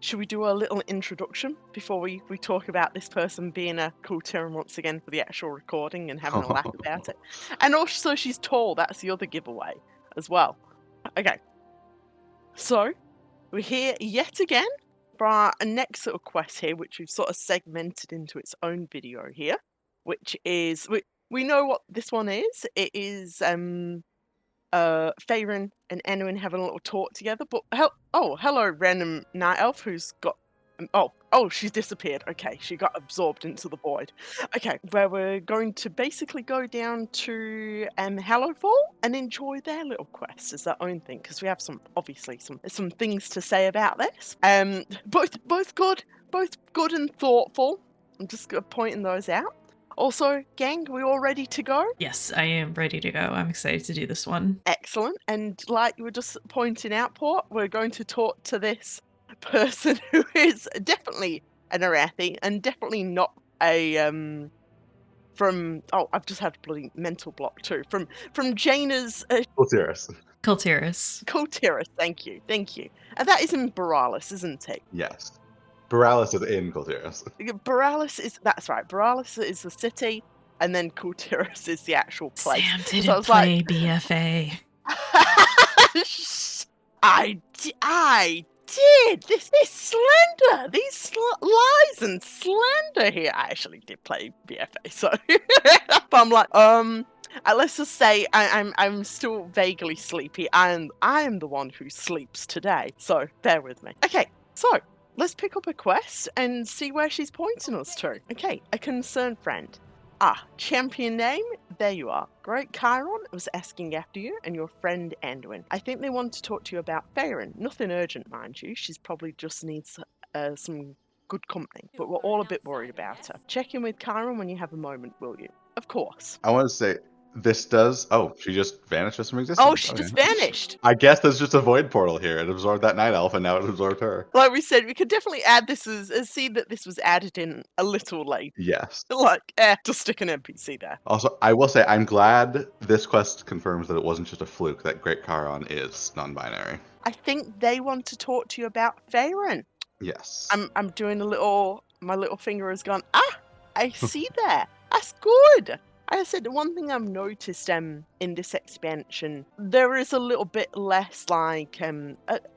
should we do a little introduction before we talk about this person being a cool Terran once again for the actual recording and having a laugh about it? And also, she's tall. That's the other giveaway as well. Okay. So, we're here yet again for our next little quest here, which we've sort of segmented into its own video here, which is... We know what this one is. It is Faerun and Enwin having a little talk together. But hello, random night elf who's got she's disappeared. Okay, she got absorbed into the void. Okay, where we're going to basically go down to Hallowfall and enjoy their little quest as their own thing, because we have some things to say about this. Both good and thoughtful. I'm just pointing those out. Also, gang, are we all ready to go? Yes, I am ready to go. I'm excited to do this one. Excellent. And like you were just pointing out, Port, we're going to talk to this person who is definitely an Arathi and definitely not a I've just had a bloody mental block too. From Jaina's Kultiris. Kultiris, thank you. And that is in Borealis, isn't it? Yes. Borealis is in Kultiris. That's right. Borealis is the city, and then Kultiris is the actual place. Sam didn't play BFA. I did. This is slender. These lies and slender here. I actually did play BFA, so but I'm like, let's just say I'm still vaguely sleepy. I am the one who sleeps today, so bear with me. Okay, so let's pick up a quest and see where she's pointing us to. Okay, a concerned friend. Champion name? There you are. Great Chiron was asking after you and your friend Anduin. I think they want to talk to you about Faerun. Nothing urgent, mind you. She's probably just needs some good company, but we're all a bit worried about her. Check in with Chiron when you have a moment, will you? Of course. I want to say, this does... Oh, she just vanished from existence. Oh, she just vanished. I guess there's just a void portal here. It absorbed that night elf, and now it absorbed her. Like we said, we could definitely add this see that this was added in a little late. Yes. Like, just stick an NPC there. Also, I will say, I'm glad this quest confirms that it wasn't just a fluke, that Great Chiron is non-binary. I think they want to talk to you about Faerun. Yes. I'm doing my little finger has gone, I see there. That's good. I said, one thing I've noticed in this expansion, there is a little bit less like,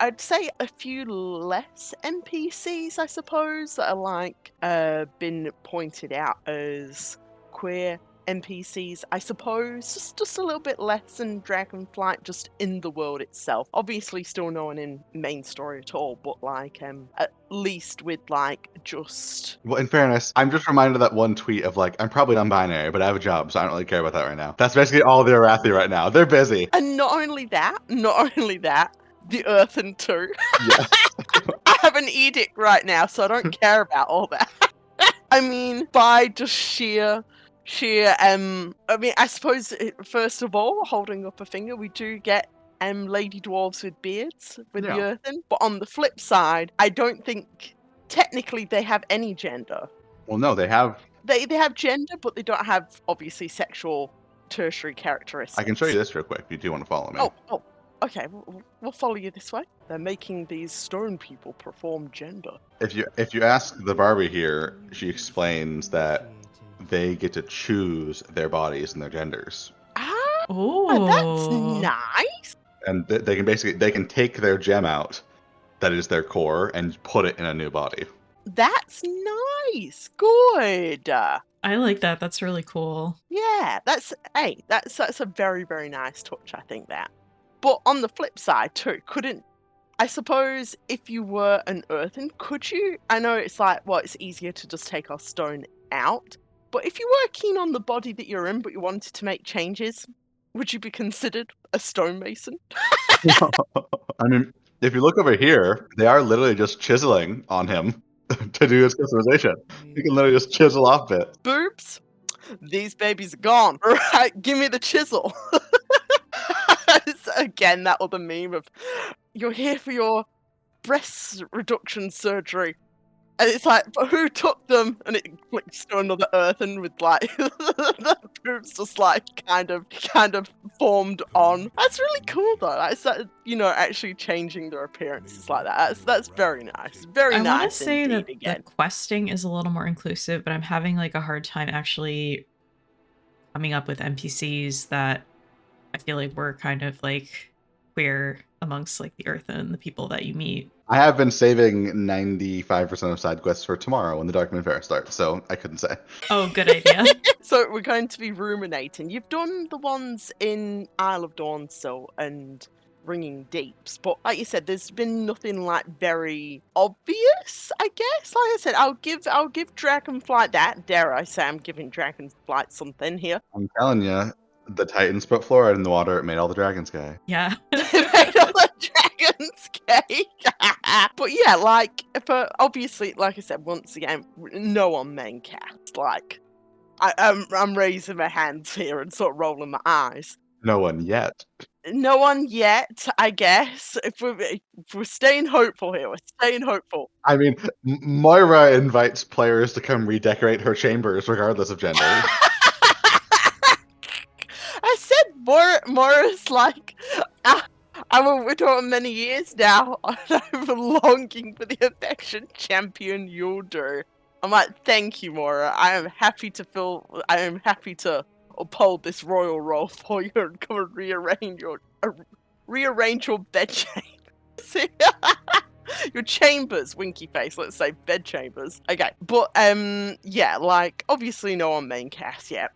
I'd say a few less NPCs, I suppose, that are like, been pointed out as queer NPCs, I suppose. Just a little bit less than Dragonflight, just in the world itself. Obviously still no one in main story at all, but like at least with like just... Well, in fairness, I'm just reminded of that one tweet of like, I'm probably non-binary, but I have a job, so I don't really care about that right now. That's basically all the Arathi right now. They're busy. And not only that, the Earthen too. Yes. I have an edict right now, so I don't care about all that. I mean, by just sheer I mean, I suppose, first of all, holding up a finger, we do get lady dwarves with beards with the Earthen, but on the flip side, I don't think technically they have any gender. Well, no, they have... They have gender, but they don't have, obviously, sexual tertiary characteristics. I can show you this real quick if you do want to follow me. Oh, okay, we'll follow you this way. They're making these stone people perform gender. If you ask the Barbie here, she explains that they get to choose their bodies and their genders. Oh, that's nice. And they can take their gem out, that is their core, and put it in a new body. That's nice. Good. I like that. That's really cool. Yeah, that's a very, very nice touch, I think that. But on the flip side too, I suppose if you were an Earthen, could you? I know it's like, well, it's easier to just take our stone out. But if you were keen on the body that you're in, but you wanted to make changes, would you be considered a stonemason? I mean, if you look over here, they are literally just chiseling on him to do his customization. You can literally just chisel off bits. Boobs, these babies are gone. Right, give me the chisel. Again, that other meme of, you're here for your breast reduction surgery. And it's like, but who took them? And it flicks to another earthen with like the boobs just like kind of formed on. That's really cool though. That's actually changing their appearances like that. That's very nice. Very I want to nice say indeed that the again. questing is a little more inclusive, but I'm having like a hard time actually coming up with NPCs that I feel like were kind of like queer amongst like the earth and the people that you meet. I have been saving 95% of side quests for tomorrow when the Dark Moon Fair starts, so I couldn't say. Oh, good idea. So we're going to be ruminating. You've done the ones in Isle of Dawn still and Ringing Deeps, but like you said, there's been nothing like very obvious, I guess. Like I said, I'll give Dragonflight that. Dare I say I'm giving Dragonflight something here. I'm telling you, the Titans put fluoride in the water. It made all the dragons gay. Yeah. Made all the dragons gay. But yeah, like, but obviously, like I said, once again, no one main cast. Like, I'm raising my hands here and sort of rolling my eyes. No one yet. No one yet, I guess. If we're staying hopeful here, we're staying hopeful. I mean, Moira invites players to come redecorate her chambers regardless of gender. I said Moira's like, I'm a widow of many years now, and I'm longing for the affection champion Yuldur. I'm like, thank you, Moira. I am happy to uphold this royal role for you and come and rearrange your bed chambers. Your chambers, winky face, let's say bed chambers. Okay, but yeah, like obviously no one main cast yet.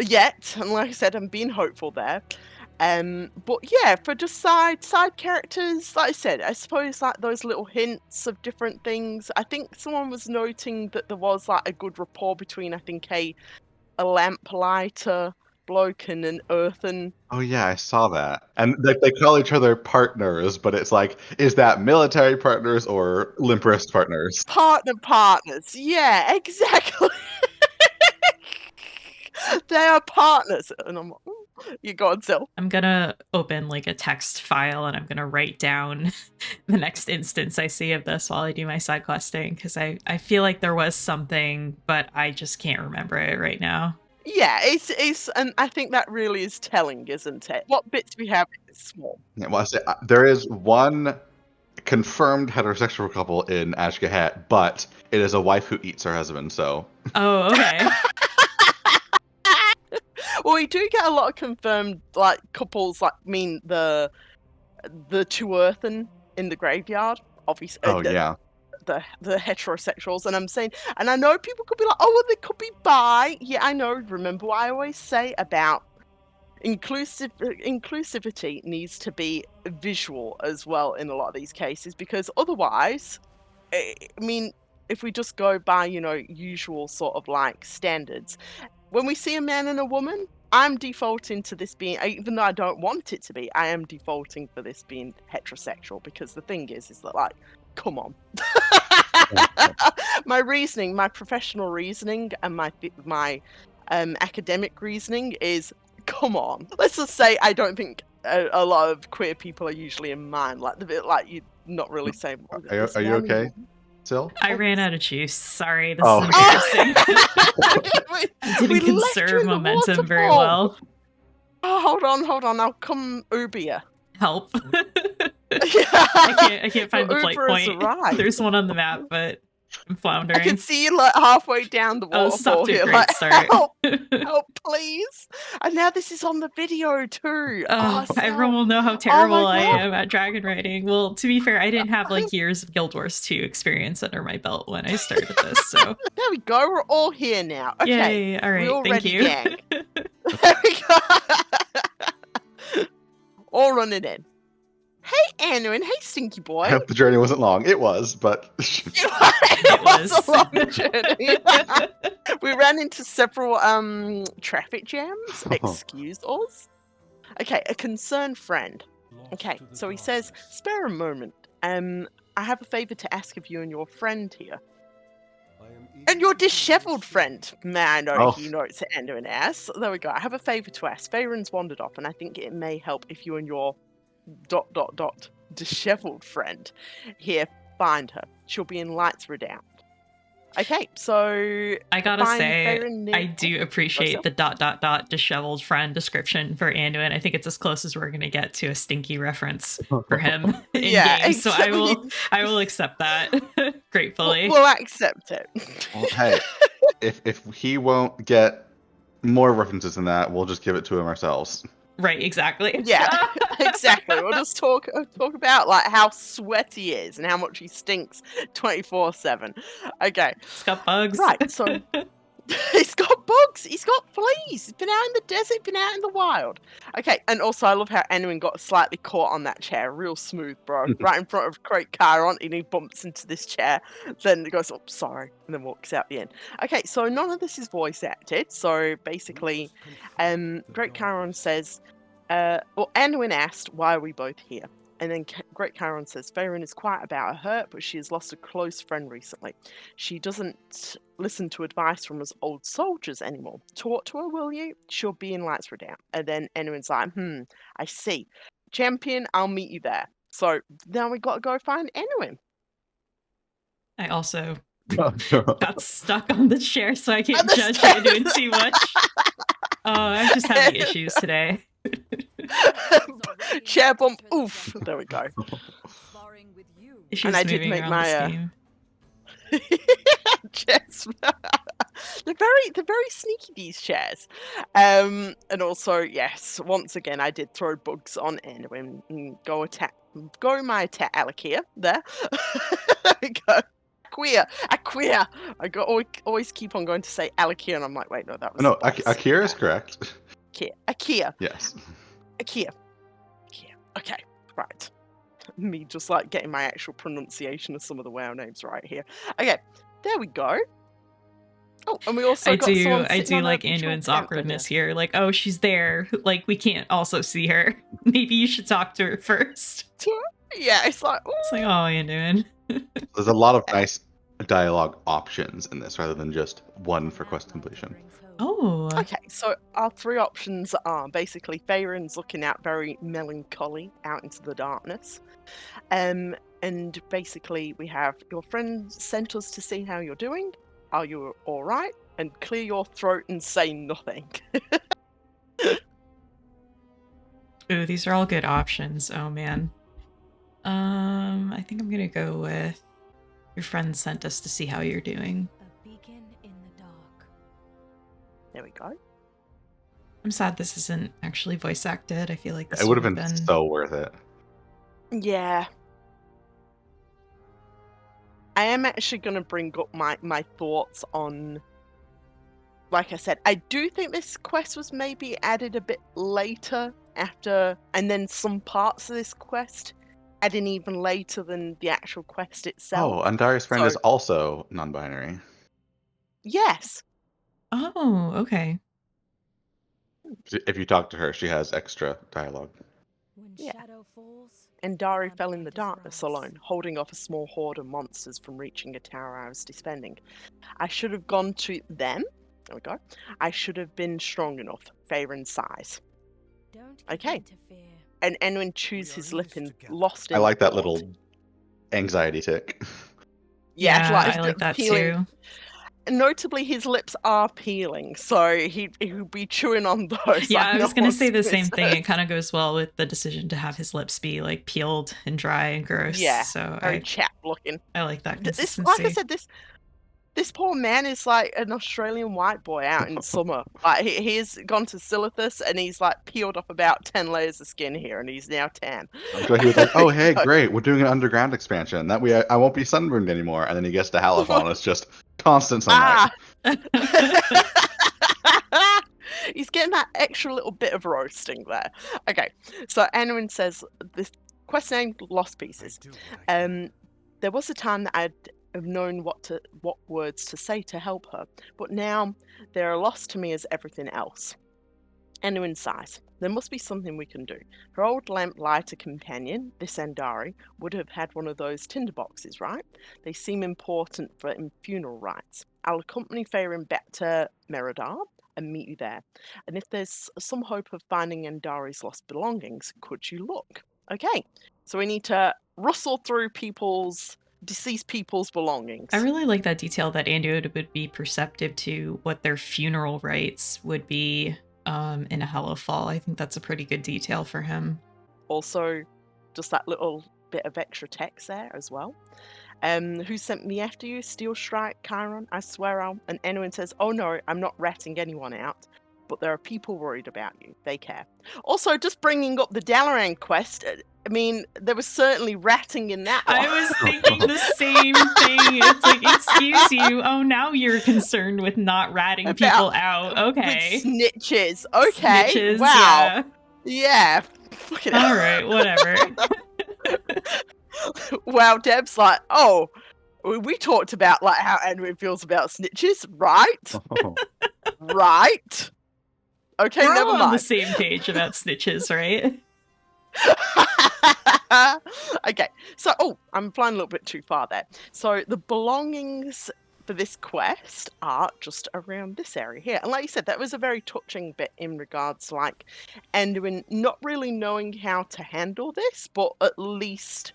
Yet, and like I said, I'm being hopeful there. But yeah, for just side characters, like I said, I suppose like those little hints of different things. I think someone was noting that there was like a good rapport between, I think, a lamplighter bloke and an earthen. Oh yeah, I saw that. And they call each other partners, but it's like, is that military partners or limp wrist partners? Partners. Yeah, exactly. They are partners. And I'm like, you go on, Sil. I'm gonna open like a text file and I'm gonna write down the next instance I see of this while I do my side questing, because I feel like there was something, but I just can't remember it right now. Yeah, it's and I think that really is telling, isn't it? What bits we have is small. Yeah, well, I say, there is one confirmed heterosexual couple in Ashgahat, but it is a wife who eats her husband, so... Oh, okay. Well, we do get a lot of confirmed like couples, like the two earthen in the graveyard, obviously. Oh, yeah. The heterosexuals, and I'm saying, and I know people could be like, oh, well, they could be bi. Yeah, I know. Remember what I always say about inclusivity needs to be visual as well in a lot of these cases, because otherwise, I mean, if we just go by, usual sort of like standards, when we see a man and a woman, I'm defaulting to this being, even though I don't want it to be, I am defaulting for this being heterosexual, because the thing is that like, come on. My reasoning, my professional reasoning, and my academic reasoning is, come on. Let's just say I don't think a lot of queer people are usually in mind. Like the bit, like you're not really saying. Are you okay, Sil? I ran out of juice. Sorry, this Oh. is embarrassing. I didn't conserve momentum very well. Oh, hold on. I'll come Uber you. Help. Yeah. I can't find the flight Uber has point. arrived. There's one on the map, but I'm floundering. I can see you like halfway down the Oh, waterfall off to a here. great Like, start. help, please! And now this is on the video too. Everyone will know how terrible I God. am at dragon riding. Well, to be fair, I didn't have like years of Guild Wars 2 experience under my belt when I started this, so. There we go. We're all here now. Okay. Yay! All right, we're all thank ready, you. gang. There we go. All running in. Hey, Anu, and hey, Stinky Boy. I hope the journey wasn't long. It was, but... It was a long journey. We ran into several traffic jams. Excuse us. Okay, a concerned friend. Okay, so he says, spare a moment. I have a favor to ask of you and your friend here. And your disheveled friend. Man, I know he notes Anu and ass. There we go. I have a favor to ask. Faerun's wandered off, and I think it may help if you and your ... disheveled friend here find her. she'll be in lights redound. Okay, so I gotta find say, Faerun near- I do appreciate the ... disheveled friend description for Anduin. I think it's as close as we're gonna get to a stinky reference for him in Yeah, game. So I exactly. will accept that gratefully. We'll accept it. Well, hey, if he won't get more references than that, we'll just give it to him ourselves. Right, exactly. Yeah, exactly. We'll just talk about like how sweaty he is and how much he stinks 24/7. Okay, It's got bugs. right. So he's got bugs. He's got fleas. He's been out in the desert. Been out in the wild. Okay, and also I love how Anduin got slightly caught on that chair, real smooth, bro, right in front of Great Chiron, and he bumps into this chair. Then he goes, "Oh, sorry," and then walks out the end. Okay, so none of this is voice acted. So basically, Great Chiron says, well, Anduin asked, "Why are we both here?" And then Great Chiron says, Faerun is quiet about her hurt, but she has lost a close friend recently. She doesn't listen to advice from us old soldiers anymore. Talk to her, will you? She'll be in lights redound. And then Anduin's like, I see. Champion, I'll meet you there. So now we got to go find Anduin. I also got stuck on the chair, so I can't judge stairs. Anduin too much. Oh, I'm just having issues today. Chair bump. Oof. There we go. Issues And I did moving make around my this game. chairs. they're very sneaky, these chairs. And also, yes, once again I did throw bugs on Anduin and go my attack Alakia there. Go Aquia. I always keep on going to say Alakia, and I'm like, wait, no, that was No, Akira is correct. Akia. Yes. Akia. Okay, right. Me just like getting my actual pronunciation of some of the WoW names right here. Okay, there we go. Oh, and we also I got someone do sitting on like a virtual Anduin's campfire awkwardness here. here. Like, oh, she's there. Like, we can't also see her. Maybe you should talk to her first. Yeah, it's like, ooh. It's like, oh, Anduin. There's a lot of nice dialogue options in this rather than just one for quest completion. Oh. Okay, so our three options are basically Faerun's looking out very melancholy out into the darkness. And basically we have your friend sent us to see how you're doing. Are you alright? And clear your throat and say nothing. Ooh, these are all good options. Oh man. I think I'm gonna go with your friend sent us to see how you're doing. A beacon in the dark. There we go. I'm sad this isn't actually voice acted. I feel like this It would have been so worth it. Yeah. I am actually going to bring up my thoughts on, like I said, I do think this quest was maybe added a bit later after, and then some parts of this quest added even later than the actual quest itself. Oh, Andari's friend is also non-binary. Yes. Oh, okay. If you talk to her, she has extra dialogue. When Yeah. shadow falls, And Dari fell in the darkness alone, holding off a small horde of monsters from reaching a tower I was defending. I should have gone to them. There we go. I should have been strong enough. Faerun's size. don't Okay. interfere. And Anduin chews his lip and lost in I like that thought. little anxiety tick. Yeah, I like that peeling. too. Notably, his lips are peeling, so he'd be chewing on those. Yeah, like I was no gonna one's say the same thing. business. It kind of goes well with the decision to have his lips be like peeled and dry and gross. Yeah, so very chapped looking. I like that This, consistency. like I said, this poor man is like an Australian white boy out in summer. Like he's gone to Silithus and he's like peeled off about 10 layers of skin here, and he's now tan. I'm sure he was like, "Oh, hey, great, we're doing an underground expansion. That way, I won't be sunburned anymore." And then he gets to Halifon, it's just constant sunlight. He's getting that extra little bit of roasting there. Okay, so Anduin says this quest name Lost Pieces. There was a time that I'd have known what words to say to help her, but now they're lost to me as everything else. Anduin sighs. There must be something we can do. Her old lamplighter companion, this Andari, would have had one of those tinderboxes, right? They seem important for funeral rites. I'll accompany Faerun back to Meridar and meet you there. And if there's some hope of finding Andari's lost belongings, could you look? Okay, so we need to rustle through people's deceased people's belongings. I really like that detail that Andy would be perceptive to what their funeral rites would be in a Hellowfall. I think that's a pretty good detail for him. Also, just that little bit of extra text there as well. Who sent me after you? Steel Strike, Chiron, I swear I'll. And anyone says, oh no, I'm not ratting anyone out. But there are people worried about you. They care. Also, just bringing up the Dalaran quest. I mean, there was certainly ratting in that one. I was thinking the same thing. It's like, excuse you. Oh, now you're concerned with not ratting About- people out. Okay. With snitches. Okay. Snitches, Wow. Yeah. Fucking All right, whatever. Wow, Deb's like, oh, we talked about like how Edwin feels about snitches, right? Oh. Right. Okay, We're never all mind. on the same page about snitches, right? Okay, so I'm flying a little bit too far there. So the belongings for this quest are just around this area here, and like you said, that was a very touching bit in regards to like Anduin not really knowing how to handle this, but at least.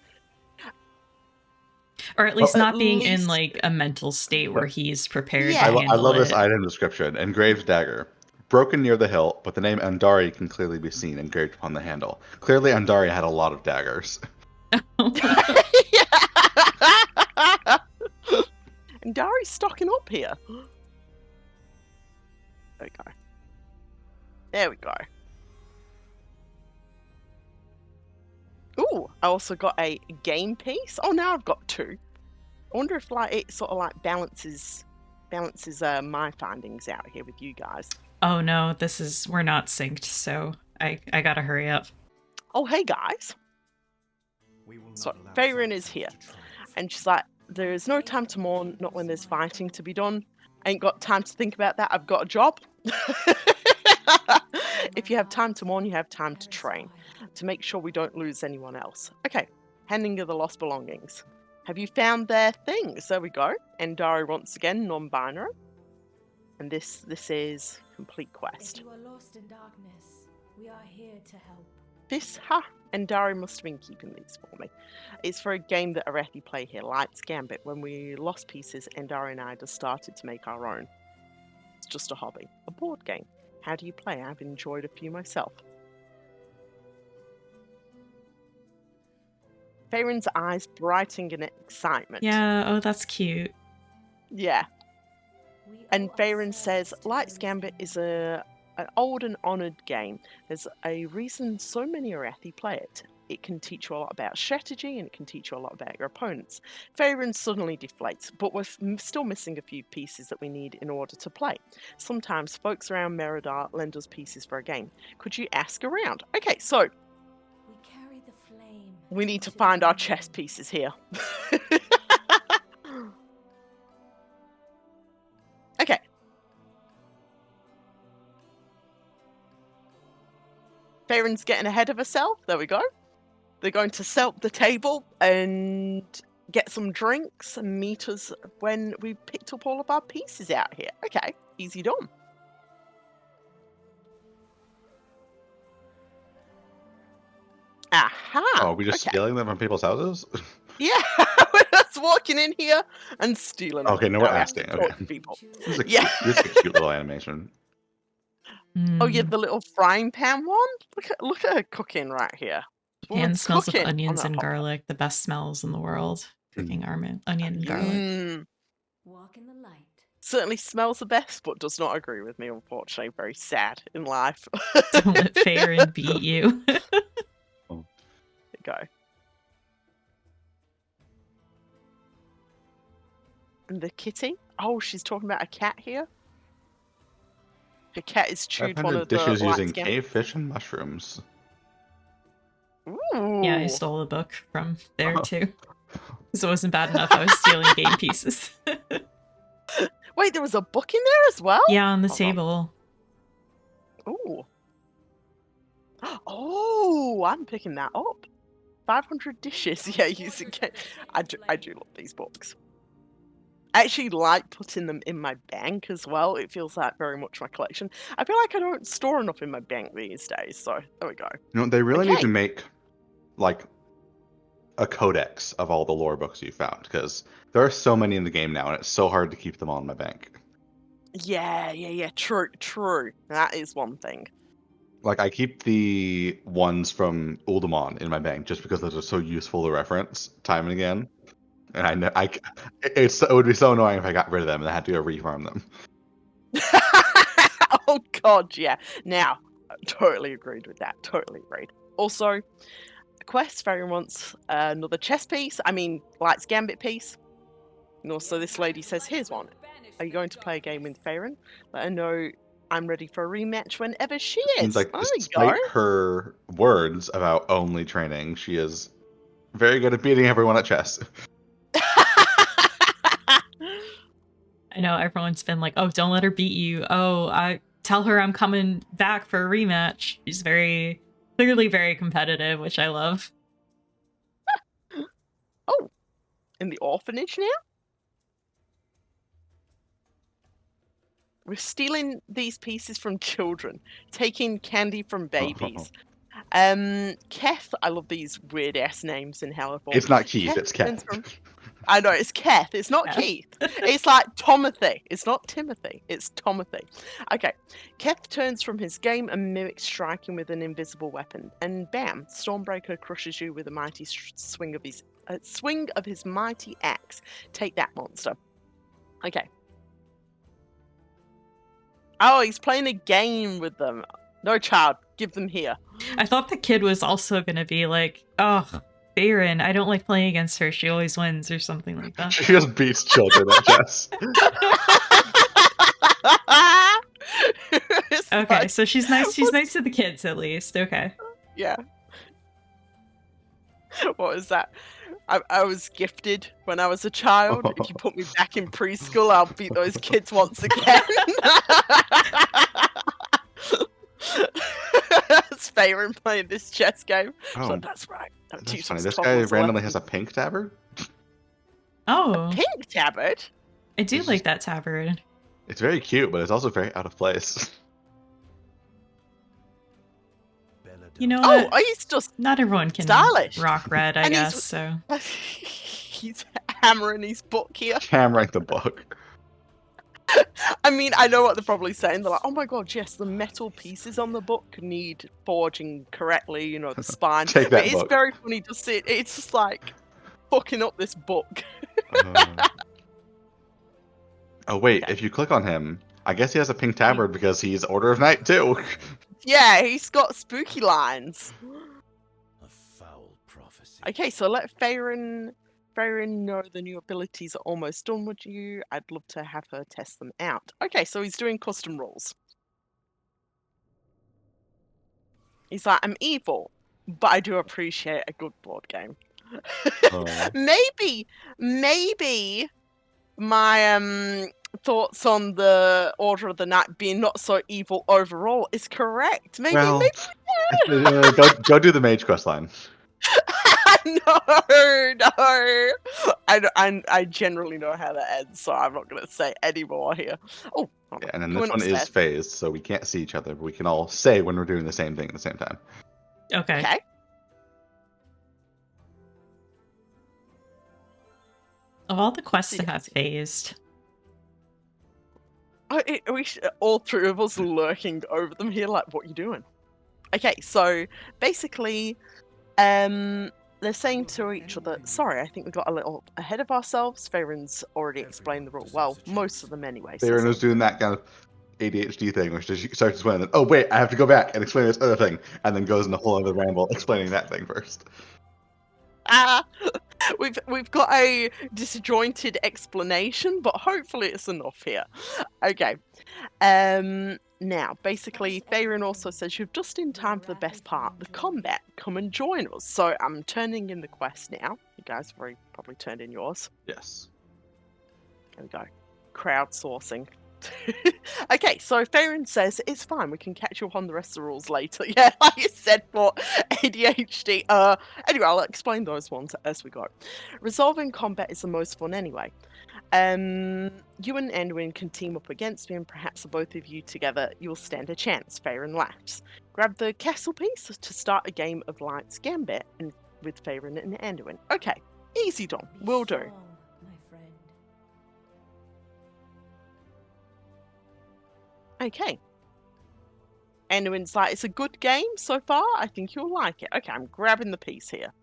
Or at least Well, not at being in least- like a mental state where he's prepared Yeah. to I handle love this it. item description. Engraved dagger. Broken near the hilt, but the name Andari can clearly be seen engraved upon the handle. Clearly, Andari had a lot of daggers. And Dari's stocking up here. There we go. There we go. Ooh, I also got a game piece. Oh, now I've got two. I wonder if like it sort of like balances my findings out here with you guys. Oh no, we're not synced, so I gotta hurry up. Oh, hey guys. So Faerun is here, and she's like, there is no time to mourn, not when there's fighting to be done. I ain't got time to think about that. I've got a job. If you have time to mourn, you have time to train, to make sure we don't lose anyone else. Okay, handing of the lost belongings. Have you found their things? There we go. Endari once again, non-binary. And this is complete quest. If you are lost in darkness, we are here to help. This, Endari must have been keeping these for me. It's for a game that Arethi play here, Lights Gambit. When we lost pieces, Endari and I just started to make our own. It's just a hobby, a board game. How do you play? I've enjoyed a few myself. Faerun's eyes brightening in excitement. Yeah, oh, that's cute. Yeah. We And owe Faerun ourselves says, to Lights those Gambit who is an old and honoured game. There's a reason so many Arethi play it. It can teach you a lot about strategy, and it can teach you a lot about your opponents. Faerun suddenly deflates, but we're still missing a few pieces that we need in order to play. Sometimes folks around Meridar lend us pieces for a game. Could you ask around? Okay, so We carry the flame. we need to into find the our unknown. chess pieces here. Okay. Faerun's getting ahead of herself. There we go. They're going to set up the table and get some drinks and meet us when we've picked up all of our pieces out here. Okay, easy done. Aha! Oh, are we just okay. stealing them from people's houses? Yeah, we're just walking in here and stealing them. Okay, no, we're Now we have to asking, talk okay. to people. This is a Yeah. this is a cute little animation. Oh yeah, Mm. the little frying pan one. Look at her cooking right here. Pan Woman's smells of cooking on onions that and hot pot. garlic, the best smells in the world. Cooking onion and garlic. Mm, Walk in the light. certainly smells the best, but does not agree with me. Unfortunately, very sad in life. Don't let Faerun beat you. There you go. And the kitty? Oh, she's talking about a cat here. Her cat is chewed one 500 of the dishes lights using game. cave fish and mushrooms. Ooh. Yeah, I stole a book from there too. Because it wasn't bad enough I was stealing game pieces. Wait, there was a book in there as well? Yeah, on the Hold on. table. Ooh. Oh, I'm picking that up. 500 dishes. Yeah, using I do love these books. I actually like putting them in my bank as well. It feels like very much my collection. I feel like I don't store enough in my bank these days, so there we go. You know, they really need Okay. to make like a codex of all the lore books you found, because there are so many in the game now, and it's so hard to keep them all in my bank. Yeah. True. That is one thing. Like, I keep the ones from Uldamon in my bank just because those are so useful to reference time and again. And I know it would be so annoying if I got rid of them and I had to go refarm them. Oh god, yeah. Now, totally agreed with that. Totally agreed. Also, quest very wants another chess piece. I mean, Light's Gambit piece. And also, this lady says, "Here's one. Are you going to play a game with Faerun? Let her know I'm ready for a rematch whenever she Seems is." like, There we despite go. her words about only training, she is very good at beating everyone at chess. I know everyone's been like, "Oh, don't let her beat you. Oh, I tell her I'm coming back for a rematch." She's clearly very competitive, which I love. Oh, in the orphanage now? We're stealing these pieces from children, taking candy from babies. Keth, I love these weird ass names in Hellform. It's not Keith, Keth it's Keth. I know, it's Keth. It's not Keth. Keith. It's like Tomothy. It's not Timothy. It's Tomothy. Okay. Keth turns from his game and mimics striking with an invisible weapon. And bam, Stormbreaker crushes you with a mighty swing of his mighty axe. Take that, monster. Okay. Oh, he's playing a game with them. No, child. Give them here. I thought the kid was also gonna be like, "Oh, Baron, I don't like playing against her. She always wins," or something like that. She just beats children at chess. It's Okay, like- so she's nice. She's nice to the kids at least. Okay. Yeah. What was that? I was gifted when I was a child. If you put me back in preschool, I'll beat those kids once again. It's Faerun playing this chess game. Oh, So that's right. Don't that's teach funny. those This guy toddlers a randomly lesson. has a pink tabard? Oh, Pink tabard. I do like that tabard. It's very cute, but it's also very out of place. You know Oh, what? he's just Not everyone can stylish. rock red, I And he's- guess. So he's hammering his book here. Hammering the book. I mean, I know what they're probably saying. They're like, "Oh my god, yes, the metal pieces on the book need forging correctly, you know, the spine." Take But that it's book. very funny to see it. It's just like fucking up this book. Oh wait, Okay. if you click on him, I guess he has a pink tabard because he's Order of Night too. Yeah, he's got spooky lines. A foul prophecy. Okay, so let Faerun know the new abilities are almost done with you. I'd love to have her test them out. Okay, so he's doing custom rules. He's like, "I'm evil, but I do appreciate a good board game." Oh. Maybe my thoughts on the Order of the Night being not so evil overall is correct. Maybe Well, maybe go do the mage quest line. no. I generally know how that ends, so I'm not gonna say any more here. Oh, hold Yeah, on. and then Coming this one is upstairs. phased, so we can't see each other, but we can all say when we're doing the same thing at the same time. okay. Okay. Of all the quests See, to have phased, All three of us lurking over them here, like, what are you doing? Okay, so basically, they're saying to each other, "Sorry, I think we got a little ahead of ourselves." Faerun's already explained the rule. Well, most of them anyway. Faerun was doing that kind of ADHD thing, where she starts explaining that, oh wait, I have to go back and explain this other thing, and then goes in a whole other ramble explaining that thing first. We've got a disjointed explanation, but hopefully it's enough here. Okay. Now, basically, Faerun also says you're just in time for the best part, the combat. Come and join us. So I'm turning in the quest now. You guys have already probably turned in yours. Yes. There we go. Crowdsourcing. Okay, so Faerun says it's fine. We can catch you up on the rest of the rules later. Yeah, like you said for ADHD. Anyway, I'll explain those ones as we go. Resolving combat is the most fun anyway. You and Anduin can team up against me, and perhaps the both of you together, you'll stand a chance. Faerun laughs. Grab the castle piece to start a game of Light's Gambit, and with Faerun and Anduin. Okay, easy done. Be Will do. strong, my friend. Okay. Anduin's like, it's a good game so far. I think you'll like it. Okay, I'm grabbing the piece here.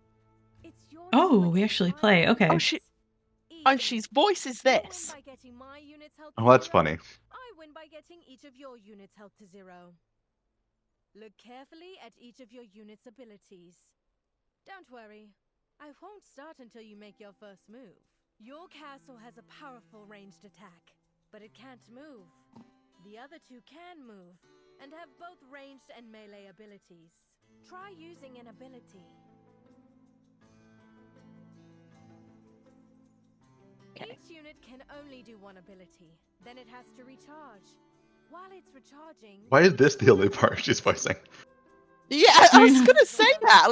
It's your Oh, turn we against actually my play. units. Okay. Oh, and Easy. she's voice is You win this. by getting my units held Oh, to that's 0. funny. I win by getting each of your units held to 0. Look carefully at each of your units' abilities. Don't worry, I won't start until you make your first move. Your castle has a powerful ranged attack, but it can't move. The other two can move, and have both ranged and melee abilities. Try using an ability. Okay. Each unit can only do one ability, then it has to recharge. While it's recharging, Why is this the only part she's voicing? Yeah, I I was know. gonna say that. A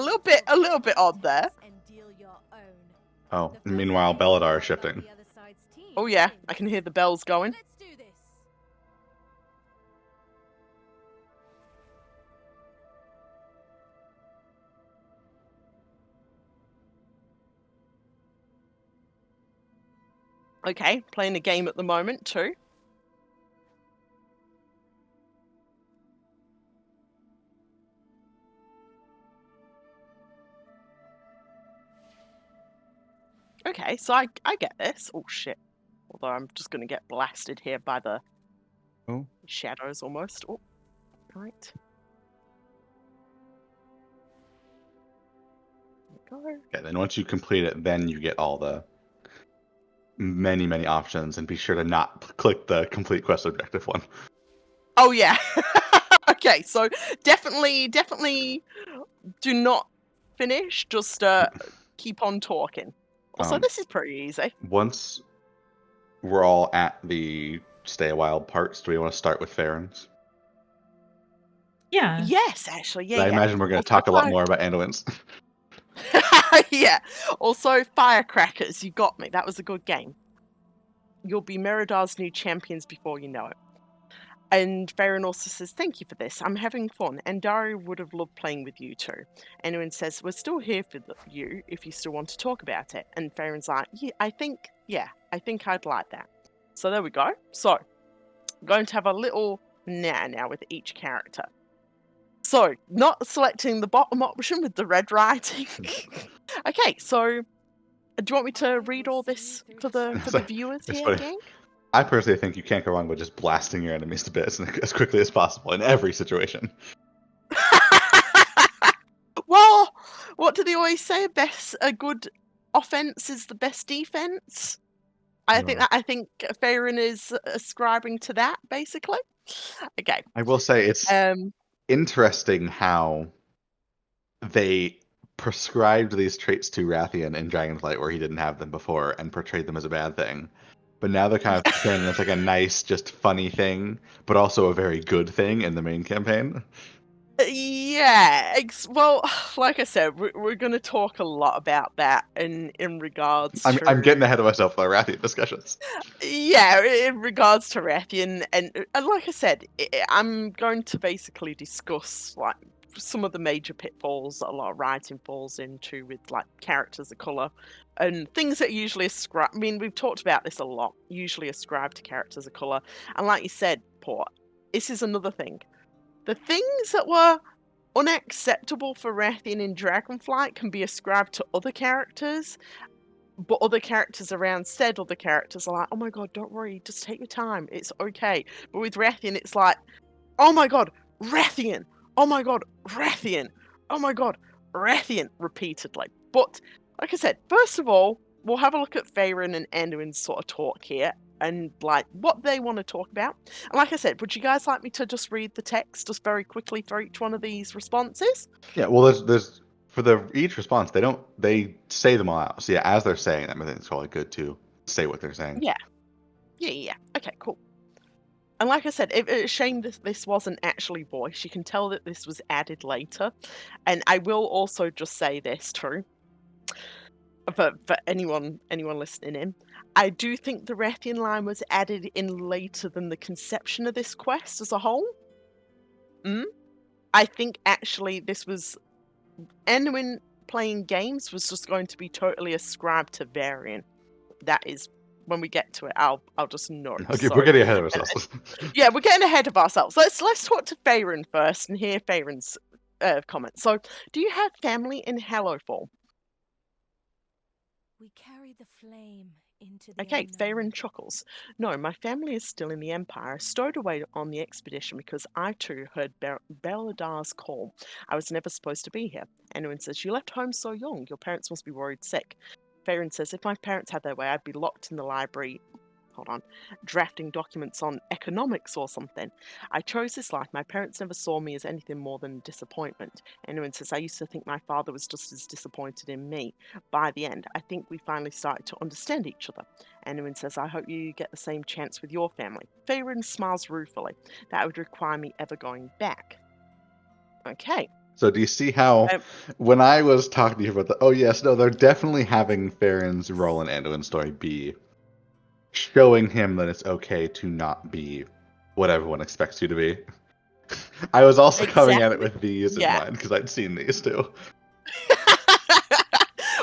little bit odd there. and deal your own. Oh, The first meanwhile, game is Belladar won is by shifting. the other side's team Oh yeah, wins. I can hear the bells going. Let's do this. Okay, playing a game at the moment too. Okay, so I get this. Oh shit. Although I'm just gonna get blasted here by the Oh. shadows almost. Oh, right. There we go. Yeah, then once you complete it, then you get all the many options, and be sure to not click the complete quest objective one. Oh yeah. Okay, so definitely do not finish. Just keep on talking. Also, Um, this is pretty easy. Once we're all at the stay a while parts, do we want to start with Farron's? Yeah. Yes, actually, yeah, I yeah. imagine we're going to Also, talk a lot more about Anduin's. yeah. Also, firecrackers. You got me. That was a good game. You'll be Meridar's new champions before you know it. And Farron also says, thank you for this. I'm having fun. And Dario would have loved playing with you too. Anduin says, we're still here for you if you still want to talk about it. And Farron's like, I think I'd like that. So there we go. So, I'm going to have a little now with each character. So, not selecting the bottom option with the red writing. Okay, so do you want me to read all this for the viewers It's here, funny. gang? I personally think you can't go wrong with just blasting your enemies to bits as quickly as possible in every situation. Well, what do they always say? A good offense is the best defense. I think Farron is ascribing to that basically. Okay. I will say it's interesting how they prescribed these traits to Rathian in Dragonflight where he didn't have them before and portrayed them as a bad thing. But now they're kind of saying it's like a nice, just funny thing, but also a very good thing in the main campaign. Yeah, well, like I said, we're going to talk a lot about that in regards to... I'm getting ahead of myself with our Rathian discussions. Yeah, in regards to Rathian, and like I said, I'm going to basically discuss like some of the major pitfalls that a lot of writing falls into with like characters of colour and things that usually ascribe... I mean, we've talked about this a lot, usually ascribed to characters of colour. And like you said, Port, this is another thing. The things that were unacceptable for Rathian in Dragonflight can be ascribed to other characters, but other characters around said other characters are like, oh my god, don't worry, just take your time, it's okay. But with Rathian, it's like, oh my god, Rathian! Oh my god, Rathian! Oh my god, Rathian! Repeatedly. But, like I said, first of all, we'll have a look at Farron and Anduin's sort of talk here, and like what they want to talk about. And like I said, would you guys like me to just read the text just very quickly for each one of these responses? Yeah, well, there's for each response they say them all out. So yeah, as they're saying them, I think it's probably good to say what they're saying. Yeah. Okay, cool. And like I said, it's a shame this wasn't actually voiced. You can tell that this was added later. And I will also just say this too. For anyone listening in, I do think the Rathian line was added in later than the conception of this quest as a whole. I think actually this was Anduin playing games was just going to be totally ascribed to Varian. That is, when we get to it, I'll just note. Okay, So, we're getting ahead of ourselves. yeah, we're getting ahead of ourselves. Let's talk to Faerun first and hear Faerun's comment. So, do you have family in Hallowfall? We carry the flame into the Okay, unknown. Faerun chuckles. No, my family is still in the Empire, stowed away on the expedition because I too heard Beladar's call. I was never supposed to be here. Anyone says, you left home so young, your parents must be worried sick. Faerun says, if my parents had their way, I'd be locked in the library, drafting documents on economics or something. I chose this life. My parents never saw me as anything more than disappointment. Anyone says, I used to think my father was just as disappointed in me. By the end, I think we finally started to understand each other. Anyone says, I hope you get the same chance with your family. Faerun smiles ruefully. That would require me ever going back. Okay. So do you see how, when I was talking to you about they're definitely having Farron's role in Anduin's story be showing him that it's okay to not be what everyone expects you to be. I was also coming at it with these in mind because I'd seen these too.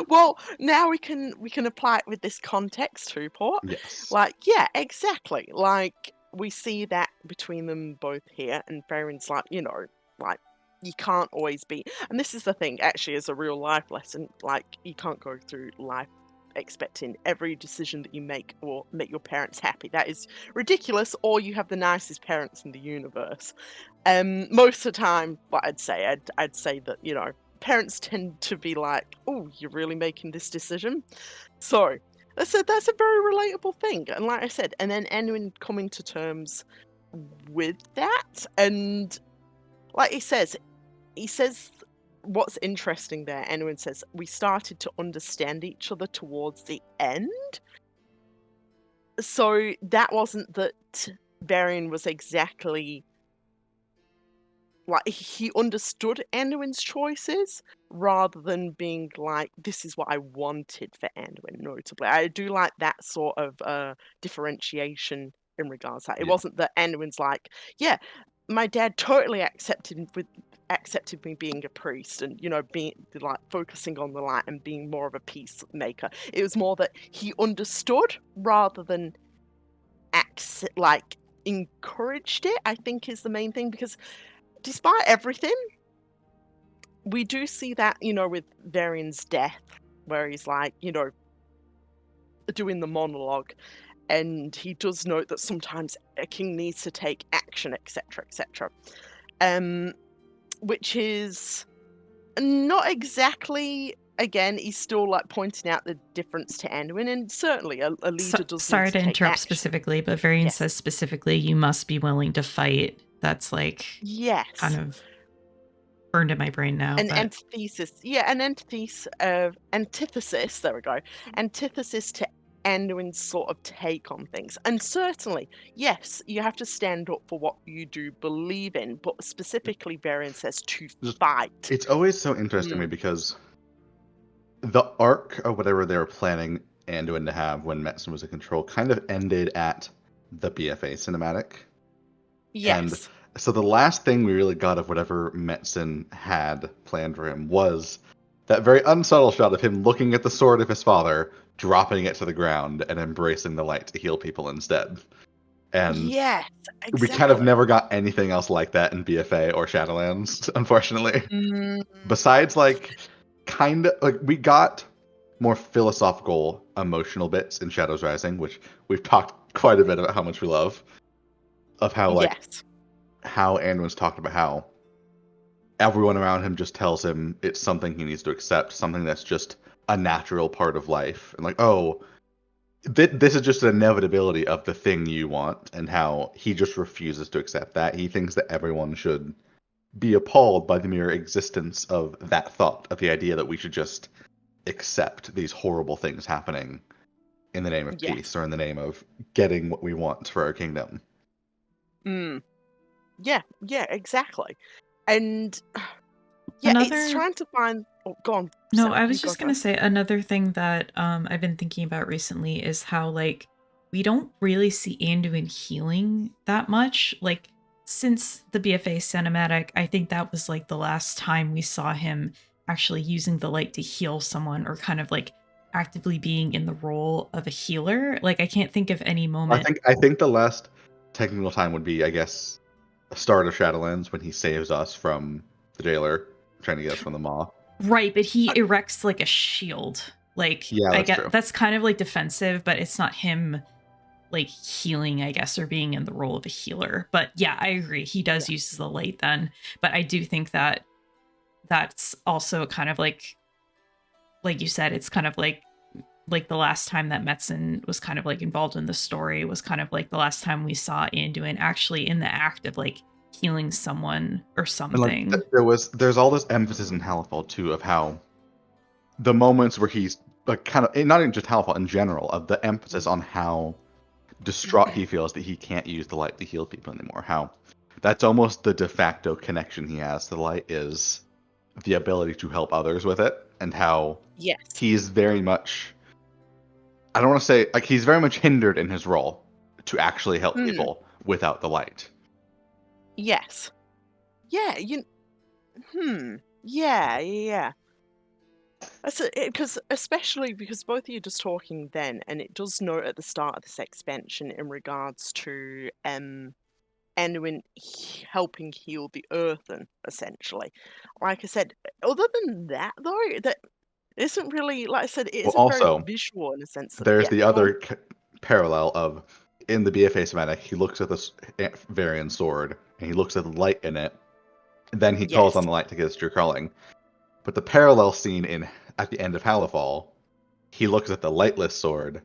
Well, now we can apply it with this context too, Port. Yes. Like, yeah, exactly. Like, we see that between them both here, and Farron's like, you can't always be. And this is the thing, actually, as a real life lesson. Like, you can't go through life expecting every decision that you make will make your parents happy. That is ridiculous, or you have the nicest parents in the universe. Most of the time, what I'd say that, parents tend to be like, oh, you're really making this decision? So that's a very relatable thing. And like I said, and then Anduin coming to terms with that, and like he says what's interesting there, Anduin says, we started to understand each other towards the end. So that wasn't that Varian was exactly like, he understood Anduin's choices rather than being like, this is what I wanted for Anduin, notably. I do like that sort of differentiation in regards to that. It wasn't that Anduin's like, yeah, my dad totally accepted me being a priest and, being like focusing on the light and being more of a peacemaker. It was more that he understood rather than encouraged it, I think, is the main thing, because despite everything, we do see that, with Varian's death, where he's like, doing the monologue, and he does note that sometimes a king needs to take action, etc., etc. Which is not exactly. Again, he's still like pointing out the difference to Anduin, and certainly a leader does. Sorry to interrupt action. specifically, but Varian says specifically, you must be willing to fight. That's like kind of burned in my brain now. An antithesis, an antithesis. There we go. Antithesis to Anduin's sort of take on things, and certainly, yes, you have to stand up for what you do believe in, but specifically, Varian says to fight. It's always so interesting to me because the arc or whatever they were planning Anduin to have when Metzen was in control kind of ended at the BFA cinematic. Yes. And so the last thing we really got of whatever Metzen had planned for him was that very unsubtle shot of him looking at the sword of his father, dropping it to the ground, and embracing the light to heal people instead. And yes, exactly. We kind of never got anything else like that in BFA or Shadowlands, unfortunately. Besides, we got more philosophical, emotional bits in Shadows Rising, which we've talked quite a bit about how much we love. Of how, how Anduin's talked about how everyone around him just tells him it's something he needs to accept, something that's just a natural part of life. And this is just an inevitability of the thing you want, and how he just refuses to accept that. He thinks that everyone should be appalled by the mere existence of that thought, of the idea that we should just accept these horrible things happening in the name of peace, or in the name of getting what we want for our kingdom. Yeah, exactly. And it's trying to find... Oh, go on. No, Sarah, I was just going to say another thing that I've been thinking about recently is how, we don't really see Anduin healing that much. Since the BFA cinematic, I think that was, the last time we saw him actually using the light to heal someone or kind of like actively being in the role of a healer. Like I can't think of any moment. I think the last technical time would be, I guess, start of Shadowlands when he saves us from the jailer trying to get us from the maw. Right, but he erects like a shield. Like Yeah, I that's get true. that's kind of like defensive, but it's not him like healing, I guess, or being in the role of a healer. But yeah, I agree. He does use the light then. But I do think that that's also kind of like you said, it's kind of like the last time that Metzen was kind of like involved in the story was kind of like the last time we saw Anduin actually in the act of like healing someone or something. And like there's all this emphasis in Halifal too of how the moments where he's like kind of not even just Halifal in general of the emphasis on how distraught he feels that he can't use the light to heal people anymore. How that's almost the de facto connection he has to the light is the ability to help others with it, and how he's very much, I don't want to say like he's very much hindered in his role to actually help people without the light. Yes. Yeah. Yeah. Because especially because both of you just talking then, and it does note at the start of this expansion in regards to Anduin helping heal the earthen, essentially. Like I said, other than that though, that isn't really, like I said, it isn't Also, very visual in a sense that there's the other parallel of in the BFA schematic, he looks at this Varian sword and he looks at the light in it. Then he calls on the light to get his true calling. But the parallel scene at the end of Halifal, he looks at the lightless sword,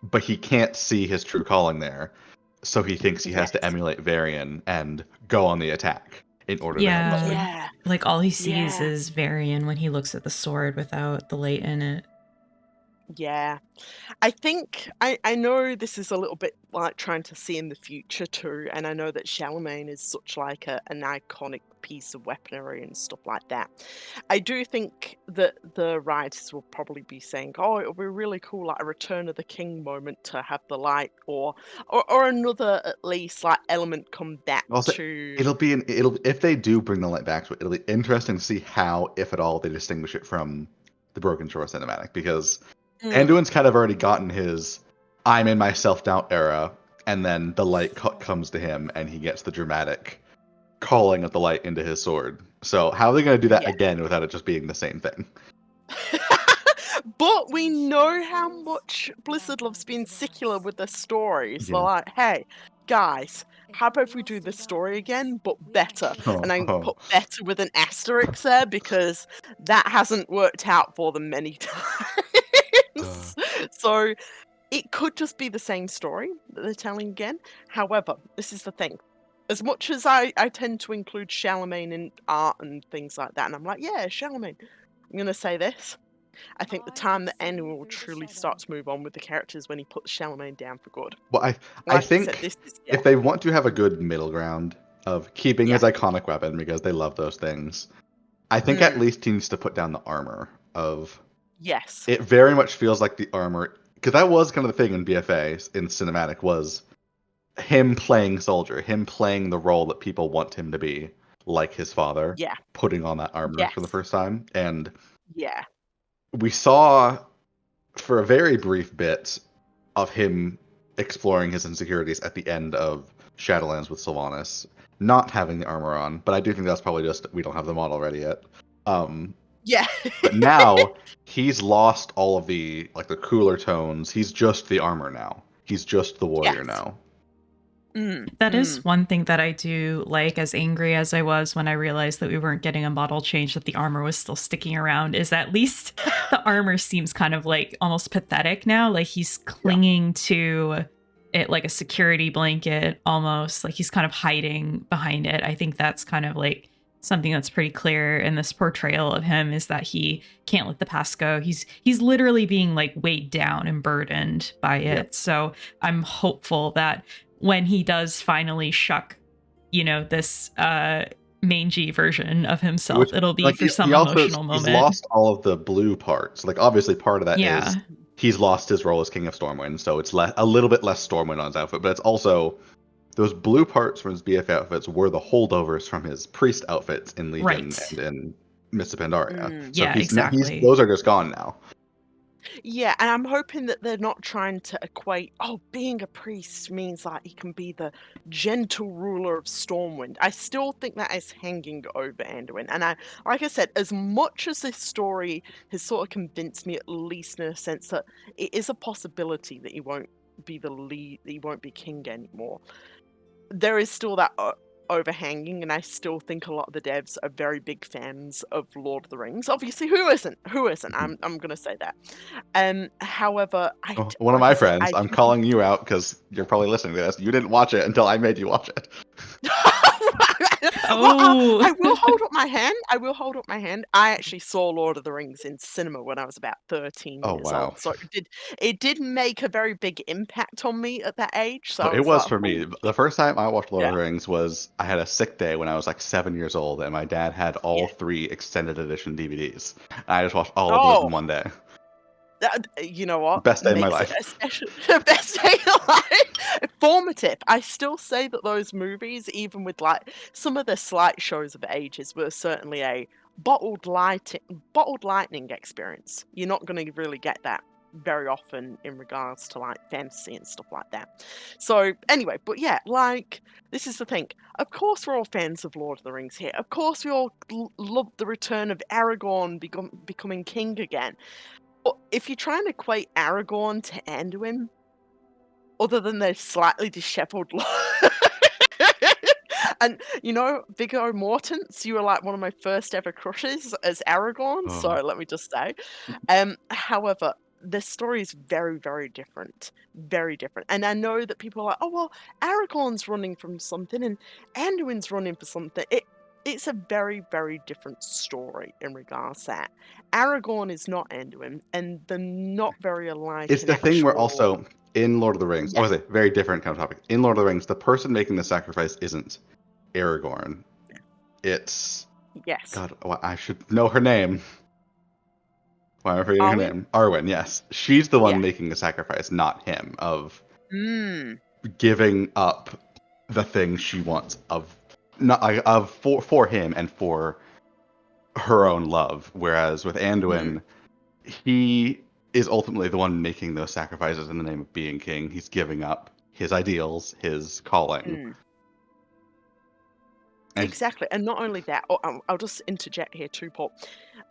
but he can't see his true calling there. So he thinks he has to emulate Varian and go on the attack in order to help others. Like all he sees is Varian when he looks at the sword without the light in it. Yeah. I think I know this is a little bit like trying to see in the future too, and I know that Charlemagne is such like an iconic piece of weaponry and stuff like that. I do think that the writers will probably be saying, "Oh, it'll be really cool, like a Return of the King moment to have the light, or another at least like element come back Also, to." it'll if they do bring the light back to it, it'll be interesting to see how, if at all, they distinguish it from the Broken Shore cinematic, because Anduin's kind of already gotten his I'm in my self-doubt era, and then the light comes to him and he gets the dramatic calling of the light into his sword. So how are they going to do that again without it just being the same thing? But we know how much Blizzard loves being secular with their stories. They're like, hey, guys, how about if we do this story again, but better? And I put better with an asterisk there because that hasn't worked out for them many times. So it could just be the same story that they're telling again. However, this is the thing. As much as I tend to include Charlemagne in art and things like that, and I'm like, yeah, Charlemagne. I'm going to say this. I think the time that Anduin will truly start to move on with the characters when he puts Charlemagne down for good. Well, I think if they want to have a good middle ground of keeping his iconic weapon, because they love those things, I think at least he needs to put down the armor of... Yes. It very much feels like the armor... Because that was kind of the thing in BFA, in cinematic, was him playing soldier, him playing the role that people want him to be, like his father, putting on that armor for the first time. And we saw, for a very brief bit, of him exploring his insecurities at the end of Shadowlands with Sylvanas, not having the armor on, but I do think that's probably just, we don't have the model ready yet. But now, he's lost all of the, like, the cooler tones. He's just the armor now. He's just the warrior now. That is one thing that I do like, as angry as I was when I realized that we weren't getting a model change, that the armor was still sticking around, is at least the armor seems kind of like almost pathetic now. Like he's clinging to it like a security blanket almost, like he's kind of hiding behind it. I think that's kind of like something that's pretty clear in this portrayal of him, is that he can't let the past go. He's literally being like weighed down and burdened by it. So I'm hopeful that when he does finally shuck, you know, this mangy version of himself, it'll be like for some emotional moment. He's lost all of the blue parts. Like, obviously part of that is he's lost his role as King of Stormwind, so it's a little bit less Stormwind on his outfit, but it's also those blue parts from his BF outfits were the holdovers from his priest outfits in Legion and in Mr. Pandaria. Mm. So Yeah, he's exactly. those are just gone now. Yeah, and I'm hoping that they're not trying to equate, oh, being a priest means like he can be the gentle ruler of Stormwind. I still think that is hanging over Anduin. And like I said, as much as this story has sort of convinced me, at least in a sense, that it is a possibility that he won't be the lead, that he won't be king anymore, there is still that overhanging, and I still think a lot of the devs are very big fans of Lord of the Rings. Obviously, who isn't? Who isn't? I'm gonna say that. However, Oh, one of like I my said, friends, I I'm do think. calling you out because you're probably listening to this. You didn't watch it until I made you watch it. Well, Oh. I will hold up my hand. I will hold up my hand. I actually saw Lord of the Rings in cinema when I was about 13 Oh years wow. old, so it did make a very big impact on me at that age. So Oh, I it was was like, for me. The first time I watched Lord of yeah, the Rings was I had a sick day when I was like 7 years old, and my dad had all yeah. 3 extended edition DVDs. And I just watched all of those in Oh, one day. you know what Best day of my makes it life. especially the best day of life. Formative. I still say that those movies, even with like some of the slight shows of ages, were certainly a bottled lightning experience. You're not going to really get that very often in regards to like fantasy and stuff like that. So anyway, but yeah, like this is the thing. Of course, we're all fans of Lord of the Rings here. Of course, we all love the return of Aragorn becoming king again. But if you're trying to equate Aragorn to Anduin, other than their slightly disheveled look, and Viggo Mortensen, you were like one of my first ever crushes as Aragorn. So Oh. let me just say, however, the story is very, very different, very different. And I know that people are like, oh well, Aragorn's running from something and Anduin's running for something. It's a very, very different story in regards to that. Aragorn is not Anduin, and they're not very alike It's in the thing where actual. also in Lord of the Rings, Yeah. oh, is it very different kind of topic. In Lord of the Rings, the person making the sacrifice isn't Aragorn. It's Yes. God. I should know her name. Why am I forgetting her Arwen? name? Arwen. Yes, she's the one Yeah. making the sacrifice, not him. Of Mm. giving up the thing she wants of not of for him and for her own love. Whereas with Mm. Anduin, he is ultimately the one making those sacrifices in the name of being king. He's giving up his ideals, his calling. Mm. And Exactly, and not only that, I'll just interject here too, Paul.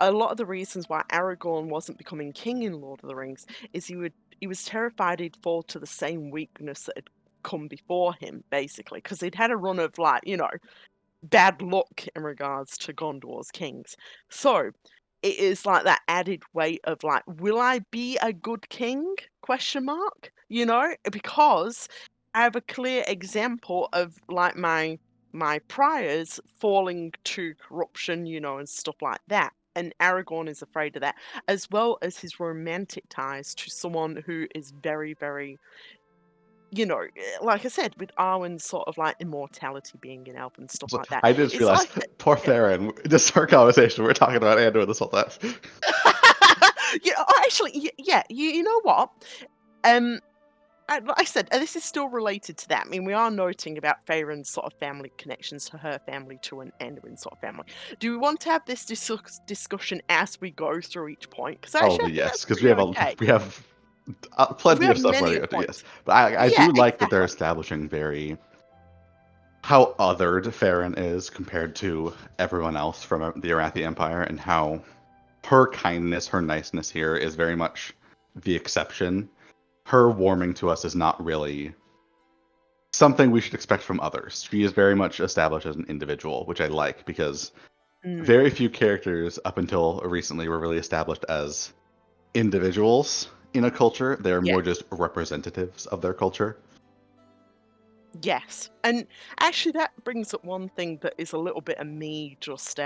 A lot of the reasons why Aragorn wasn't becoming king in Lord of the Rings is he was terrified he'd fall to the same weakness that had come before him, basically, because he'd had a run of like, bad luck in regards to Gondor's kings. So it is like that added weight of like, will I be a good king? Question mark. Because I have a clear example of like my priors falling to corruption, and stuff like that. And Aragorn is afraid of that, as well as his romantic ties to someone who is very, very, like I said, with Arwen's sort of like immortality being an elf and stuff so like that. I just It's realized, like, poor yeah. Theron. Just our conversation, we're talking about Anduin this whole time. Actually, yeah. You know what? Um, like I said, this is still related to that. I mean, we are noting about Faerun's sort of family connections to her family, to an Anduin sort of family. Do we want to have this discussion as we go through each point? Because Oh actually, I think yes, that's because pretty okay. we have We plenty have of stuff many ready a to go to. Yes, points. but I Yeah, do like that they're exactly. establishing very how othered Farron is compared to everyone else from the Arathi Empire, and how her kindness, her niceness here is very much the exception. Her warming to us is not really something we should expect from others. She is very much established as an individual, which I like because Mm, very few characters up until recently were really established as individuals in a culture. They're yeah. more just representatives of their culture. Yes. And actually, that brings up one thing that is a little bit of me just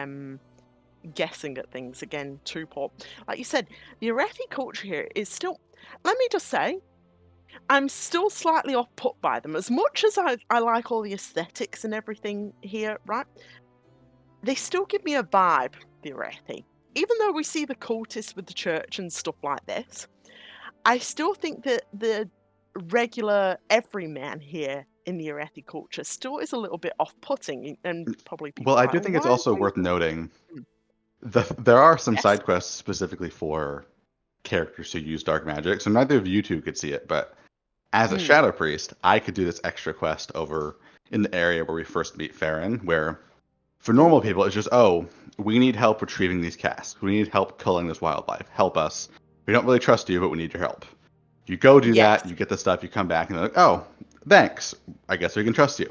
guessing at things again, too, Paul. Like you said, the Arathi culture here is still. Let me just say, I'm still slightly off put by them. As much as I like all the aesthetics and everything here, right? They still give me a vibe, the Arathi. Even though we see the cultists with the church and stuff like this, I still think that the regular everyman here in the Arathi culture still is a little bit off-putting, and probably Well, people I are like, do oh, think it's why? also worth noting Mm. There are some Yes. side quests specifically for characters who use dark magic, so neither of you two could see it, but as a Mm. Shadow Priest, I could do this extra quest over in the area where we first meet Farron, where for normal people it's just, oh, we need help retrieving these casks. We need help killing this wildlife. Help us. We don't really trust you, but we need your help. You go do Yes. that, you get the stuff, you come back, and they're like, oh, thanks. I guess we can trust you.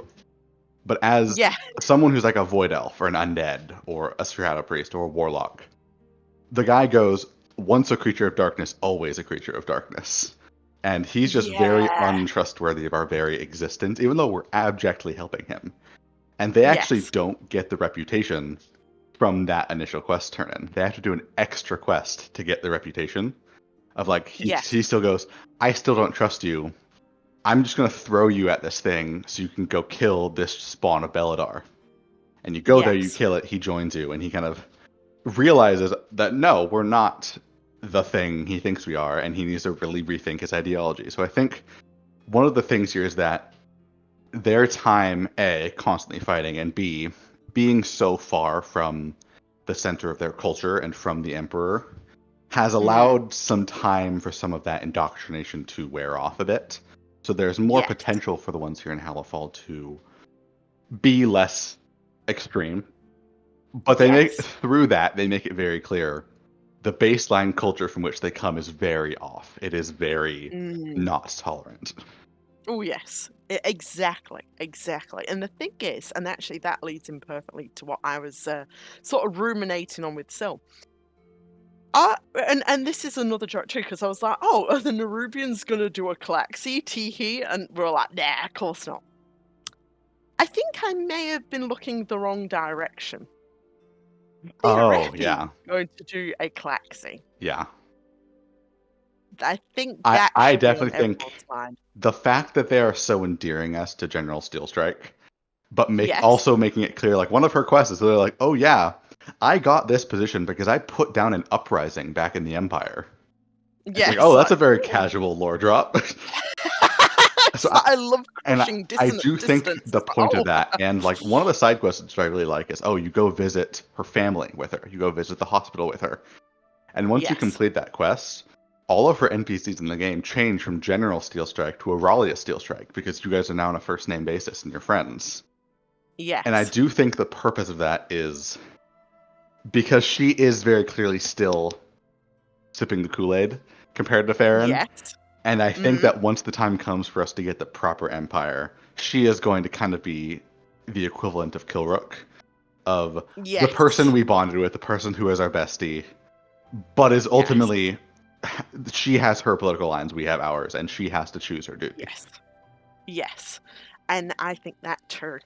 But as Yeah. someone who's like a void elf or an undead or a Shadow Priest or a warlock, the guy goes, once a creature of darkness, always a creature of darkness. And he's just very Yeah. untrustworthy of our very existence, even though we're abjectly helping him. And they actually Yes. don't get the reputation from that initial quest turn in. They have to do an extra quest to get the reputation of like, Yes. he still goes, I still don't trust you. I'm just going to throw you at this thing so you can go kill this spawn of Beladar. And you go there, you Yes. kill it, he joins you, and he kind of realizes that no, we're not the thing he thinks we are, and he needs to really rethink his ideology. So I think one of the things here is that their time, A, constantly fighting, and B, being so far from the center of their culture and from the Emperor, has allowed some time for some of that indoctrination to wear off a bit. So there's more Yes. potential for the ones here in Halifal to be less extreme. But they make Yes. through that, they make it very clear the baseline culture from which they come is very off. It is very not tolerant. Oh, yes. Exactly. Exactly. And the thing is, and actually that leads in perfectly to what I was sort of ruminating on with Sil. And this is another joke too, because I was like, oh, are the Nerubians going to do a Klaxi teehee? And we're like, nah, of course not. I think I may have been looking the wrong direction. Oh, yeah. Going to do a Klaxi. Yeah. I think that I should be on definitely think everyone's mind. the fact that they are so endearing us to General Steelstrike, but Yes. also making it clear, like one of her quests is they're like, oh yeah, I got this position because I put down an uprising back in the Empire. It's Yes. like, oh, that's a very casual lore drop. So I love and crushing I dissonant do think distance. the point of that, and like one of the side quests that I really like is, oh, you go visit her family with her. You go visit the hospital with her. And once you Yes. complete that quest, all of her NPCs in the game change from General Steelstrike to Aurelia Steelstrike because you guys are now on a first name basis and you're friends. Yes. And I do think the purpose of that is because she is very clearly still sipping the Kool-Aid compared to Farron. Yes. And I think that once the time comes for us to get the proper Empire, she is going to kind of be the equivalent of Kilrook, of the person we bonded with, the person who is our bestie, but is ultimately, she has her political lines, we have ours, and she has to choose her duty. Yes. Yes. And I think that too.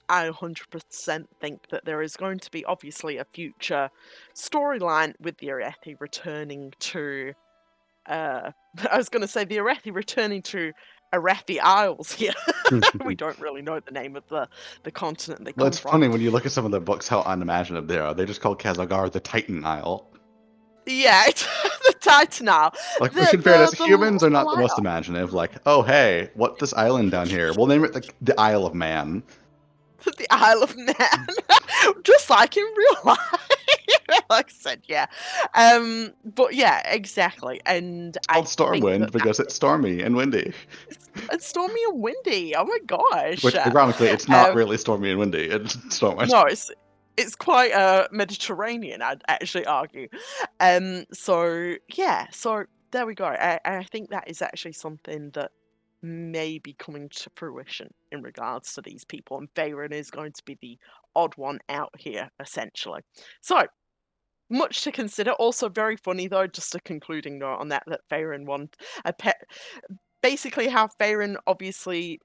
I 100% think that there is going to be obviously a future storyline with the Arethi returning to I was going to say the Arethi returning to Arethi Isles here. We don't really know the name of the continent they come Well, it's from. funny when you look at some of the books how unimaginative they are. They're just called Kazagar, the Titan Isle. Yeah, it's the Titan Isle. Like, in fairness, humans are not the most imaginative. Like, oh, hey, what's this island down here? We'll name it the Isle of Man. The Isle of Man. Just like in real life. Like I said, yeah. But yeah, exactly. And It's called Stormwind because it's stormy and windy. It's stormy and windy. Oh my gosh. Which, ironically, it's not really stormy and windy. It's Stormwind. No, it's quite Mediterranean, I'd actually argue. So yeah, so there we go. I think that is actually something that may be coming to fruition in regards to these people, and Veyron is going to be the odd one out here, essentially. So much to consider. Also very funny though, just a concluding note on that Veyron won a pet. Basically, how Veyron obviously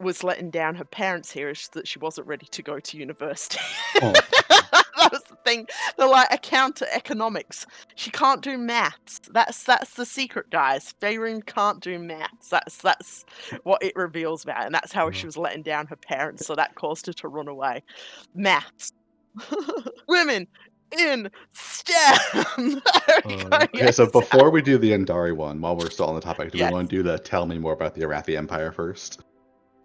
was letting down her parents here is that she wasn't ready to go to university. Oh. That was the thing. They're like, account to economics. She can't do maths. That's the secret, guys. Veyron can't do maths. That's what it reveals about, and that's how she was letting down her parents. So that caused her to run away. Maths. Women in STEM. Okay, so before we do the Andari one, while we're still on the topic, do we Yes. want to do the tell me more about the Arathi Empire first?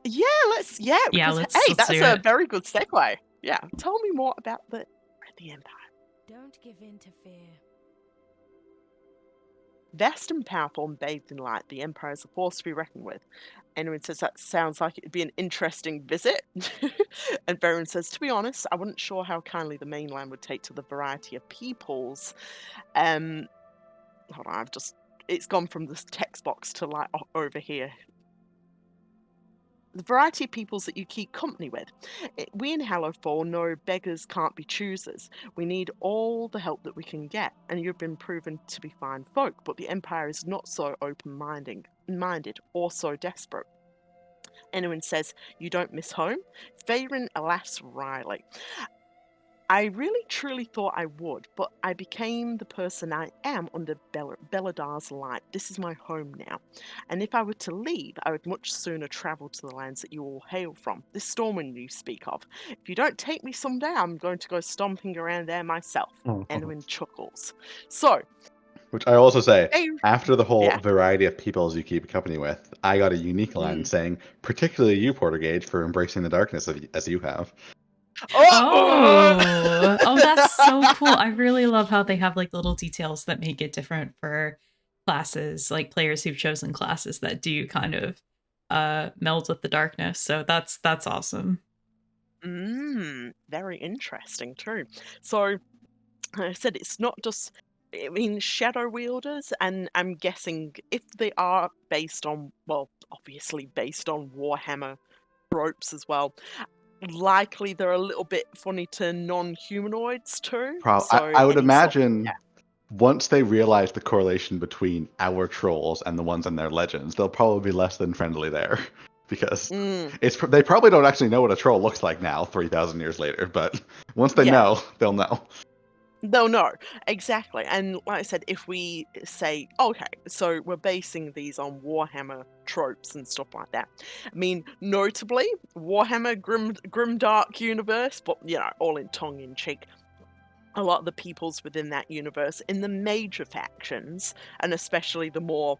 Yeah, let's. Yeah, because, let's hey, do that's a it. very good segue. Yeah, tell me more about the Empire. Don't give in to fear. Vast and powerful and bathed in light, the Empire is a force to be reckoned with. Anyone says that sounds like it'd be an interesting visit. And Varen says, to be honest, I wasn't sure how kindly the mainland would take to the variety of peoples. Hold on, it's gone from this text box to like over here. The variety of peoples that you keep company with. We in Hallowfall know beggars can't be choosers. We need all the help that we can get, and you've been proven to be fine folk, but the Empire is not so open-minded or so desperate. Anyone says, you don't miss home? Varen laughs wryly. I really truly thought I would, but I became the person I am under Beladar's light. This is my home now. And if I were to leave, I would much sooner travel to the lands that you all hail from. This Stormwind you speak of. If you don't take me someday, I'm going to go stomping around there myself. Enwin chuckles. So, which I also say, hey, after the whole yeah. variety of peoples you keep company with, I got a unique line saying, particularly you, Portergauge, for embracing the darkness as you have. Oh, that's so cool. I really love how they have like little details that make it different for classes, like players who've chosen classes that do kind of meld with the darkness. So that's awesome. Very interesting too. So, I said it's not just, I mean, shadow wielders, and I'm guessing if they are based on, well, obviously based on Warhammer tropes as well, likely they're a little bit funny to non-humanoids too. So I would any sort, imagine once they realize the correlation between our trolls and the ones in their legends, they'll probably be less than friendly there. Because they probably don't actually know what a troll looks like now, 3,000 years later, but once they know, they'll know. They'll know, exactly. And like I said, if we say, okay, so we're basing these on Warhammer tropes and stuff like that. I mean, notably, Warhammer Grimdark universe, but, you know, all in tongue-in-cheek. A lot of the peoples within that universe, in the major factions, and especially the more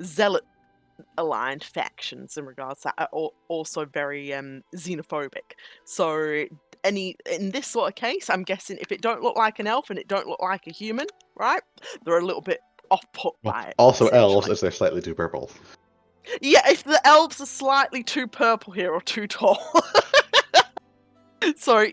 zealot-aligned factions in regards to that, are also very xenophobic. So in this sort of case, I'm guessing if it don't look like an elf and it don't look like a human, right? They're a little bit off-put by it. Also, elves, as they're slightly too purple. Yeah, if the elves are slightly too purple here or too tall. So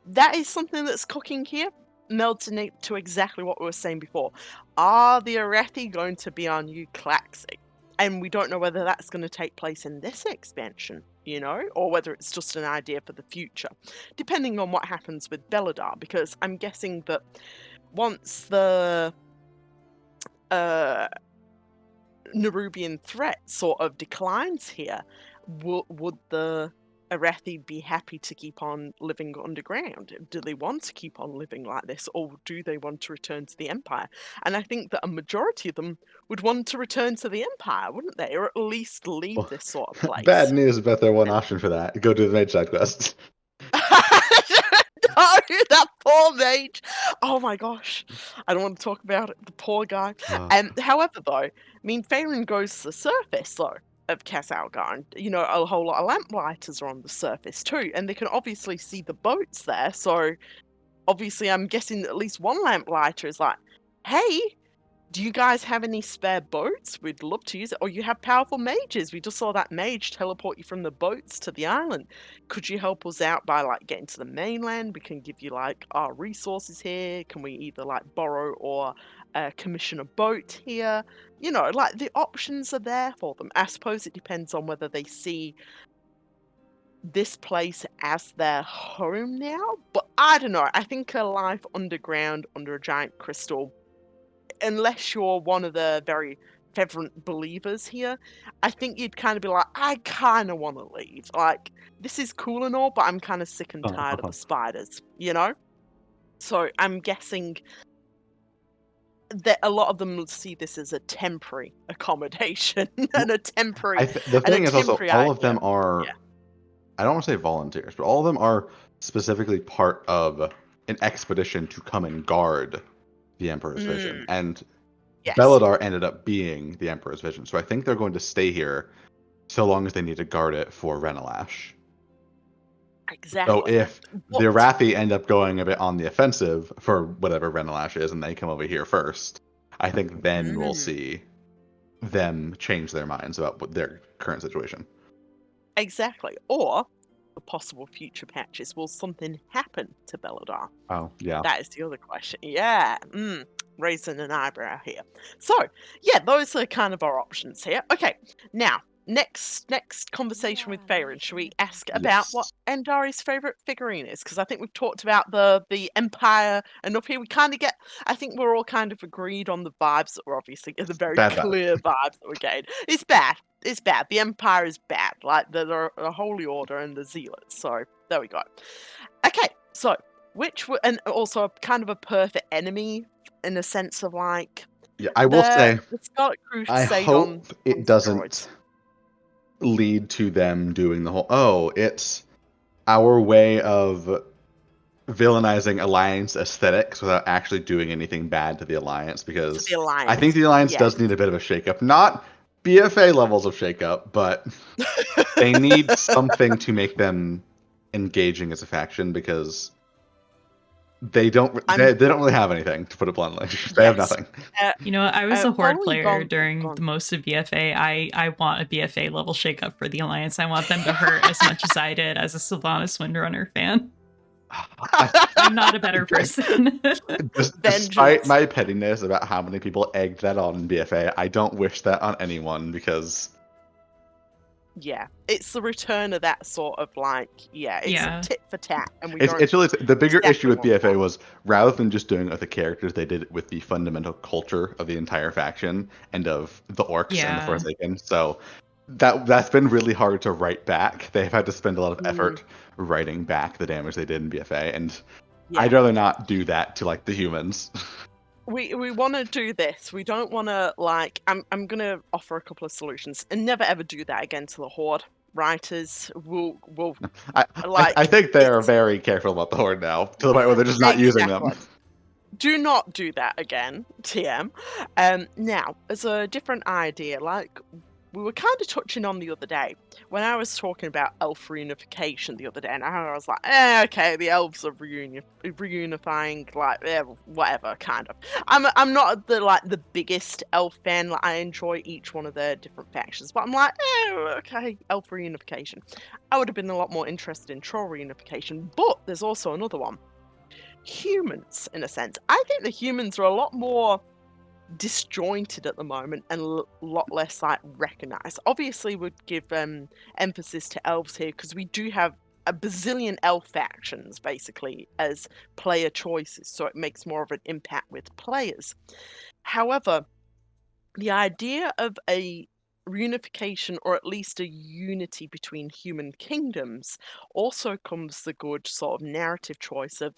that is something that's cooking here. Melds to exactly what we were saying before. Are the Arathi going to be our new Klaxi? And we don't know whether that's going to take place in this expansion, you know, or whether it's just an idea for the future, depending on what happens with Beladar, because I'm guessing that once the Nerubian threat sort of declines here, would the Arathi be happy to keep on living underground? Do they want to keep on living like this, or do they want to return to the Empire? And I think that a majority of them would want to return to the Empire, wouldn't they? Or at least leave this sort of place. Bad news about their one option for that. Go do the mage side quest. No, that poor mage. Oh my gosh. I don't want to talk about it. The poor guy. However, though, I mean, Faerun goes to the surface, though, of Cas Algarn. You know, a whole lot of lamplighters are on the surface, too, and they can obviously see the boats there, so obviously I'm guessing at least one lamplighter is like, hey, do you guys have any spare boats? We'd love to use it. Or you have powerful mages. We just saw that mage teleport you from the boats to the island. Could you help us out by like getting to the mainland? We can give you like our resources here. Can we either like borrow or commission a boat here? You know, like the options are there for them. I suppose it depends on whether they see this place as their home now. But I don't know. I think a life underground under a giant crystal, unless you're one of the very fervent believers here, I think you'd kind of be like, I kind of want to leave. Like, this is cool and all, but I'm kind of sick and tired of the spiders, you know? So I'm guessing that a lot of them will see this as a temporary accommodation and a temporary. The thing is also, all of them are, Yeah. I don't want to say volunteers, but all of them are specifically part of an expedition to come and guard the Emperor's Vision. And Yes. Beladar ended up being the Emperor's Vision. So I think they're going to stay here so long as they need to guard it for Renalash. Exactly. So if What- the Arathi end up going a bit on the offensive for whatever Renalash is, and they come over here first, I think then we'll see them change their minds about what their current situation. Exactly. Or the possible future patches, will something happen to Belladar? Oh, yeah. That is the other question. Yeah. Raising an eyebrow here. So, yeah, those are kind of our options here. Okay, now, next conversation with Veyron, should we ask about what Andari's favourite figurine is? Because I think we've talked about the Empire enough here. We kind of get, I think we're all kind of agreed on the vibes that we're obviously, the very Bad vibes. clear vibes that we're getting. It's bad. It's bad. The Empire is bad. Like, the Holy Order and the Zealots. So, there we go. Okay, so and also kind of a perfect enemy in the sense of like Yeah, I will say, the Scarlet I Crusade hope it on doesn't steroids. lead to them doing the whole, it's our way of villainizing Alliance aesthetics without actually doing anything bad to the Alliance, because The Alliance. I think the Alliance Yes. does need a bit of a shakeup. Not BFA levels of shakeup, but they need something to make them engaging as a faction, because they don't really have anything, to put it bluntly. They have Yes. nothing. You know, I was a Horde following player on- during on- the most of BFA. I want a BFA level shakeup for the Alliance. I want them to hurt as much as I did as a Sylvanas Windrunner fan. I'm not a better person. Despite my pettiness about how many people egged that on in BFA, I don't wish that on anyone, because Yeah, it's the return of that sort of like, it's Yeah. a tit for tat, and we it's really the bigger exactly issue with want BFA that. was, rather than just doing it with the characters, they did it with the fundamental culture of the entire faction and of the orcs and the Yeah. Forsaken. So that's been really hard to write back. They've had to spend a lot of effort writing back the damage they did in BFA, and I'd rather not do that to like the humans. We want to do this. We don't want to like. I'm gonna offer a couple of solutions, and never ever do that again to the Horde writers. We'll I think they are very careful about the Horde now, to the point where they're just not using them. Do not do that again, TM. Now, as a different idea, like we were kind of touching on the other day, when I was talking about elf reunification the other day, and I was like, okay, the elves are reunifying, like, whatever, kind of. I'm not the biggest elf fan. Like, I enjoy each one of their different factions, but I'm like, okay, elf reunification. I would have been a lot more interested in troll reunification, but there's also another one. Humans, in a sense. I think the humans are a lot more disjointed at the moment and a lot less like recognized. Obviously would give emphasis to elves here, because we do have a bazillion elf factions basically as player choices, so it makes more of an impact with players. However, the idea of a reunification, or at least a unity between human kingdoms, also comes the good sort of narrative choice of,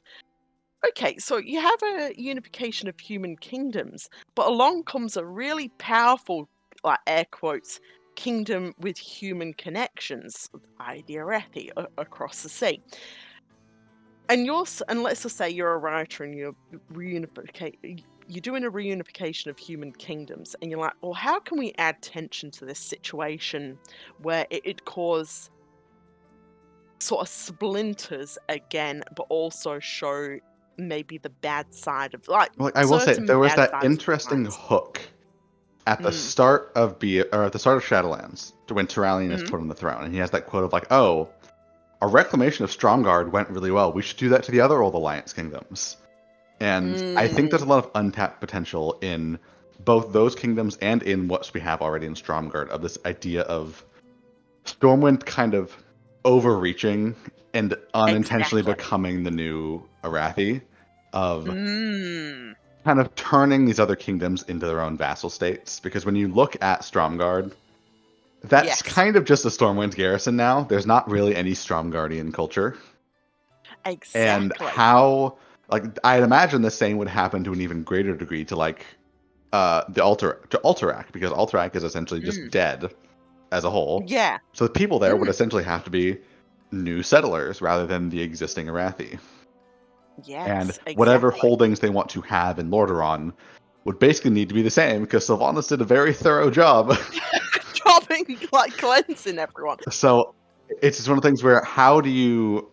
okay, so you have a unification of human kingdoms, but along comes a really powerful, like air quotes, kingdom with human connections, Idearethi, across the sea. And let's just say you're a writer and you're doing a reunification of human kingdoms, and you're like, well, how can we add tension to this situation where it'd cause sort of splinters again, but also show maybe the bad side of I will say there was that sides of interesting Alliance. hook at the start of at the start of Shadowlands, when Tyrallion is put on the throne, and he has that quote of like, "Oh, our reclamation of Stromgarde went really well. We should do that to the other old Alliance kingdoms." And I think there's a lot of untapped potential in both those kingdoms and in what we have already in Stromgarde, of this idea of Stormwind kind of overreaching and unintentionally becoming the new Arathi, of kind of turning these other kingdoms into their own vassal states. Because when you look at Stromgarde, that's kind of just a Stormwind's garrison now. There's not really any Stromgardian culture. Exactly. And how, like, I'd imagine the same would happen to an even greater degree to Alterac, because Alterac is essentially just dead as a whole. Yeah. So the people there would essentially have to be new settlers rather than the existing Arathi. Yes, And whatever holdings they want to have in Lordaeron would basically need to be the same, because Sylvanas did a very thorough job. Chopping, like, cleansing everyone. So it's just one of the things where, how do you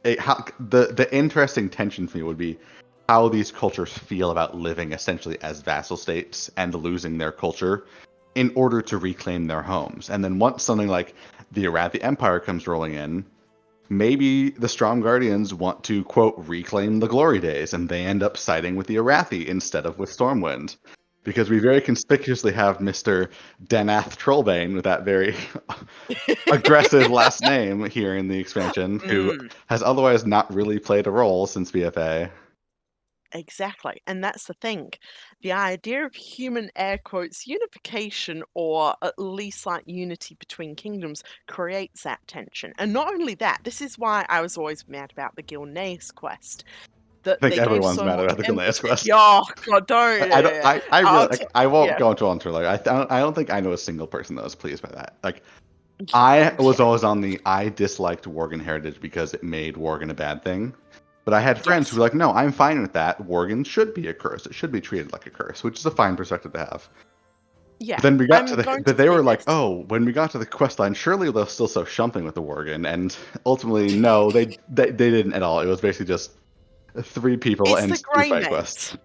the interesting tension for me would be how these cultures feel about living essentially as vassal states and losing their culture in order to reclaim their homes. And then once something like the Arathi Empire comes rolling in, maybe the Strong Guardians want to, quote, reclaim the glory days, and they end up siding with the Arathi instead of with Stormwind. Because we very conspicuously have Mr. Denath Trollbane with that very aggressive last name here in the expansion, who has otherwise not really played a role since BFA. Exactly. And that's the thing. The idea of human air quotes unification, or at least like unity between kingdoms, creates that tension. And not only that, this is why I was always mad about the Gilneas quest. That I think they gave everyone's so mad much about the Gilneas emphasis. quest. Oh God, don't. I don't. I really. Like, I won't yeah. go into on Thriller. I don't think I know a single person that was pleased by that. Like, I was always on the I disliked Worgen heritage because it made Worgen a bad thing. But I had friends who were like, no, I'm fine with that. Worgen should be a curse. It should be treated like a curse, which is a fine perspective to have. Yeah. But then we got but they were like, oh, when we got to the quest line, surely they'll still show something with the Worgen. And ultimately, no, they didn't at all. It was basically just 3 people it's and the 2 Grey fight Mains. quests.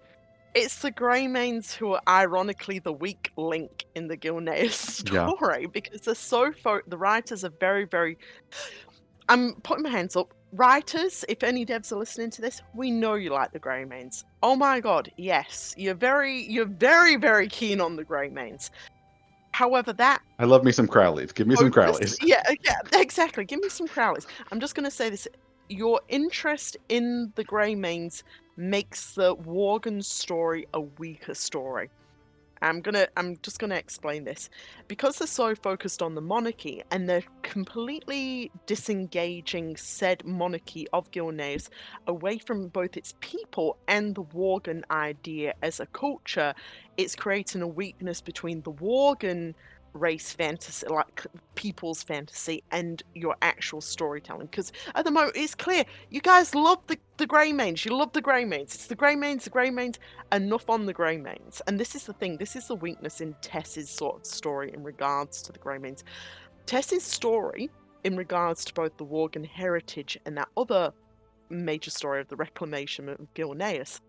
It's the Greymanes who are ironically the weak link in the Gilneas story, because they're so the writers are very, very. I'm putting my hands up. Writers, if any devs are listening to this, we know you like the Greymanes. Oh my God, yes, you're very, very keen on the Greymanes. However, that I love me some Crowleys. Give me some Crowleys. Yeah, exactly. Give me some Crowleys. I'm just going to say this. Your interest in the Greymanes makes the Worgen story a weaker story. I'm just gonna explain this. Because they're so focused on the monarchy, and they're completely disengaging said monarchy of Gilneas away from both its people and the Worgen idea as a culture, it's creating a weakness between the Worgen race fantasy, like people's fantasy, and your actual storytelling. Because at the moment, it's clear you guys love the Greymanes. You love the Greymanes. It's the Greymanes. Enough on the Greymanes. And this is the thing. This is the weakness in Tess's sort of story in regards to the Greymanes. Tess's story in regards to both the Worgen heritage and that other major story of the reclamation of Gilneas,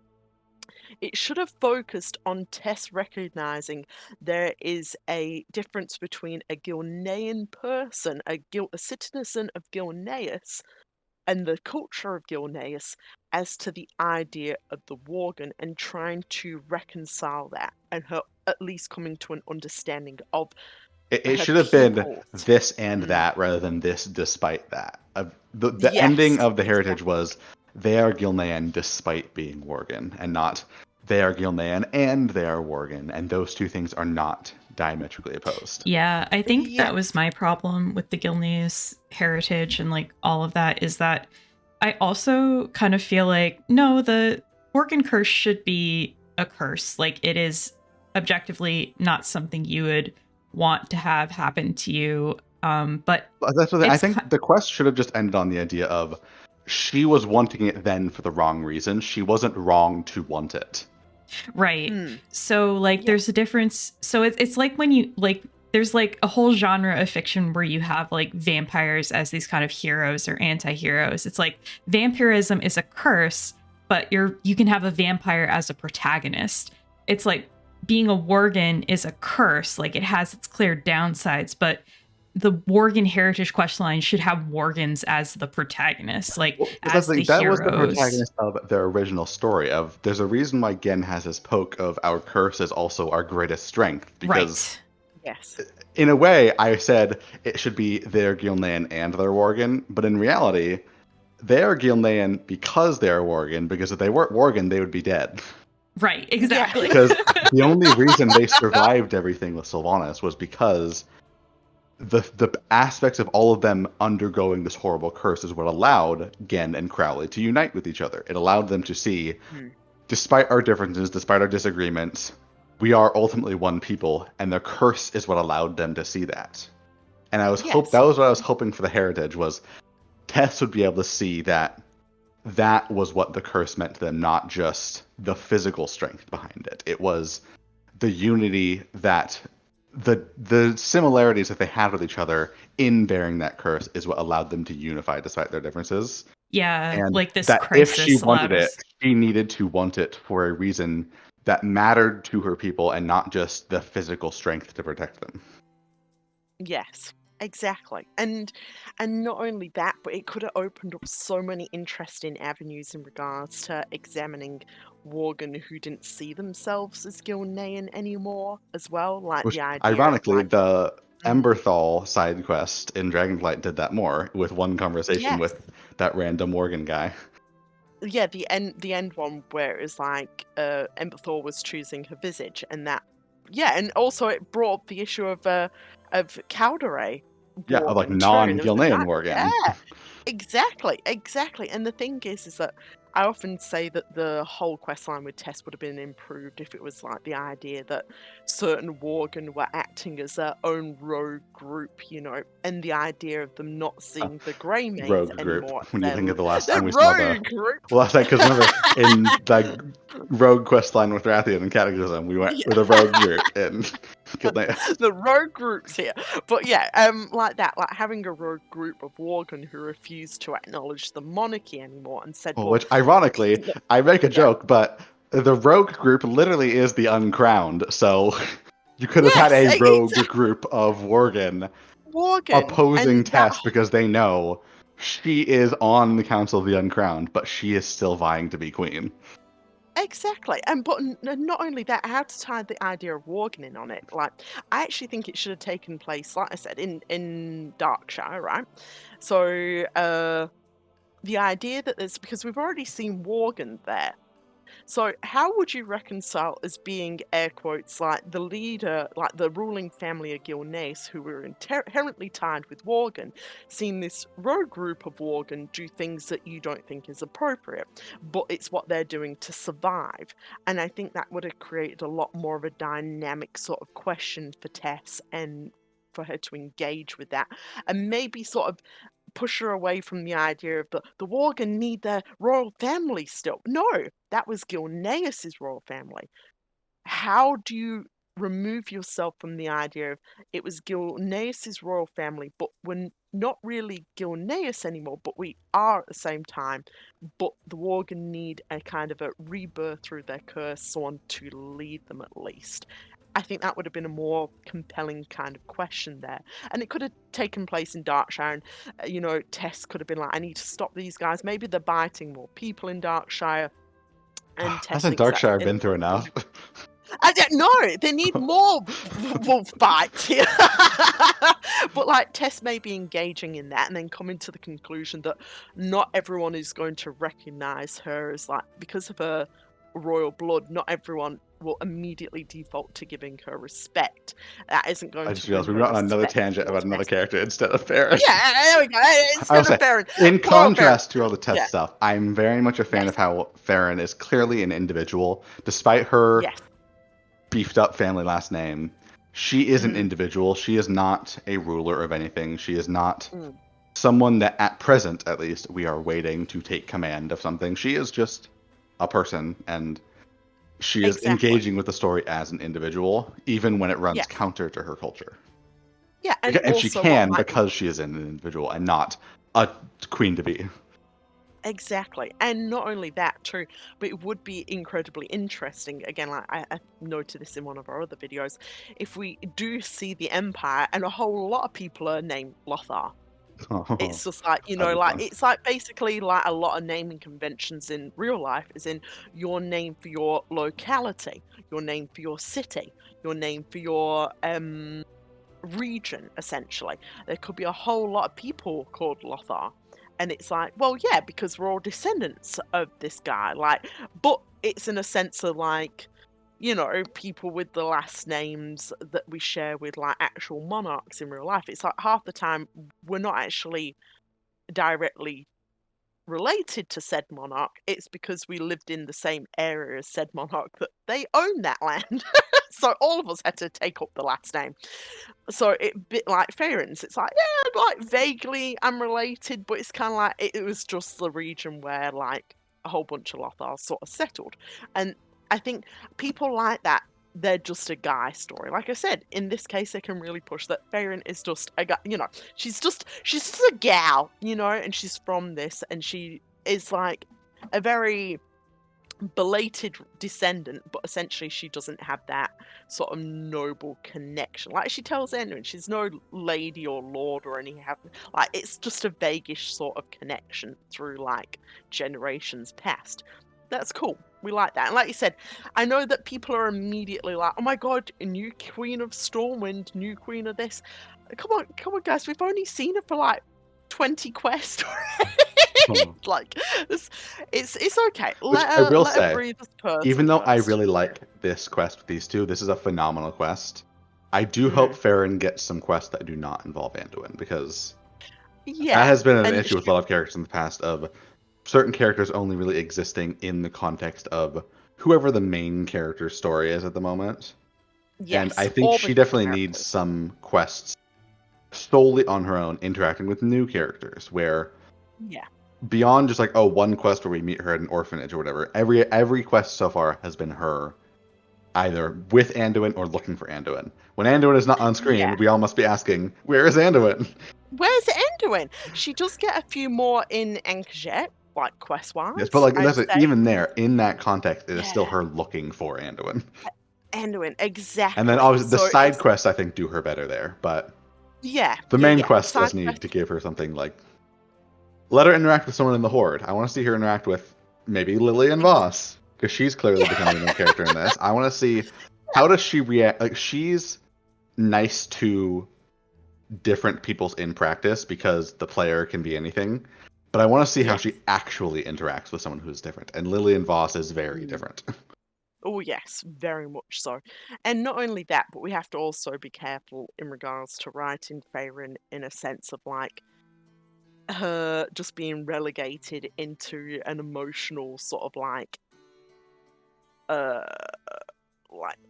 it should have focused on Tess recognizing there is a difference between a Gilnean person, a citizen of Gilneas, and the culture of Gilneas as to the idea of the Worgen, and trying to reconcile that, and her at least coming to an understanding of It her should have been peoples. this and that rather than this despite that. The Yes, ending of the heritage was they are Gilnean despite being Worgen, and not they are Gilnean and they are Worgen, and those two things are not diametrically opposed. Yeah, I think that was my problem with the Gilneas heritage and like all of that, is that I also kind of feel like, no, the Worgen curse should be a curse. Like, it is objectively not something you would want to have happen to you. But that's what I think the quest should have just ended on the idea of she was wanting it then for the wrong reason. She wasn't wrong to want it. Right. So like there's a difference. So it's like when you like there's like a whole genre of fiction where you have like vampires as these kind of heroes or anti-heroes. It's like vampirism is a curse, but you can have a vampire as a protagonist. It's like being a Worgen is a curse. Like, it has its clear downsides, but the Worgen heritage questline should have Worgens as the protagonist, like as the that heroes. was the protagonist of their original story. Of there's a reason why Gen has his poke of our curse is also our greatest strength. Because yes, in a way, I said it should be their Gilnean and their Worgen, but in reality, they are Gilnean because they are Worgen. Because if they weren't Worgen, they would be dead. Right, exactly. Because the only reason they survived everything with Sylvanas was because the aspects of all of them undergoing this horrible curse is what allowed Gen and Crowley to unite with each other. It allowed them to see, despite our differences, despite our disagreements, we are ultimately one people, and their curse is what allowed them to see that. And that was what I was hoping for the heritage, was Tess would be able to see that was what the curse meant to them, not just the physical strength behind it. It was the unity that the similarities that they had with each other in bearing that curse is what allowed them to unify despite their differences. Yeah, And like this that if she crisis wanted allowed it, us. she needed to want it for a reason that mattered to her people and not just the physical strength to protect them. Yes, exactly. And not only that, but it could have opened up so many interesting avenues in regards to examining Worgen who didn't see themselves as Gilnean anymore as well. Like Which, the idea of ironically, like, the mm, Emberthal side quest in Dragonflight did that more with one conversation yes, with that random Morgan guy. yeah, the end one where it was like Emberthor was choosing her visage, and that, yeah, and also it brought up the issue of Caldere Yeah, of like Worgen too. There was non-Gilnean that, Morgan. yeah. Exactly, exactly. And the thing is that I often say that the whole questline with Tess would have been improved if it was like the idea that certain Worgen were acting as their own rogue group, and the idea of them not seeing the Grey Maids Rogue group. anymore. When you think They're of the last the time we saw the rogue group. well, that's because remember in the Rogue quest line with Rathian and Cataclysm, we went Yeah. with a Rogue group in Gilneas. The rogue groups here. But yeah, like that, like having a rogue group of Worgen who refused to acknowledge the monarchy anymore and said, Well, well, which ironically, I make a yeah, joke, but the Rogue group literally is the Uncrowned, so you could have had yes, a rogue exactly, group of Worgen Worgen. opposing And that Tess because they know she is on the Council of the Uncrowned, but she is still vying to be queen. exactly, and but not only that, how to tie the idea of Worgen in on it. Like, I actually think it should have taken place, like I said, in Darkshire, right? So, the idea that there's, because we've already seen Worgen there. So how would you reconcile as being, air quotes, like the leader, like the ruling family of Gilneas, who were inherently tied with Worgen, seeing this rogue group of Worgen do things that you don't think is appropriate, but it's what they're doing to survive. And I think that would have created a lot more of a dynamic sort of question for Tess and for her to engage with that, and maybe sort of push her away from the idea of the Worgen need their royal family still. No, that was Gilneas's royal family. How do you remove yourself from the idea of it was Gilneas's royal family, but we're not really Gilneas anymore, but we are at the same time, but the Worgen need a kind of a rebirth through their curse, someone to lead them at least. I think that would have been a more compelling kind of question there. And it could have taken place in Darkshire, and, Tess could have been like, I need to stop these guys. Maybe they're biting more people in Darkshire, and Tess Hasn't thinks that's Darkshire been through inappropriate. enough? I don't know. They need more wolf bites here. But like Tess may be engaging in that and then coming to the conclusion that not everyone is going to recognize her as, like, because of her royal blood, not everyone will immediately default to giving her respect. That isn't I going just to win realized we her went on another respect tangent about towards another Tess. character instead of Farron. Yeah, there we go. I will Instead of say, Farron. in Poor Farron. contrast to all the Tess Yeah. stuff, I'm very much a fan Yes. of how Farron is clearly an individual, despite her Yes. beefed up family last name. She is an Mm, individual. She is not a ruler of anything. She is not mm. someone that, at present at least, we are waiting to take command of something. She is just a person, and she is Exactly. engaging with the story as an individual, even when it runs Yes. counter to her culture. Yeah, and And she also what can might because she is an individual and not a queen to be. exactly. And not only that too, but it would be incredibly interesting, again, like I noted this in one of our other videos, if we do see the Empire and a whole lot of people are named Lothar. It's just like, That'd be like, fun. it's like basically like a lot of naming conventions in real life, is in your name for your locality, your name for your city, your name for your region, essentially. There could be a whole lot of people called Lothar. And it's like, well, yeah, because we're all descendants of this guy. Like, but it's in a sense of like, people with the last names that we share with like actual monarchs in real life. It's like half the time we're not actually directly related to said monarch. It's because we lived in the same area as said monarch that they own that land. So all of us had to take up the last name. So it bit like Farron's. It's like, yeah, like vaguely I'm related, but it's kind of like it was just the region where like a whole bunch of Lothars sort of settled. And I think people like that they're just a guy story. Like I said, in this case, they can really push that Farron is just a guy, she's just a gal, and she's from this, and she is like a very belated descendant, but essentially she doesn't have that sort of noble connection. Like she tells anyone, she's no lady or lord or anything. Like it's just a vaguish sort of connection through like generations past. That's cool. We like that. And like you said, I know that people are immediately like, oh my god, a new queen of Stormwind, new queen of this. Come on, guys. We've only seen her for like 20 quests already. Like, it's okay. Let her breathe as person even though I first. really like this quest with these two, this is a phenomenal quest. I do hope Farron gets some quests that do not involve Anduin, because that has been an issue with a lot of characters in the past, of certain characters only really existing in the context of whoever the main character's story is at the moment. Yes, and I think she definitely needs some quests solely on her own, interacting with new characters, where beyond just like, oh, one quest where we meet her at an orphanage or whatever, every quest so far has been her either with Anduin or looking for Anduin. When Anduin is not on screen, we all must be asking, where is Anduin? Where's Anduin? She does get a few more in Ankajet, like quest-wise. Yes, but like even there, in that context, it is still her looking for Anduin. Anduin, exactly. And then obviously the side quests, I think, do her better there, but the main quest does need to give her something like, let her interact with someone in the Horde. I want to see her interact with maybe Lillian Voss, because she's clearly becoming a main character in this. I want to see, how does she react? Like, she's nice to different people's in practice because the player can be anything, but I want to see how she actually interacts with someone who's different, and Lillian Voss is very different. Oh yes, very much so. And not only that, but we have to also be careful in regards to writing Farron in a sense of like her just being relegated into an emotional sort of like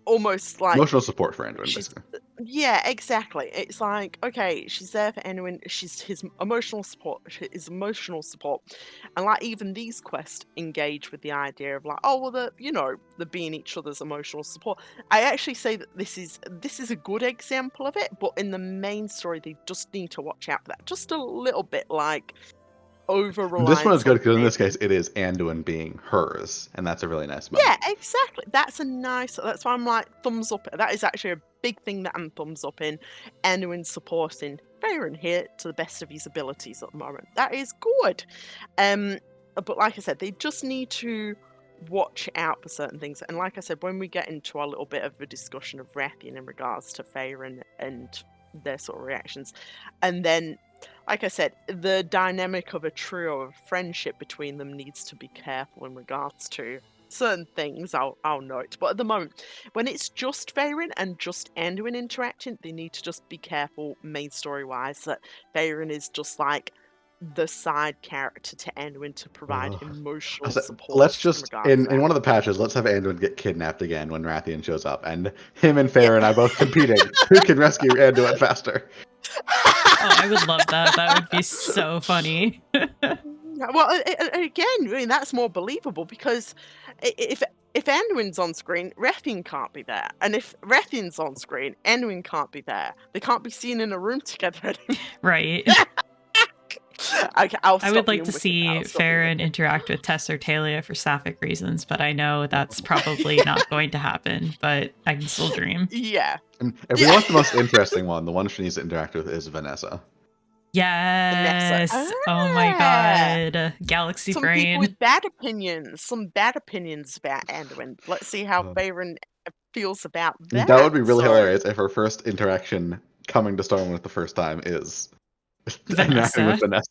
almost like emotional support for Anduin, basically. Yeah, exactly. It's like, okay, she's there for Anduin, she's his emotional support, and like even these quests engage with the idea of like, oh well, they're being each other's emotional support. I actually say that this is a good example of it, but in the main story they just need to watch out for that just a little bit, like over-reliance. This one is good because in this case it is Anduin being hers, and that's a really nice moment. Yeah, exactly. That's why I'm like, thumbs up. That is actually a big thing that I'm thumbs up in. Anduin supporting Farron here to the best of his abilities at the moment. That is good. But like I said, they just need to watch out for certain things. And like I said, when we get into our little bit of a discussion of Rathian in regards to Farron and their sort of reactions, and then like I said, the dynamic of a trio of friendship between them needs to be careful in regards to certain things I'll note. But at the moment, when it's just Farron and just Anduin interacting, they need to just be careful main story-wise that Farron is just like the side character to Anduin to provide emotional support. Let's just, in one of the patches, let's have Anduin get kidnapped again when Rathian shows up, and him and Farron are both competing. Who can rescue Anduin faster? Oh, I would love that. That would be so funny. Well, again, I mean, that's more believable because if Anduin's on screen, Rathian can't be there. And if Rathian's on screen, Anduin can't be there. They can't be seen in a room together anymore. Right. Okay, I would like to see Farron interact with Tess or Talia for sapphic reasons, but I know that's probably not going to happen, but I can still dream. Yeah. And if we want the most interesting one, the one she needs to interact with is Vanessa. Yes. Vanessa. Oh my god. Galaxy some brain. People with bad opinions. Some bad opinions about Anduin. Let's see how Farron feels about that. That would be really hilarious if her first interaction coming to Stormwind the first time is interacting with Vanessa.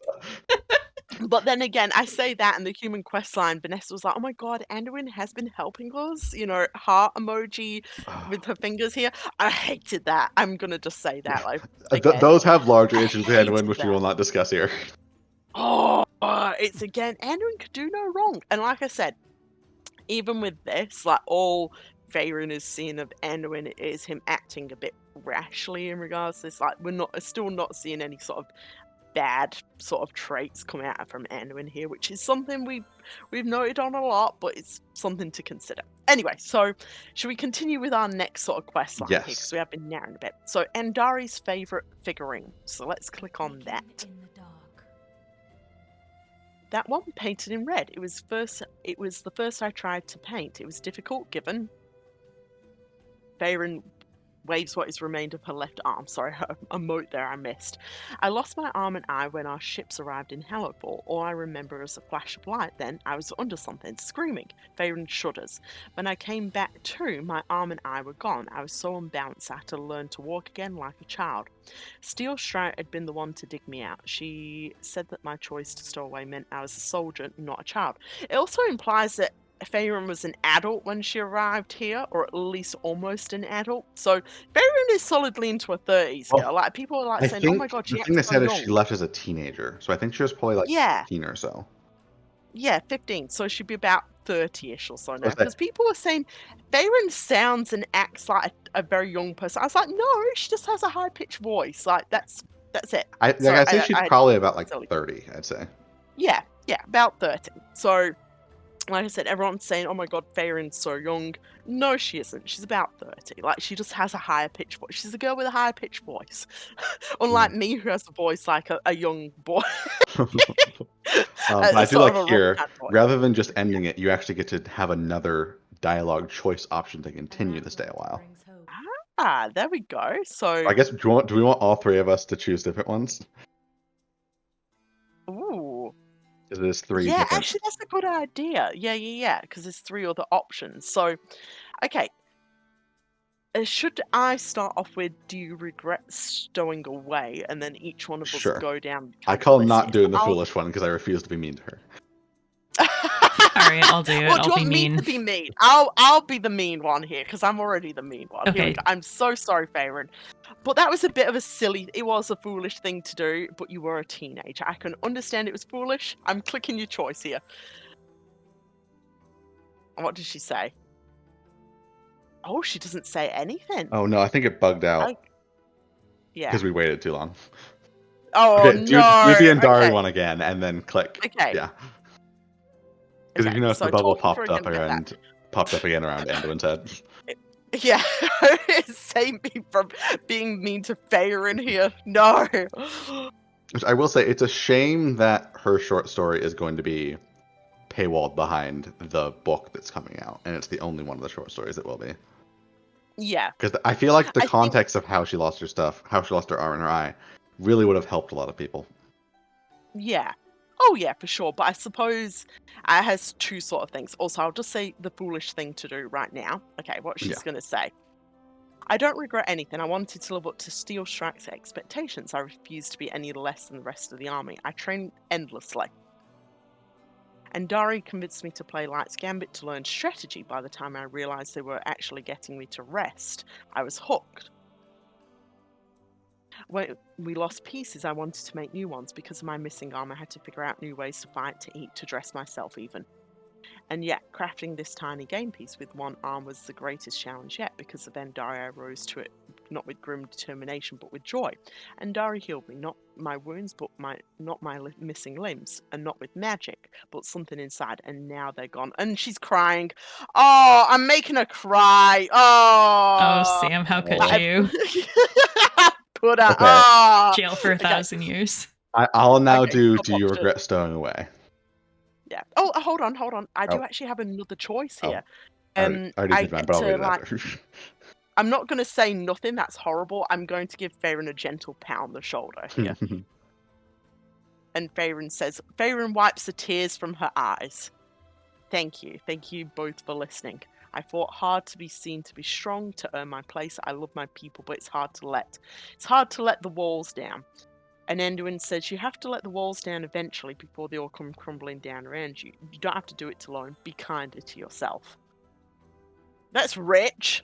But then again, I say that in the human quest line, Vanessa was like, oh my god, Anduin has been helping us. Heart emoji with her fingers here. I hated that. I'm going to just say that. Like, those have larger issues with Anduin, which we will not discuss here. Oh, it's again, Anduin could do no wrong. And like I said, even with this, like all Farron is seeing of Anduin is him acting a bit rashly in regards to this. Like, we're still not seeing any sort of bad sort of traits coming out from Anduin here, which is something we've noted on a lot, but it's something to consider. Anyway, so should we continue with our next sort of quest line here, because Yes. we have been narrowing a bit. So Andari's favorite figurine. So let's click on Making that. in the dark. That one painted in red. It was the first I tried to paint. It was difficult given Faerun waves what is remained of her left arm. Sorry, a mote there I missed. I lost my arm and eye when our ships arrived in Hallowfall. All I remember is a flash of light. Then I was under something, screaming. Faerun shudders. When I came back to, my arm and eye were gone. I was so unbalanced I had to learn to walk again like a child. Steel Strout had been the one to dig me out. She said that my choice to stow away meant I was a soldier, not a child. It also implies that Faerun was an adult when she arrived here, or at least almost an adult. So Faerun is solidly into her 30s here. Well, Like, people are like I saying, "Oh my think god, she the acts thing they so said is young." she left as a teenager, so I think she was probably like Yeah, 15 or so. yeah, 15. So she'd be about 30-ish or so now. Was that- Because people were saying Faerun sounds and acts like a very young person. I was like, no, she just has a high pitched voice. Like that's it. I'd So say she's I probably about like silly. 30, I'd say. Yeah, about 30. So, like I said, everyone's saying, oh my god, Faerun's so young. No, she isn't. She's about 30. Like, she just has a higher pitched voice. She's a girl with a higher pitched voice. Unlike me, who has a voice like a young boy. I do Sort of like a here, rough voice. rather than just ending it, you actually get to have another dialogue choice option to continue to stay a while. Brings hope. Ah, there we go. So, I guess, do we want all three of us to choose different ones? ooh. Because there's three Yeah, different... actually, that's a good idea. Yeah, because there's 3 other options. So, okay. Should I start off with, do you regret stowing away? And then each one of us Sure. go down. I call not doing the foolish one because I refuse to be mean to her. All right, I'll do it. Well, do I'll you be want me mean. to be mean? I'll be the mean one here because I'm already the mean one. Here we Okay. go. I'm so sorry, Faerun. But that was a bit of a silly. It was a foolish thing to do. But you were a teenager. I can understand it was foolish. I'm clicking your choice here. What did she say? Oh, she doesn't say anything. Oh no, I think it bugged out Yeah. because we waited too long. Oh Okay, do no. the Andari Okay. one again and then click. Okay. Yeah. Because if you notice, so the bubble talking for popped up again about again around Anduin's head. Yeah, save me from being mean to Faerun here. No. Which I will say, it's a shame that her short story is going to be paywalled behind the book that's coming out, and it's the only one of the short stories that will be. Yeah. Because I feel like the I think- context of how she lost her stuff, how she lost her arm and her eye, really would have helped a lot of people. Yeah. Oh yeah, for sure. But I suppose it has 2 sort of things. Also, I'll just say the foolish thing to do right now. Okay, what she's Yeah. going to say. I don't regret anything. I wanted to live up to Steel Strike's expectations. I refused to be any less than the rest of the army. I trained endlessly. And Dari convinced me to play Light's Gambit to learn strategy. By the time I realised they were actually getting me to rest, I was hooked. When we lost pieces, I wanted to make new ones. Because of my missing arm, I had to figure out new ways to fight, to eat, to dress myself even. And yet, crafting this tiny game piece with one arm was the greatest challenge yet. Because of Andari, I rose to it not with grim determination, but with joy. Andari healed me, not my wounds, but not my missing limbs, and not with magic, but something inside. And now they're gone. And she's crying. Oh, I'm making her cry. Oh, Oh, Sam, how could you? Put her. Okay. Oh. Jail for 1,000 Okay. years. I'll now Okay, do top you option. regret stowing away? Yeah. Oh, hold on. I do Oh. actually have another choice here. I already did mine, get but I'll to, read it like, after. I'm not going to say nothing. That's horrible. I'm going to give Faerun a gentle pat on the shoulder here. And Faerun wipes the tears from her eyes. Thank you both for listening. I fought hard to be seen, to be strong, to earn my place. I love my people, but it's hard to let the walls down. And Anduin says you have to let the walls down eventually before they all come crumbling down around you. You don't have to do it alone. Be kinder to yourself. That's rich.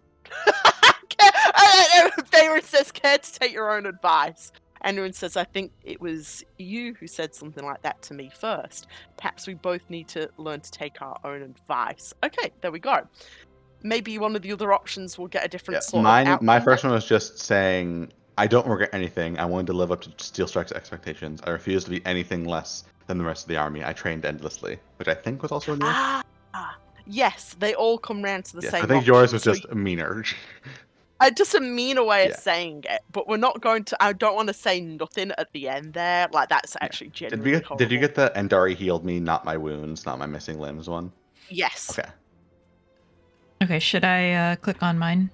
Faerun says, care to take your own advice. Anduin says, I think it was you who said something like that to me first. Perhaps we both need to learn to take our own advice. Okay, there we go. Maybe one of the other options will get a different sort of outcome. My first one was just saying I don't regret anything. I wanted to live up to Steel Strike's expectations. I refuse to be anything less than the rest of the army. I trained endlessly, which I think was also in yours. Yes, they all come round to the Yes, same I think yours option. was just meaner. Just a meaner way Yeah. of saying it, but we're not going to. I don't want to say nothing at the end there. Like that's actually genuinely horrible. Did you get the Endari healed me, not my wounds, not my missing limbs one? Yes. Okay. Okay, should I click on mine?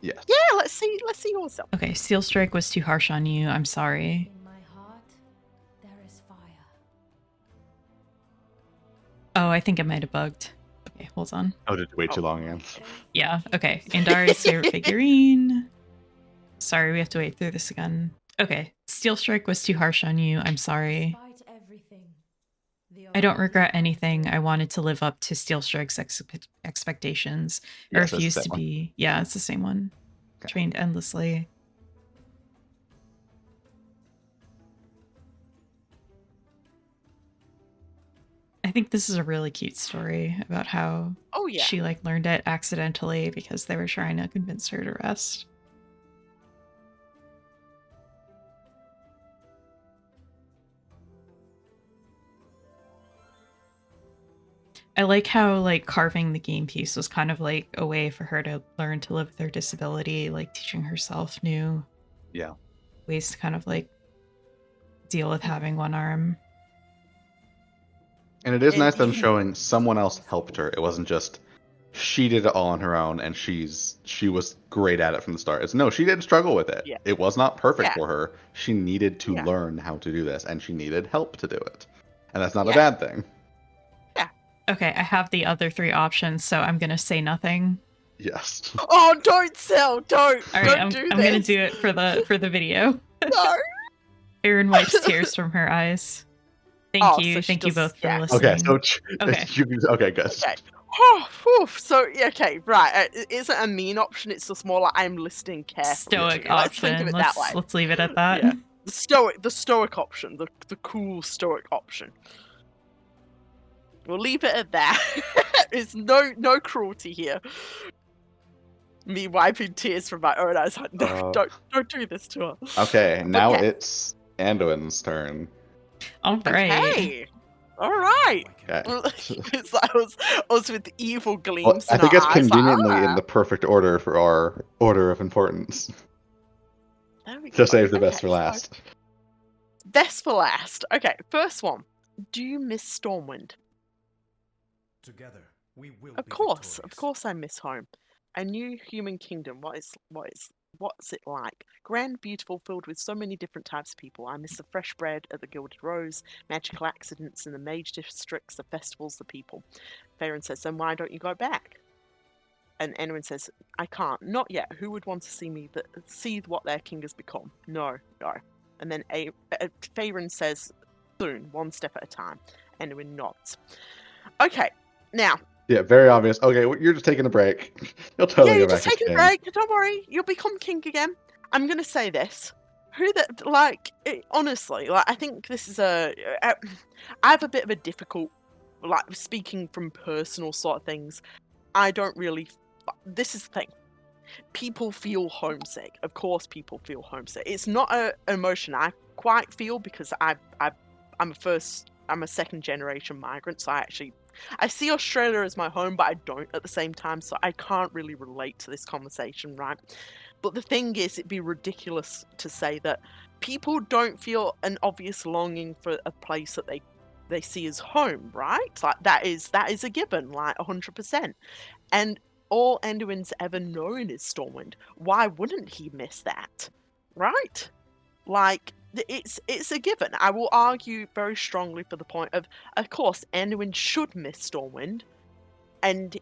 Yes. Yeah. Let's see yours. Okay, Steel Strike was too harsh on you. I'm sorry. In my heart, there is fire. Oh, I think it might have bugged. Okay, hold on. Oh, did you wait too long, Anne? Yeah, okay. Andari's favorite figurine. Sorry, we have to wait through this again. Okay, Steel Strike was too harsh on you. I'm sorry. Despite everything, the I don't only regret one anything. I wanted to live up to Steel Strike's expectations. I Yes, that's the refused same to one. be. Yeah, it's the same one. Okay. Trained endlessly. I think this is a really cute story about how Oh yeah. she like learned it accidentally because they were trying to convince her to rest. I like how like carving the game piece was kind of like a way for her to learn to live with her disability, like teaching herself new ways to kind of like deal with having one arm. And it is And nice them even- showing someone else helped her. It wasn't just she did it all on her own and she was great at it from the start. It's no, she did struggle with it. Yeah. It was not perfect Yeah. for her. She needed to Yeah. learn how to do this and she needed help to do it. And that's not a Yeah. bad thing. Okay, I have the other three options, so I'm gonna say nothing. Yes. Oh, don't sell. Don't. All right, Don't I'm do this. gonna do it for the video. No. Erin wipes tears from her eyes. Thank Oh, you, so she thank you does- both for yeah. listening. Okay, so Okay. okay, good. Okay. Oh, whew. So okay, right. It isn't a mean option. It's just more like I'm listening carefully. Stoic to you. Let's think option. of it that way. Let's leave it at that. Yeah. The stoic option. The cool stoic option. We'll leave it at that. There's no cruelty here. Me wiping tears from my own eyes. Like, no, don't do this to her. Okay, now Okay. it's Anduin's turn. All right. Okay. All right. Okay. It's like us with evil gleams. Well, I in think our it's eyes, like, conveniently in "Ah." the perfect order for our order of importance. There we To go. save the best Okay, for so- last. Best for last. Okay, first one. Do you miss Stormwind? Together, we will Of be course victorious. I miss home. A new human kingdom. What's it like? Grand, beautiful, filled with so many different types of people. I miss the fresh bread at the Gilded Rose, magical accidents in the mage districts, the festivals, the people. Farron says, then why don't you go back? And Enwin says, I can't. Not yet. Who would want to see what their king has become? No. And then Farron says, soon, one step at a time. Enwin nods. Okay, now. Yeah, very obvious. Okay, well, you're just taking a break. You'll totally Yeah, go you're back just as taking a king. break. Don't worry, you'll become king again. I'm gonna say this. Honestly, I think this is I have a bit of a difficult, speaking from personal sort of things. I don't really. This is the thing. People feel homesick. Of course, people feel homesick. It's not an emotion I quite feel because I'm a second generation migrant, so I see Australia as my home, but I don't at the same time, so I can't really relate to this conversation, right? But the thing is, it'd be ridiculous to say that people don't feel an obvious longing for a place that they see as home, right? Like that is a given, like 100%. And all Anduin's ever known is Stormwind. Why wouldn't he miss that, right? Like, it's a given. I will argue very strongly for the point of course, Anduin should miss Stormwind, and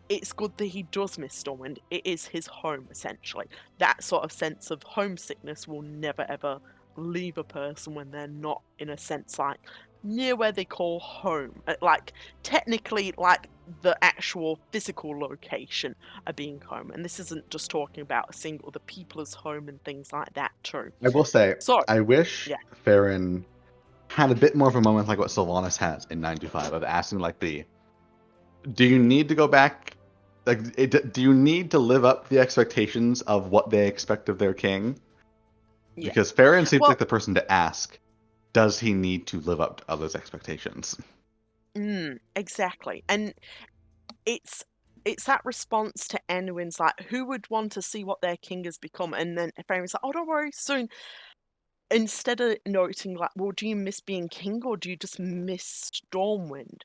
it's good that he does miss Stormwind. It is his home, essentially. That sort of sense of homesickness will never, ever leave a person when they're not, in a sense, like, near where they call home. Like, technically, like, the actual physical location of being home. And this isn't just talking about the people as home and things like that, too. I will say, So, I wish yeah. Farron had a bit more of a moment like what Sylvanas has in 925 of asking, like, do you need to go back? Like, do you need to live up to the expectations of what they expect of their king? Yeah. Because Farron seems Well- like the person to ask, does he need to live up to others' expectations? Exactly. And it's that response to Anduin's like, who would want to see what their king has become? And then Farron's like, oh, don't worry, soon. Instead of noting like, well, do you miss being king or do you just miss Stormwind?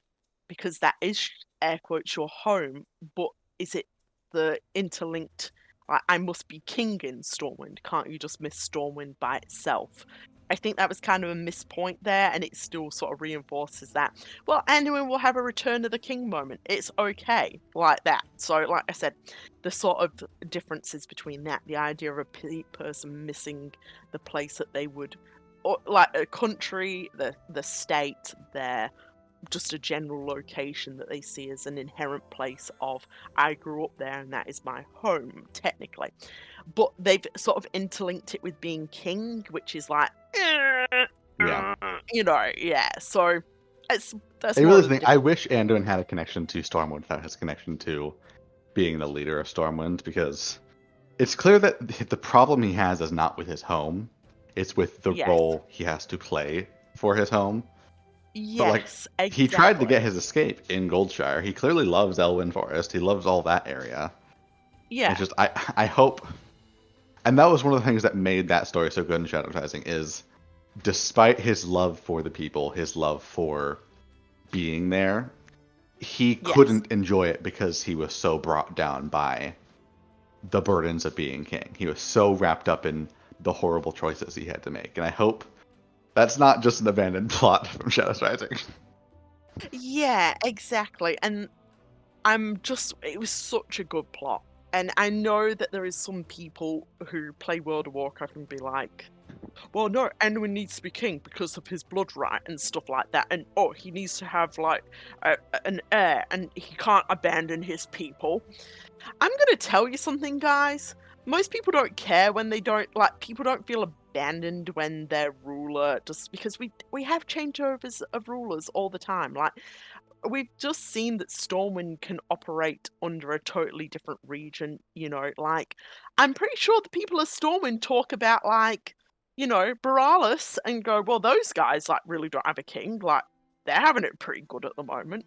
Because that is air quotes your home, but is it the interlinked like I must be king in Stormwind? Can't you just miss Stormwind by itself? I think that was kind of a miss point there, and it still sort of reinforces that. Well, Anduin will have a return of the king moment. It's okay like that. So, like I said, the sort of differences between that, the idea of a person missing the place that they would, or like a country, the state, their just a general location that they see as an inherent place of I grew up there and that is my home technically, but they've sort of interlinked it with being king, which is like Yeah. yeah. So that's I more really of the think I wish Anduin had a connection to Stormwind without his connection to being the leader of Stormwind, because it's clear that the problem he has is not with his home; it's with the Yes. role he has to play for his home. But like, yes, he tried to exactly. get his escape in Goldshire. He clearly loves Elwyn Forest. He loves all that area. Yeah, It's just I hope, and that was one of the things that made that story so good in Shadow Rising is, despite his love for the people, his love for being there, he Yes. couldn't enjoy it because he was so brought down by the burdens of being king. He was so wrapped up in the horrible choices he had to make. And I hope that's not just an abandoned plot from Shadows Rising. yeah, exactly. And it was such a good plot. And I know that there is some people who play World of Warcraft and be like, well, no, Anduin needs to be king because of his blood right and stuff like that. And, oh, he needs to have, like, an heir and he can't abandon his people. I'm going to tell you something, guys. Most people don't care when they don't, like, people don't feel abandoned when their ruler, just because we have changeovers of rulers all the time. Like, we've just seen that Stormwind can operate under a totally different region, like, I'm pretty sure the people of Stormwind talk about, like, Borealis and go, well, those guys, like, really don't have a king, like, they're having it pretty good at the moment,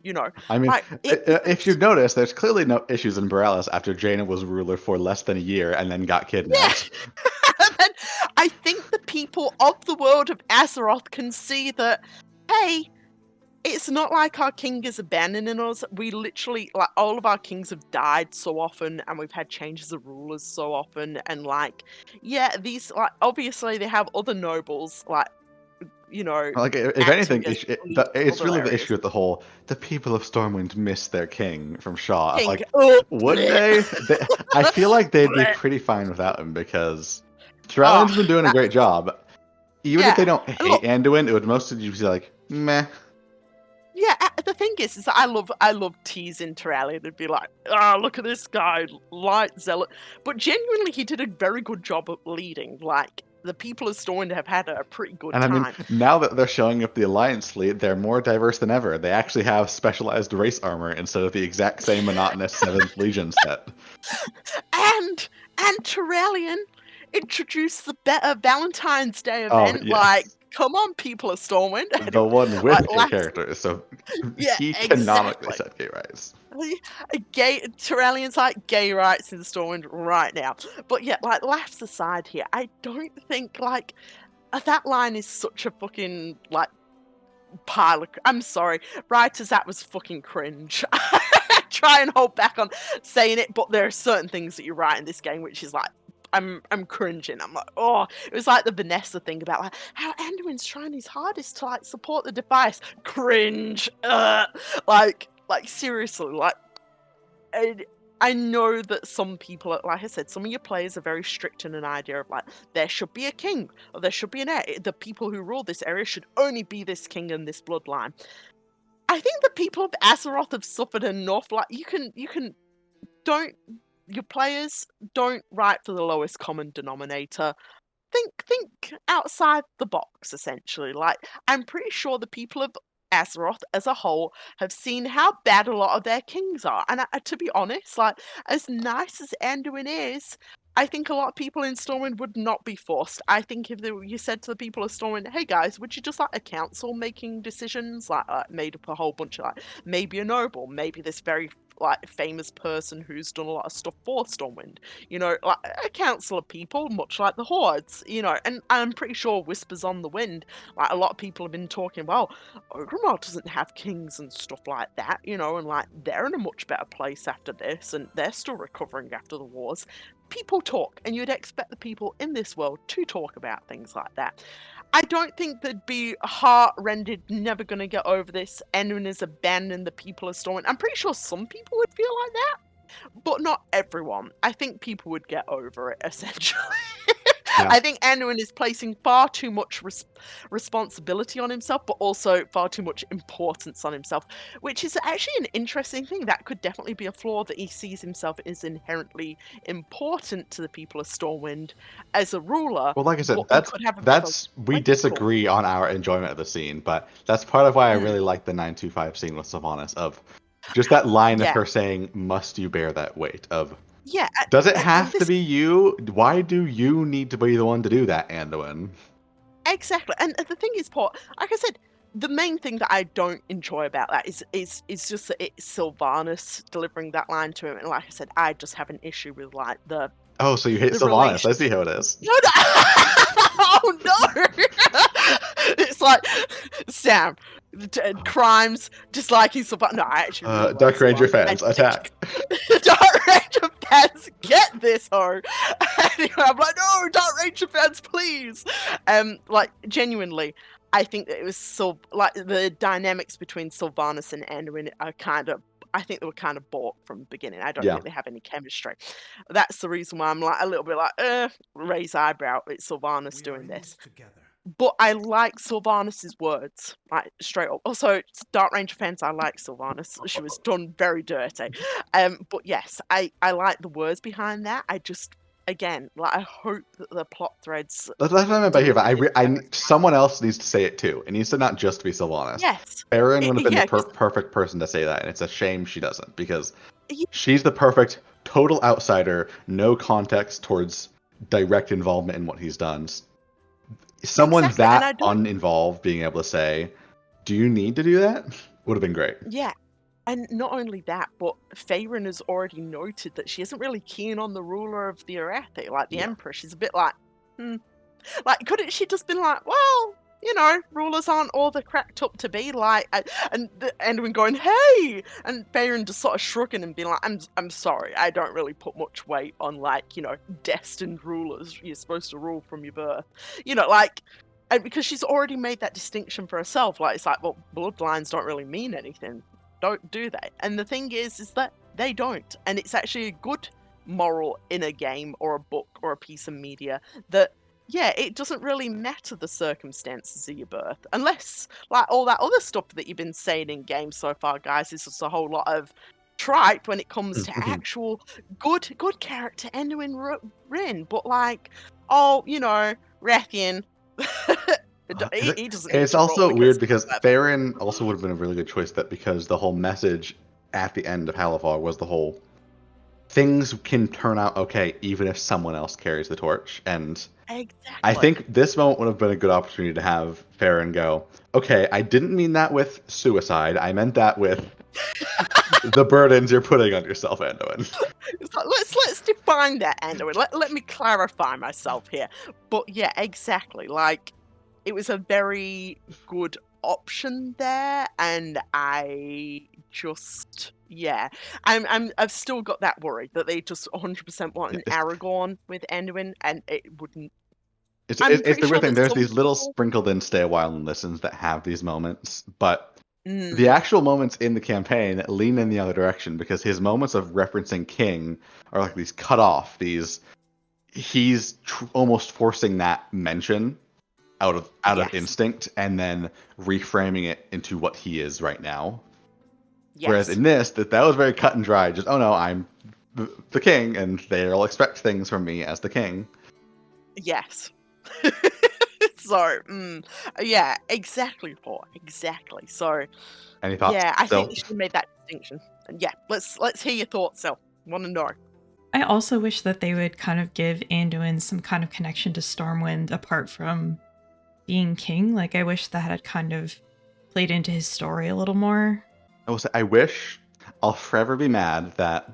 I mean, like, if you've noticed, there's clearly no issues in Borealis after Jaina was ruler for less than a year and then got kidnapped. and I think the people of the world of Azeroth can see that, hey, it's not like our king is abandoning us. We literally, like, all of our kings have died so often, and we've had changes of rulers so often, and, like, yeah, these, like, obviously they have other nobles, like, Like, if acting anything, as leaders of it's other really the areas. issue with the people of Stormwind miss their king from Shaw. King, Like, oh, would bleh. they? I feel like they'd be Bleh. pretty fine without him because Oh, Tyrellian's been doing a great job. Even if they yeah. don't And hate look, Anduin, it would mostly just be like, meh. yeah, the thing is that I love teasing Tyrellian and be like, look at this guy, light zealot. But genuinely, he did a very good job of leading. Like, the people of Stormwind have had a pretty good And I mean, time. now that they're showing up the Alliance fleet, they're more diverse than ever. They actually have specialized race armor instead of the exact same monotonous 7th Legion set. And Tyrellian introduced the better Valentine's Day Oh, event. yes. Like, come on, people of Stormwind. The Anyway, one with like, gay characters, so yeah, he canonically exactly. set gay rights. Tyrellian's like gay rights in Stormwind right now. But yeah, like, laughs aside here, I don't think, like, that line is such a fucking, like, pile of, I'm sorry, writers, that was fucking cringe. I try and hold back on saying it, but there are certain things that you write in this game which is like, I'm cringing. I'm like, oh, it was like the Vanessa thing about, like, how Anduin's trying his hardest to, like, support the device. Cringe. Like seriously, like, I know that some people, like I said, some of your players are very strict in an idea of, like, there should be a king or there should be an heir. The people who rule this area should only be this king and this bloodline. I think the people of Azeroth have suffered enough. Like, your players don't write for the lowest common denominator. Think outside the box, essentially. Like, I'm pretty sure the people of Azeroth as a whole have seen how bad a lot of their kings are. And to be honest, like, as nice as Anduin is, I think a lot of people in Stormwind would not be forced. I think if you said to the people of Stormwind, "Hey guys, would you just like a council making decisions, like made up a whole bunch of like maybe a noble, maybe this very like famous person who's done a lot of stuff for Stormwind, like a council of people, much like the Hordes, and I'm pretty sure whispers on the wind, like a lot of people have been talking, well, Ogrimmar doesn't have kings and stuff like that, and like they're in a much better place after this, and they're still recovering after the wars. People talk, and you'd expect the people in this world to talk about things like that. I don't think there'd be heart-rended, never going to get over this, anyone is abandoning the people of Stormwind. I'm pretty sure some people would feel like that, but not everyone. I think people would get over it, essentially. Yeah. I think Anduin is placing far too much responsibility on himself, but also far too much importance on himself, which is actually an interesting thing. That could definitely be a flaw, that he sees himself as inherently important to the people of Stormwind as a ruler. Well, like I said, but he could have a bit of a we political- disagree on our enjoyment of the scene, but that's part of why I really like the 925 scene with Sylvanas, of just that line of Yeah. her saying, "Must you bear that weight?" Of Yeah. does it and have to this- be you? Why do you need to be the one to do that, Anduin? Exactly. And the thing is, Paul, like I said, the main thing that I don't enjoy about that is just that it's Sylvanas delivering that line to him. And like I said, I just have an issue with like the Oh, so you hate The Sylvanas? I see how it is. no, no. Oh no! It's like Sam, crimes, disliking Sylvanas. No, I actually really love Dark Ranger Sylvanas. fans, And- attack. Dark Ranger fans, get this, ho! Anyway, I'm like, no, Dark Ranger fans, please. Like genuinely, I think that it was so like the dynamics between Sylvanas and Anduin are I think they were kind of bought from the beginning. I don't Yeah. think they have any chemistry. That's the reason why I'm like a little bit like, raise eyebrow. It's Sylvanas We are doing in this. together. But I like Sylvanas' words, like straight up. Also, Dark Ranger fans, I like Sylvanas. She was done very dirty. But yes, I like the words behind that. I just, again, like I hope that the plot threads. That's what I meant by here, but deliver it. someone else needs to say it too. It needs to not just be Sylvanas. Yes. Erin would have been Yeah, the perfect person to say that, and it's a shame she doesn't, because Yeah. she's the perfect total outsider, no context towards direct involvement in what he's done. Someone Exactly, and I that don't- uninvolved being able to say, "Do you need to do that?" would have been great. Yeah. And not only that, but Faerun has already noted that she isn't really keen on the ruler of the Arathi, like the Yeah. Emperor. She's a bit like, Like, couldn't she just been like, well, rulers aren't all they're cracked up to be, like, and Anduin going, hey, and Faerun just sort of shrugging and being like, I'm sorry, I don't really put much weight on, like, destined rulers. You're supposed to rule from your birth, like, and because she's already made that distinction for herself, like, it's like, well, bloodlines don't really mean anything, don't do they? And the thing is that they don't, and it's actually a good moral in a game or a book or a piece of media that. Yeah, it doesn't really matter the circumstances of your birth, unless, like, all that other stuff that you've been saying in games so far, guys, is just a whole lot of tripe when it comes to actual good character Anduin Rin. But, like, Rathian, he doesn't. It's need to also roll weird because that- Faerun also would have been a really good choice, because the whole message at the end of Halifar was the whole things can turn out okay even if someone else carries the torch. And Exactly. I think this moment would have been a good opportunity to have Faerun go, okay, I didn't mean that with suicide. I meant that with the burdens you're putting on yourself, Anduin. It's like, let's define that, Anduin. Let me clarify myself here. But yeah, exactly. Like, it was a very good option there, and I just I've still got that worry that they just 100% want an Aragorn with Anduin, and it wouldn't. It's I'm the pretty weird sure thing. that There's some these little people- sprinkled in stay a while and listens that have these moments, but Mm, the actual moments in the campaign lean in the other direction, because his moments of referencing King are like these cut off. He's almost forcing that mention out of Yes. instinct, and then reframing it into what he is right now. yes. Whereas in this, that was very cut and dry. Just, oh no, I'm the king, and they'll expect things from me as the king. Yes. So, yeah, exactly, Paul. Exactly. So, Any thoughts? yeah, I Sil? think they should have made that distinction. And yeah, let's hear your thoughts, Sil. Want to know? I also wish that they would kind of give Anduin some kind of connection to Stormwind apart from being king. Like, I wish that had kind of played into his story a little more. I will say, I wish, I'll forever be mad that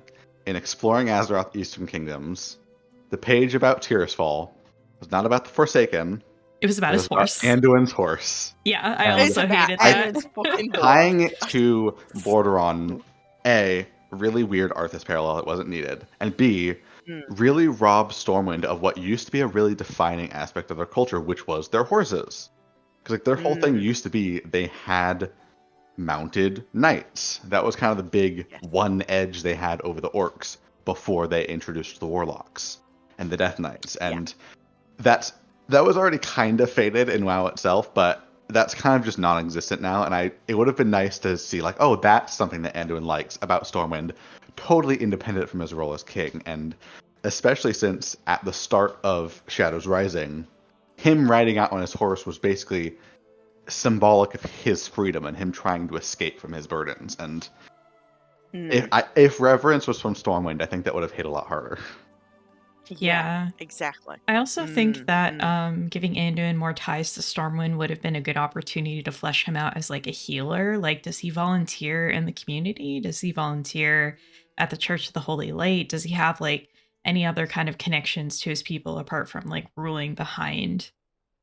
in exploring Azeroth Eastern Kingdoms, the page about Tirisfal was not about the Forsaken. It was about It his was about horse. Anduin's horse. Yeah, I And It's also about hated Anna's that. fucking tying horse. it to Borderon, A, really weird Arthas parallel that wasn't needed, and B, really robbed Stormwind of what used to be a really defining aspect of their culture, which was their horses. Because like their whole thing used to be they had mounted knights. That was kind of the big one edge they had over the orcs before they introduced the warlocks and the death knights. And that was already kind of faded in WoW itself, but that's kind of just non-existent now. And it would have been nice to see like, oh, that's something that Anduin likes about Stormwind, totally independent from his role as king. And especially since at the start of Shadows Rising, him riding out on his horse was basically symbolic of his freedom and him trying to escape from his burdens. And if reverence was from Stormwind, I think that would have hit a lot harder. Yeah. Exactly. I also think that giving Anduin more ties to Stormwind would have been a good opportunity to flesh him out as like a healer. Like, does he volunteer in the community? Does he volunteer at the Church of the Holy Light? Does he have like any other kind of connections to his people apart from like ruling behind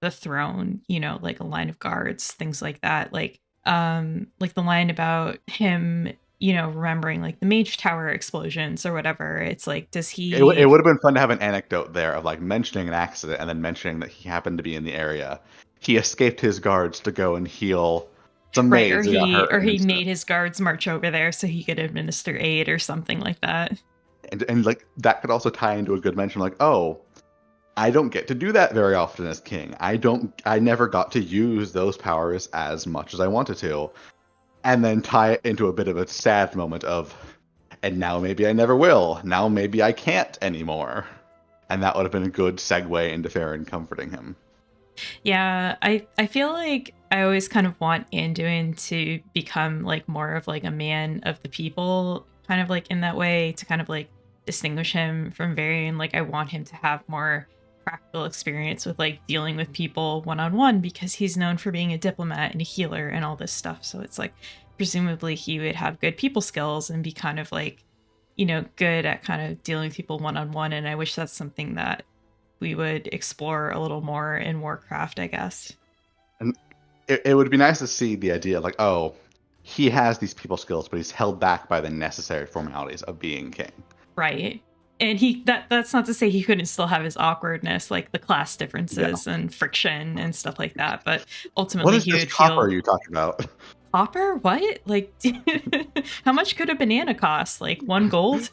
the throne, you know, like a line of guards, things like that. Like the line about him, you know, remembering like the Mage Tower explosions or whatever. It's like, does he... It would have been fun to have an anecdote there of like mentioning an accident and then mentioning that he happened to be in the area. He escaped his guards to go and heal some right, maids or he made his guards march over there so he could administer aid or something like that. And like that could also tie into a good mention like, oh, I don't get to do that very often as king. I never got to use those powers as much as I wanted to. And then tie it into a bit of a sad moment of, and now maybe I never will. Now maybe I can't anymore. And that would have been a good segue into Farron comforting him. Yeah, I feel like I always kind of want Anduin to become like more of like a man of the people, kind of like in that way, to kind of like distinguish him from Varian. Like, I want him to have more practical experience with like dealing with people one-on-one, because he's known for being a diplomat and a healer and all this stuff. So it's like presumably he would have good people skills and be kind of like, you know, good at kind of dealing with people one-on-one. And I wish that's something that we would explore a little more in Warcraft, I guess. And it would be nice to see the idea of like, oh, he has these people skills, but he's held back by the necessary formalities of being king. Right. And that's not to say he couldn't still have his awkwardness, like the class differences and friction and stuff like that. But ultimately, what is he this would copper feel... you talking about? Copper? What? Like, how much could a banana cost? Like 1 gold?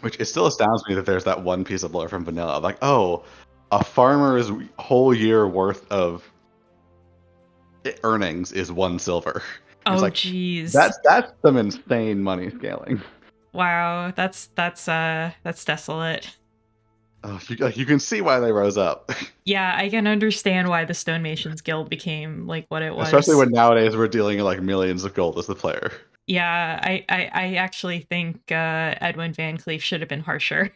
Which it still astounds me that there's that one piece of lore from vanilla. Like, oh, a farmer's whole year worth of earnings is 1 silver. Oh, like, jeez. That's some insane money scaling. Wow, that's desolate. Oh, you can see why they rose up. Yeah, I can understand why the Stonemasons Guild became like what it was. Especially when nowadays we're dealing in like millions of gold as the player. Yeah, I actually think Edwin Van Cleef should have been harsher.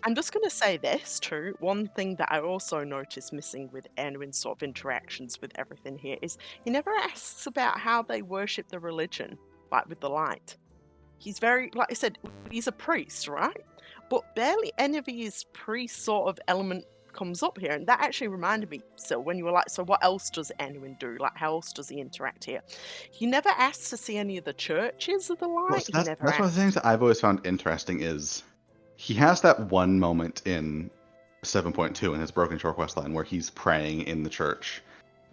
I'm just going to say this too. One thing that I also noticed missing with Anduin's sort of interactions with everything here is he never asks about how they worship the religion, like with the light. He's very, like I said, he's a priest, right? But barely any of his priest sort of element comes up here. And that actually reminded me, so when you were like, so what else does Anduin do? Like, how else does he interact here? He never asks to see any of the churches of the light. Well, so that's one of the things that I've always found interesting is he has that one moment in 7.2 in his Broken Shore questline where he's praying in the church,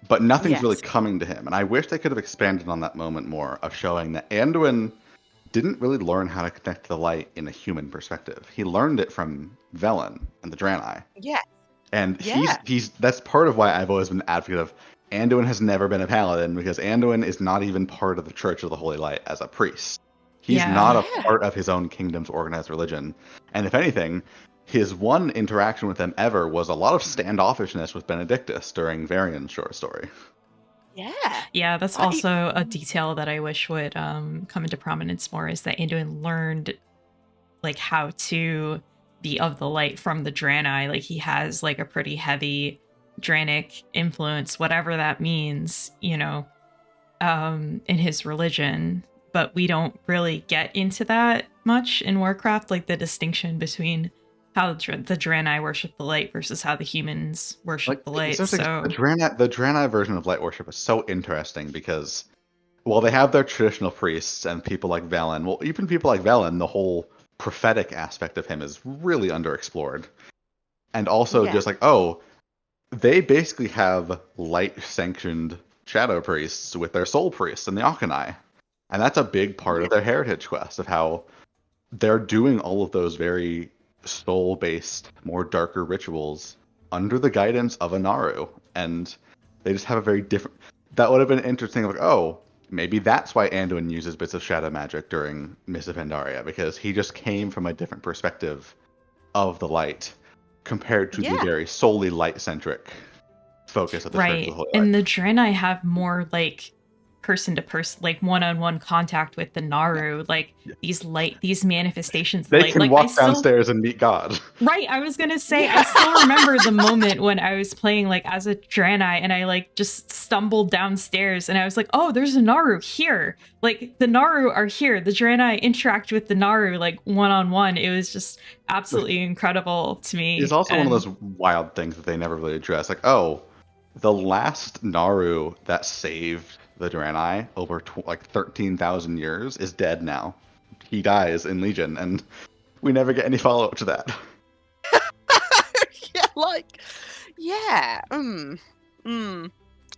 but nothing's really coming to him. And I wish they could have expanded on that moment more of showing that Anduin didn't really learn how to connect to the light in a human perspective. He learned it from Velen and the Draenei. Yeah. And he's that's part of why I've always been an advocate of Anduin has never been a paladin, because Anduin is not even part of the Church of the Holy Light as a priest. He's not a part of his own kingdom's organized religion. And if anything, his one interaction with them ever was a lot of standoffishness with Benedictus during Varian's short story. Yeah, that's also a detail that I wish would come into prominence more, is that Anduin learned like how to be of the light from the Draenei. Like he has like a pretty heavy Dranic influence, whatever that means, you know, in his religion. But we don't really get into that much in Warcraft, like the distinction between how the Draenei worship the light versus how the humans worship the light. So the Draenei version of light worship is so interesting because, well, they have their traditional priests and people like Velen. Well, even people like Velen, the whole prophetic aspect of him is really underexplored. And also just like, oh, they basically have light-sanctioned shadow priests with their soul priests and the Akanai. And that's a big part of their heritage quest, of how they're doing all of those very soul-based, more darker rituals under the guidance of a Naru. And they just have a very different... That would have been interesting, like, oh, maybe that's why Anduin uses bits of shadow magic during Mists of Pandaria, because he just came from a different perspective of the light compared to the very solely light-centric focus of the Church of the Holy Light. And the Draenei have more, like, person-to-person, like, one-on-one contact with the Naru, like, these manifestations. They can walk downstairs and meet God. Right, I was gonna say, I still remember the moment when I was playing, like, as a Draenei, and I, like, just stumbled downstairs, and I was like, oh, there's a Naru here! Like, the Naru are here! The Draenei interact with the Naru, like, one-on-one. It was just absolutely incredible to me. It's also one of those wild things that they never really address. Like, oh, the last Naru that saved the Draenei over like 13,000 years is dead now. He dies in Legion, and we never get any follow-up to that.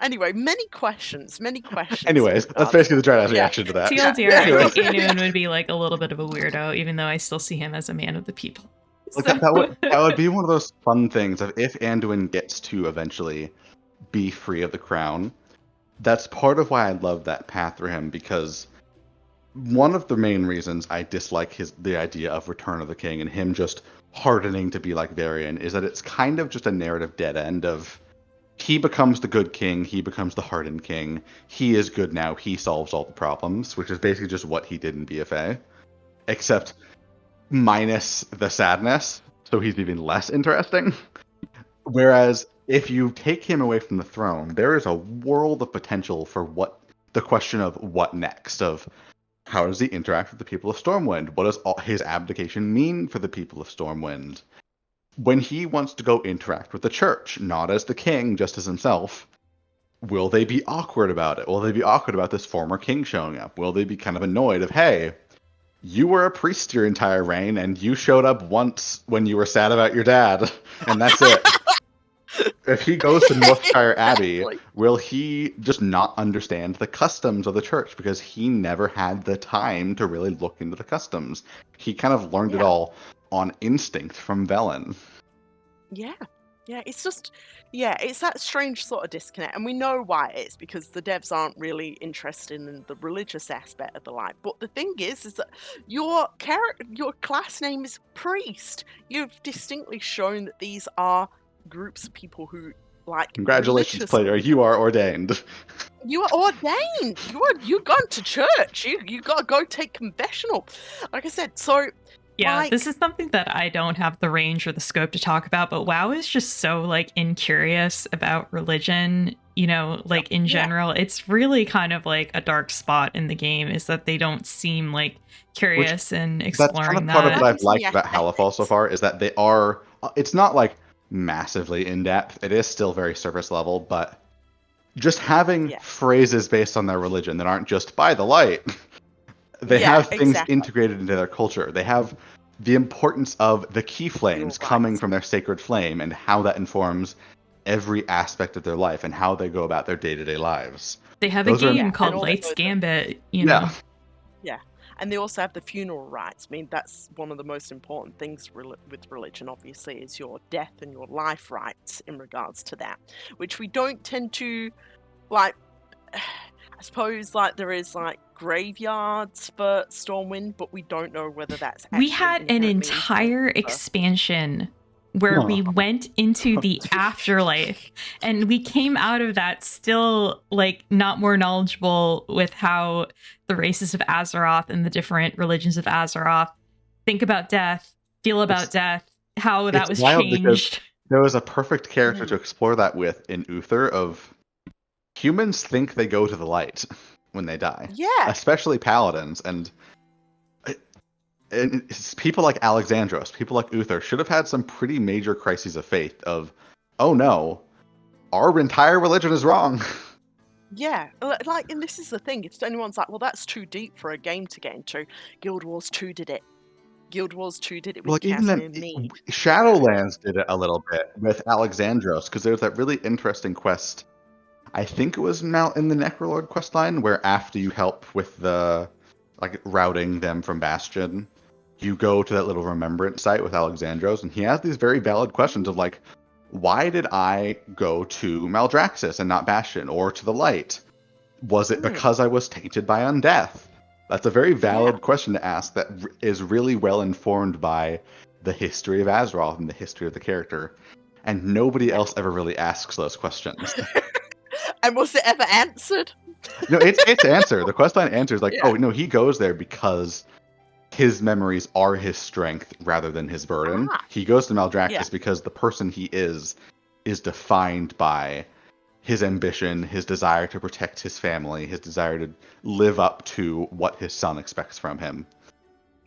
Anyway, many questions. Anyways, that's basically the Draenei's reaction to that. TLDR, I think Anduin would be like a little bit of a weirdo, even though I still see him as a man of the people. Like that would be one of those fun things of if Anduin gets to eventually be free of the crown. That's part of why I love that path for him, because one of the main reasons I dislike the idea of Return of the King and him just hardening to be like Varian is that it's kind of just a narrative dead end of he becomes the good king, he becomes the hardened king, he is good now, he solves all the problems, which is basically just what he did in BFA, except minus the sadness, so he's even less interesting. Whereas if you take him away from the throne, there is a world of potential for the question of what next, of how does he interact with the people of Stormwind? What does his abdication mean for the people of Stormwind? When he wants to go interact with the church, not as the king, just as himself, will they be awkward about it? Will they be awkward about this former king showing up? Will they be kind of annoyed of, hey, you were a priest your entire reign, and you showed up once when you were sad about your dad, and that's it. If he goes to Northshire Abbey, will he just not understand the customs of the church because he never had the time to really look into the customs? He kind of learned it all on instinct from Velen. It's just, it's that strange sort of disconnect, and we know why it's because the devs aren't really interested in the religious aspect of the life. But the thing is that your class name is priest. You've distinctly shown that these are groups of people who like. Congratulations, player! You are ordained. You are ordained. You've gone to church. You gotta go take confessional. Like I said, so. Yeah, this is something that I don't have the range or the scope to talk about, but WoW is just so, like, incurious about religion, you know, like, in general. It's really kind of, like, a dark spot in the game, is that they don't seem, like, curious and exploring that. That's kind of part of what I've liked about Halifal so far, is that they are... It's not, like, massively in-depth. It is still very surface level, but just having phrases based on their religion that aren't just by the light... They have things integrated into their culture. They have the importance of the key flames coming from their sacred flame and how that informs every aspect of their life and how they go about their day-to-day lives. They have a game called Light's Gambit, you know. Yeah, and they also have the funeral rites. I mean, that's one of the most important things with religion, obviously, is your death and your life rites in regards to that, which we don't tend to, like... I suppose, like, there is, like, graveyards for Stormwind, but we don't know whether that's actually... We had an entire expansion where we went into the afterlife, and we came out of that still, like, not more knowledgeable with how the races of Azeroth and the different religions of Azeroth think about death, feel about death, how that it's was wild because changed. there was a perfect character to explore that with in Uther of humans think they go to the light when they die, Yeah. especially paladins, and it's people like Alexandros, people like Uther should have had some pretty major crises of faith of, oh no, our entire religion is wrong. Yeah, like, and this is the thing. If anyone's like, well, that's too deep for a game to get into, Guild Wars 2 did it. Guild Wars 2 did it with Like even then, Casimir Me. Shadowlands did it a little bit with Alexandros because there's that really interesting quest. I think it was in the Necrolord questline where after you help with the like routing them from Bastion, you go to that little remembrance site with Alexandros, and he has these very valid questions of like, why did I go to Maldraxxus and not Bastion or to the light? Was it because I was tainted by undeath? That's a very valid question to ask that is really well informed by the history of Azeroth and the history of the character. And nobody else ever really asks those questions. And was it ever answered? No, it's answered. The questline answers like, oh no, he goes there because his memories are his strength rather than his burden. He goes to Maldraxxus because the person he is defined by his ambition, his desire to protect his family, his desire to live up to what his son expects from him.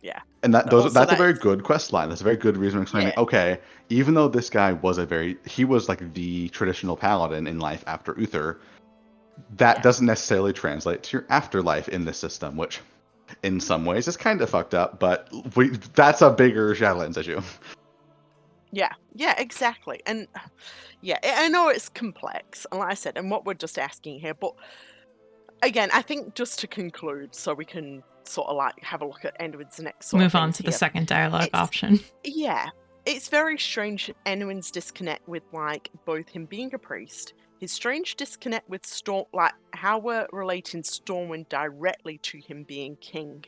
Yeah. And that's a very good quest line. That's a very good reason for explaining, okay, even though this guy was he was like the traditional paladin in life after Uther, that doesn't necessarily translate to your afterlife in this system, which in some ways is kind of fucked up, but that's a bigger Shadowlands issue. Yeah, exactly. And yeah, I know it's complex, and like I said, and what we're just asking here, but again, I think just to conclude, so we can sort of like have a look at Enwin's next sort Move of things on to the here. second dialogue option. Yeah, it's very strange, Enwin's disconnect with like both him being a priest, his strange disconnect with like how we're relating Stormwind directly to him being king.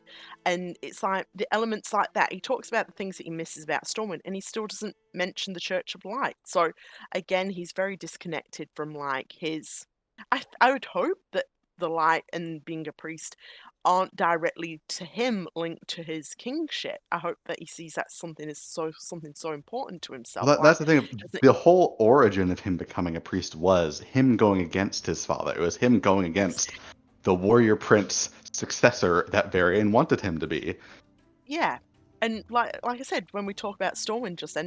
And it's like the elements like that. He talks about the things that he misses about Stormwind, and he still doesn't mention the Church of Light. So again, he's very disconnected from like his. I would hope that the light and being a priest aren't directly to him linked to his kingship. I hope that he sees that something so important to himself. Well, that's the thing. The whole origin of him becoming a priest was him going against his father. It was him going against the warrior prince successor that Varian wanted him to be. Yeah, and like I said, when we talk about Stormwind just then,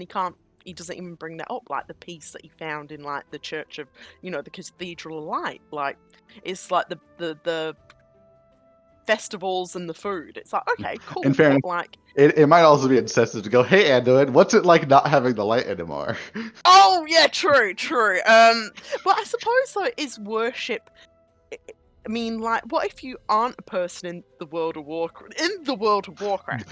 he doesn't even bring that up, like the peace that he found in like the Church of, the Cathedral of Light. Like it's like the festivals and the food. It's like, okay, cool. In fairness, but like it might also be incessive to go, hey Anduin, what's it like not having the light anymore? Oh yeah, true. But I suppose though, is worship. I mean, like, what if you aren't a person in the World of Warcraft?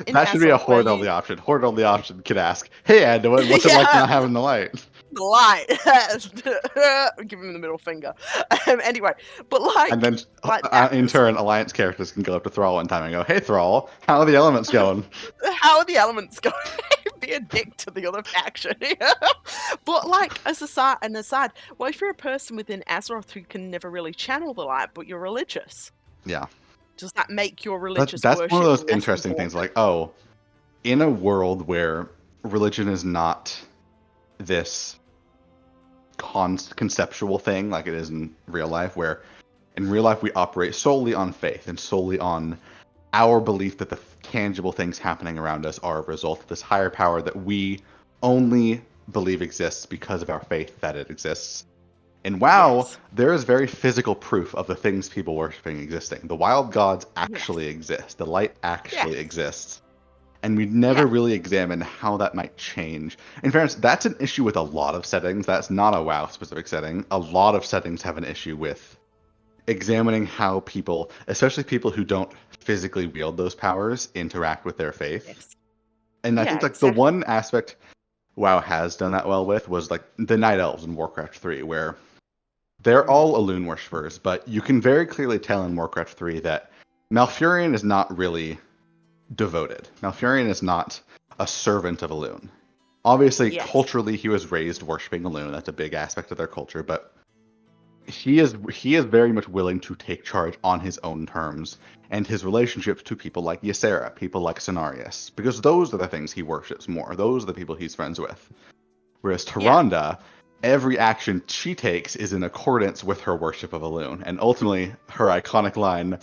That should be a horde only option. Horde only option can ask, hey Anduin, what's it like not having the light? The light. Give him the middle finger. Anyway, but like, and then in turn, Alliance characters can go up to Thrall one time and go, hey Thrall, how are the elements going? How are the elements going? Be a dick to the other faction. But like, as an aside, what if you're a person within Azeroth who can never really channel the light, but you're religious? Yeah. Does that make your religious That's worship one of those less interesting important? things, like, oh, in a world where religion is not this conceptual thing like it is in real life, where in real life we operate solely on faith and solely on our belief that the tangible things happening around us are a result of this higher power that we only believe exists because of our faith that it exists. In WoW, there is very physical proof of the things people worshiping existing. The wild gods actually exist. The light actually exists. And we never really examine how that might change. In fairness, that's an issue with a lot of settings. That's not a WoW specific setting. A lot of settings have an issue with examining how people, especially people who don't physically wield those powers, interact with their faith. And I think like the one aspect WoW has done that well with was like the Night Elves in Warcraft 3, where they're all Elune worshippers, but you can very clearly tell in Warcraft 3 that Malfurion is not really devoted. Malfurion is not a servant of Elune. Obviously, culturally, he was raised worshipping Elune. That's a big aspect of their culture, but he is very much willing to take charge on his own terms, and his relationships to people like Ysera, people like Cenarius, because those are the things he worships more. Those are the people he's friends with. Whereas Tyrande, every action she takes is in accordance with her worship of Elune, and ultimately her iconic line,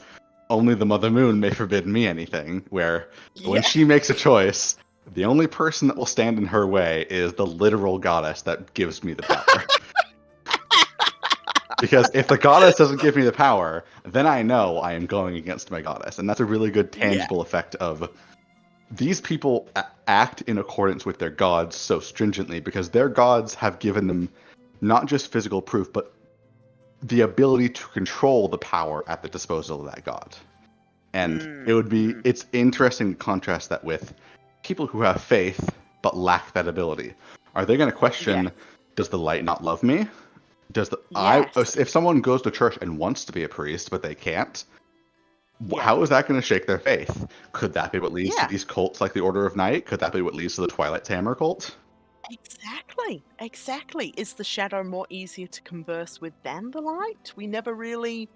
"Only the Mother Moon may forbid me anything," where when she makes a choice, the only person that will stand in her way is the literal goddess that gives me the power. Because if the goddess doesn't give me the power, then I know I am going against my goddess. And that's a really good tangible effect of these people act in accordance with their gods so stringently because their gods have given them not just physical proof, but the ability to control the power at the disposal of that god. And it's interesting to contrast that with people who have faith but lack that ability. Are they going to question, does the light not love me? If someone goes to church and wants to be a priest but they can't, how is that going to shake their faith? Could that be what leads to these cults like the Order of Night? Could that be what leads to the Twilight Tamer cult? Exactly. Is the shadow more easier to converse with than the light? We never really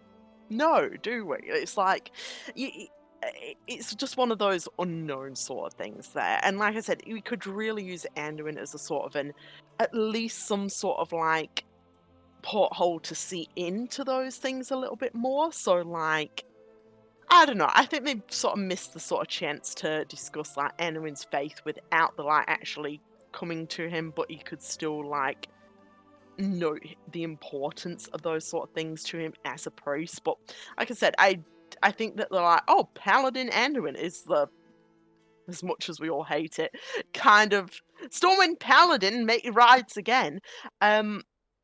know, do we? It's like, it's just one of those unknown sort of things there. And like I said, we could really use Anduin as a sort of at least some sort of like porthole to see into those things a little bit more. So like, I don't know, I think they sort of missed the sort of chance to discuss like Anduin's faith without the light actually coming to him, but he could still like note the importance of those sort of things to him as a priest. But like I said, I think that they're like, oh, Paladin Anduin is the, as much as we all hate it, kind of Stormwind Paladin rides again.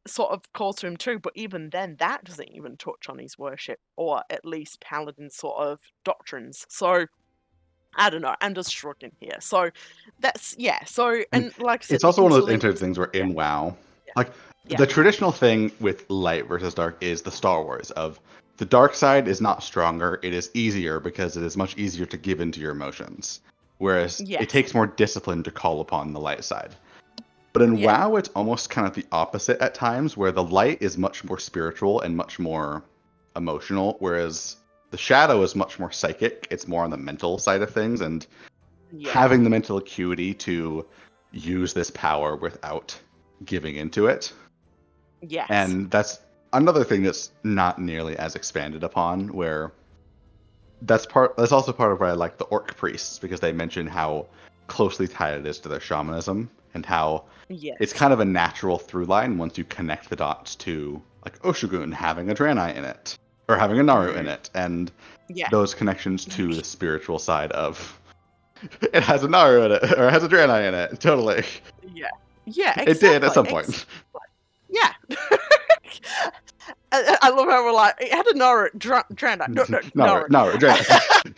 Sort of calls to him too, but even then, that doesn't even touch on his worship, or at least Paladin sort of doctrines. So, I don't know, I'm just shrugging here. So, that's, so, and like I said, it's also one of those interesting things where in WoW, like, the traditional thing with light versus dark is the Star Wars of the dark side is not stronger, it is easier because it is much easier to give into your emotions. Whereas it takes more discipline to call upon the light side. But in WoW, it's almost kind of the opposite at times, where the light is much more spiritual and much more emotional, whereas the shadow is much more psychic. It's more on the mental side of things, and having the mental acuity to use this power without giving into it. Yes. And that's another thing that's not nearly as expanded upon, where that's also part of why I like the orc priests, because they mention how closely tied it is to their shamanism, and how it's kind of a natural through line once you connect the dots to like Oshugun having a Draenei in it, or having a Naru in it, and those connections to the spiritual side of it has a Naru in it, or it has a Draenei in it, totally. Yeah, exactly. It did at some point. Yeah. I love how we're like, it had a Naru, Draenei. Naru, Draenei.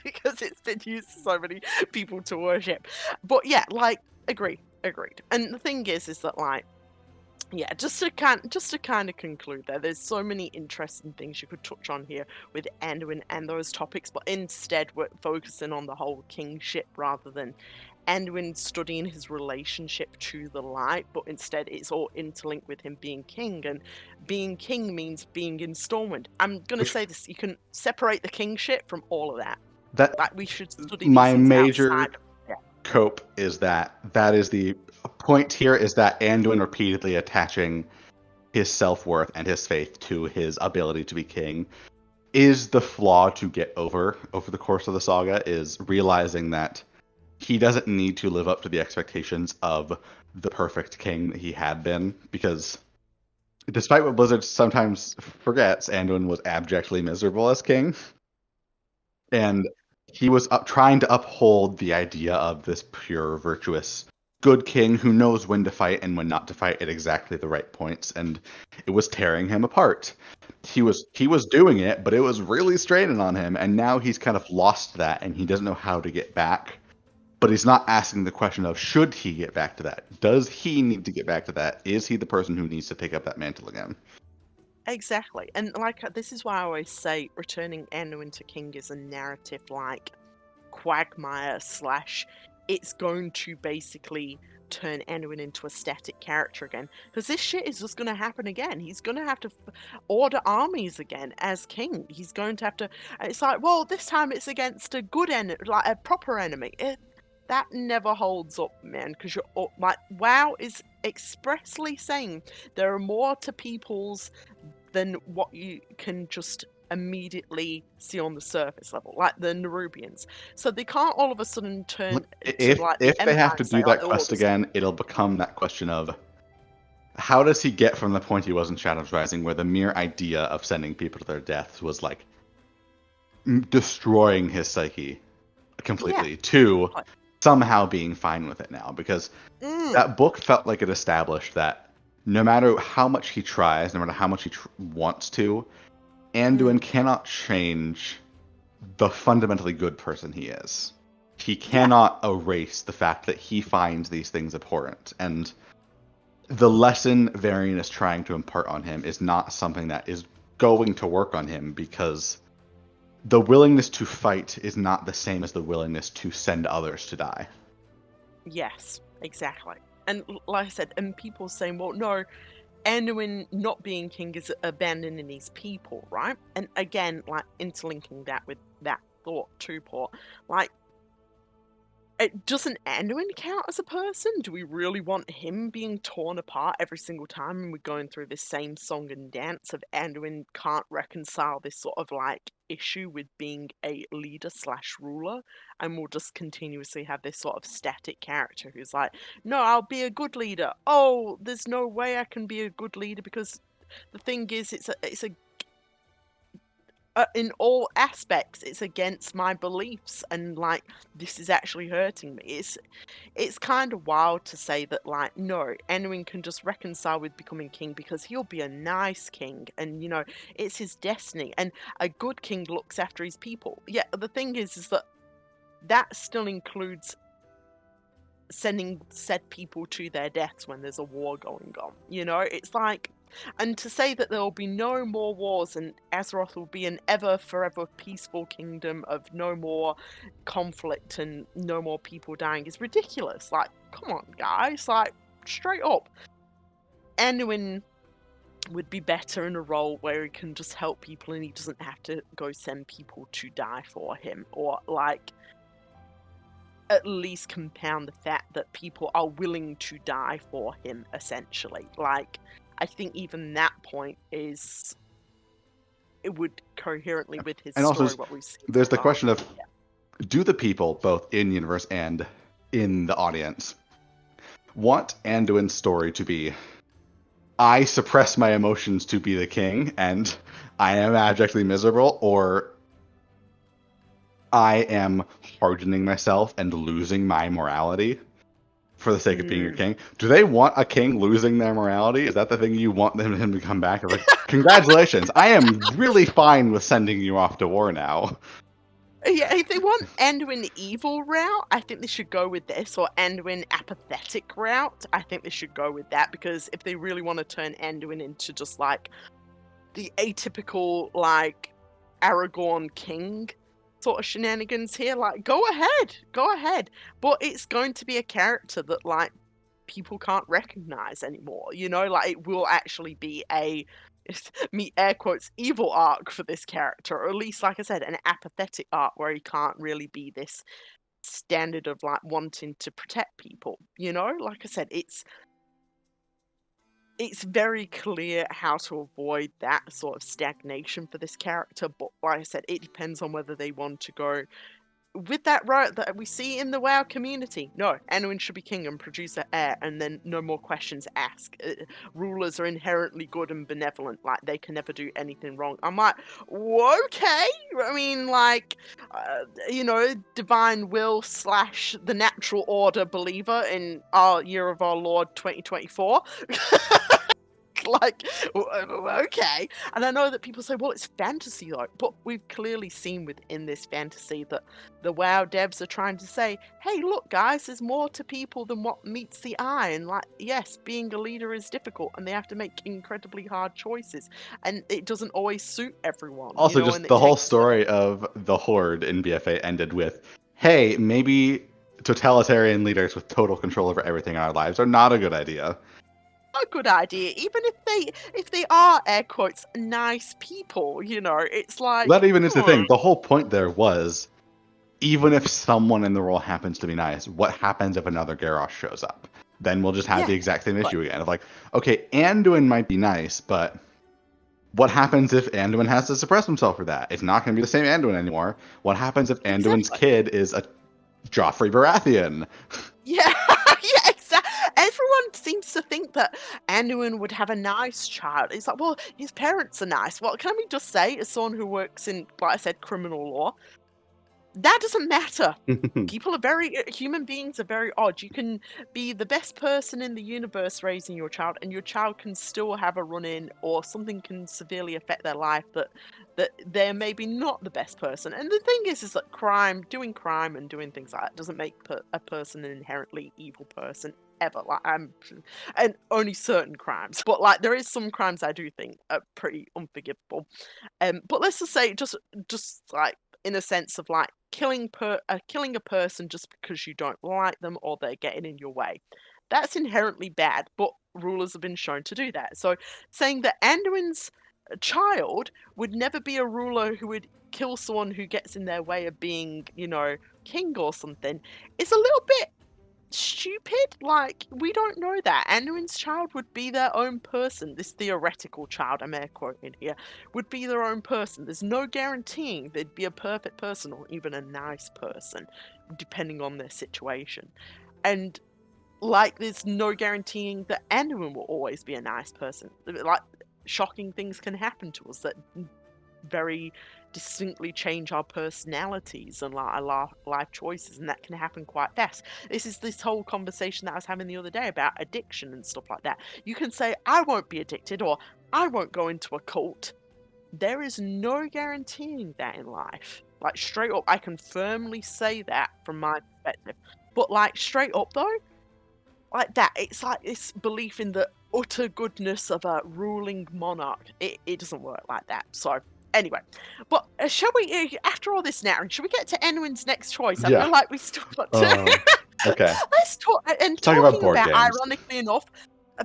Because it's been used to so many people to worship. But yeah, like, agreed. And the thing is that like, just to kind of conclude there's so many interesting things you could touch on here with Anduin and those topics, but instead we're focusing on the whole kingship rather than Anduin studying his relationship to the light, but instead it's all interlinked with him being king, and being king means being in Stormwind. I'm gonna say this: you can separate the kingship from all of that. Like, we should study my these major outside of, cope is that is the point here, is that Anduin repeatedly attaching his self-worth and his faith to his ability to be king is the flaw to get over the course of the saga, is realizing that he doesn't need to live up to the expectations of the perfect king that he had been, because despite what Blizzard sometimes forgets, Anduin was abjectly miserable as king. And he was trying to uphold the idea of this pure, virtuous, good king who knows when to fight and when not to fight at exactly the right points, and it was tearing him apart. He was doing it, but it was really straining on him, and now he's kind of lost that, and he doesn't know how to get back. But he's not asking the question of, should he get back to that? Does he need to get back to that? Is he the person who needs to take up that mantle again? Exactly. And like, this is why I always say returning Anduin to king is a narrative like quagmire / it's going to basically turn Anduin into a static character again, because this shit is just going to happen again. He's going to have to order armies again as king. He's going to have to. It's like, well, this time it's against a good enemy, like a proper enemy. That never holds up, man, because you're like, WoW is expressly saying there are more to peoples than what you can just immediately see on the surface level, like the Nerubians. So they can't all of a sudden turn to like the If they Empire have to and say, do that oh, quest again, it'll become that question of how does he get from the point he was in Shadows Rising, where the mere idea of sending people to their deaths was like destroying his psyche completely, to somehow being fine with it now, because that book felt like it established that no matter how much he tries, no matter how much he wants to, Anduin cannot change the fundamentally good person he is. He cannot erase the fact that he finds these things abhorrent, and the lesson Varian is trying to impart on him is not something that is going to work on him, because the willingness to fight is not the same as the willingness to send others to die. Yes, exactly. And like I said, and people saying, well, no, Anduin not being king is abandoning his people, right? And again, like interlinking that with that thought too, Port, like, doesn't Anduin count as a person? Do we really want him being torn apart every single time, and we're going through this same song and dance of Anduin can't reconcile this sort of like issue with being a leader / ruler, and we'll just continuously have this sort of static character who's like, no, I'll be a good leader. Oh, there's no way I can be a good leader because the thing is, it's a in all aspects, it's against my beliefs, and like this is actually hurting me. It's kind of wild to say that, like, no, Anduin can just reconcile with becoming king because he'll be a nice king, and you know it's his destiny, and a good king looks after his people. Yeah, the thing is that still includes sending said people to their deaths when there's a war going on. You know, it's like. And to say that there will be no more wars and Azeroth will be an ever forever peaceful kingdom of no more conflict and no more people dying is ridiculous. Like, come on, guys. Like, straight up. Anduin would be better in a role where he can just help people and he doesn't have to go send people to die for him, or like at least compound the fact that people are willing to die for him, essentially. Like, I think even that point is it would coherently with his and story. Also, what we've seen. There's the question of do the people, both in universe and in the audience, want Anduin's story to be, I suppress my emotions to be the king and I am abjectly miserable, or I am hardening myself and losing my morality for the sake of being your king? Do they want a king losing their morality? Is that the thing you want him to come back? Like, congratulations, I am really fine with sending you off to war now. Yeah, if they want Anduin evil route, I think they should go with this, or Anduin apathetic route. I think they should go with that, because if they really want to turn Anduin into just like the atypical like Aragorn king sort of shenanigans here, like go ahead, but it's going to be a character that like people can't recognize anymore, you know, like it will actually be a me air quotes evil arc for this character, or at least, like I said, an apathetic arc where he can't really be this standard of like wanting to protect people, you know. Like I said, it's very clear how to avoid that sort of stagnation for this character, but like I said, it depends on whether they want to go with that route that we see in the WoW community. No, Anduin should be king and produce an heir, and then no more questions asked. Rulers are inherently good and benevolent, like they can never do anything wrong. I'm like, okay. I mean, like, you know, divine will / the natural order believer in our year of our Lord 2024. Like, okay. And I know that people say, well, it's fantasy though, but we've clearly seen within this fantasy that the WoW devs are trying to say, hey, look guys, there's more to people than what meets the eye, and like, yes, being a leader is difficult and they have to make incredibly hard choices, and it doesn't always suit everyone. Also, you know, just and the whole story of the Horde in BFA ended with, hey, maybe totalitarian leaders with total control over everything in our lives are not a good idea. A good idea, even if they are air quotes nice people, you know, it's like That even is the thing. The whole point there was, even if someone in the role happens to be nice, what happens if another Garrosh shows up? Then we'll just have the exact same issue again of like, okay, Anduin might be nice, but what happens if Anduin has to suppress himself for that? It's not going to be the same Anduin anymore. What happens if Anduin's kid is a Joffrey Baratheon? Yeah, yeah, exactly. Everyone seems to think that Anduin would have a nice child. It's like, well, his parents are nice. Well, can we just say, as someone who works in, like I said, criminal law, that doesn't matter. People are human beings are very odd. You can be the best person in the universe raising your child, and your child can still have a run-in, or something can severely affect their life that they're maybe not the best person. And the thing is that doing crime and doing things like that doesn't make a person an inherently evil person ever. Like, and only certain crimes, but like there is some crimes I do think are pretty unforgivable. But let's just say just like in a sense of like killing a person just because you don't like them or they're getting in your way. That's inherently bad, but rulers have been shown to do that. So saying that Anduin's child would never be a ruler who would kill someone who gets in their way of being, you know, king or something is a little bit stupid. Like, we don't know that. Anduin's child would be their own person. This theoretical child, I'm air quoting here, would be their own person. There's no guaranteeing they'd be a perfect person or even a nice person, depending on their situation. And, like, there's no guaranteeing that Anduin will always be a nice person. Like, shocking things can happen to us that very distinctly change our personalities and our life choices, and that can happen quite fast. This is this whole conversation that I was having the other day about addiction and stuff like that. You can say, I won't be addicted, or I won't go into a cult. There is no guaranteeing that in life. Like, straight up, I can firmly say that from my perspective. But like, straight up though, like that, it's like this belief in the utter goodness of a ruling monarch. It doesn't work like that. So anyway, but shall we, after all this now, should we get to Enwin's next choice? I feel like we still got to. Okay. Let's talk. And talk talking about board about, games. ironically enough,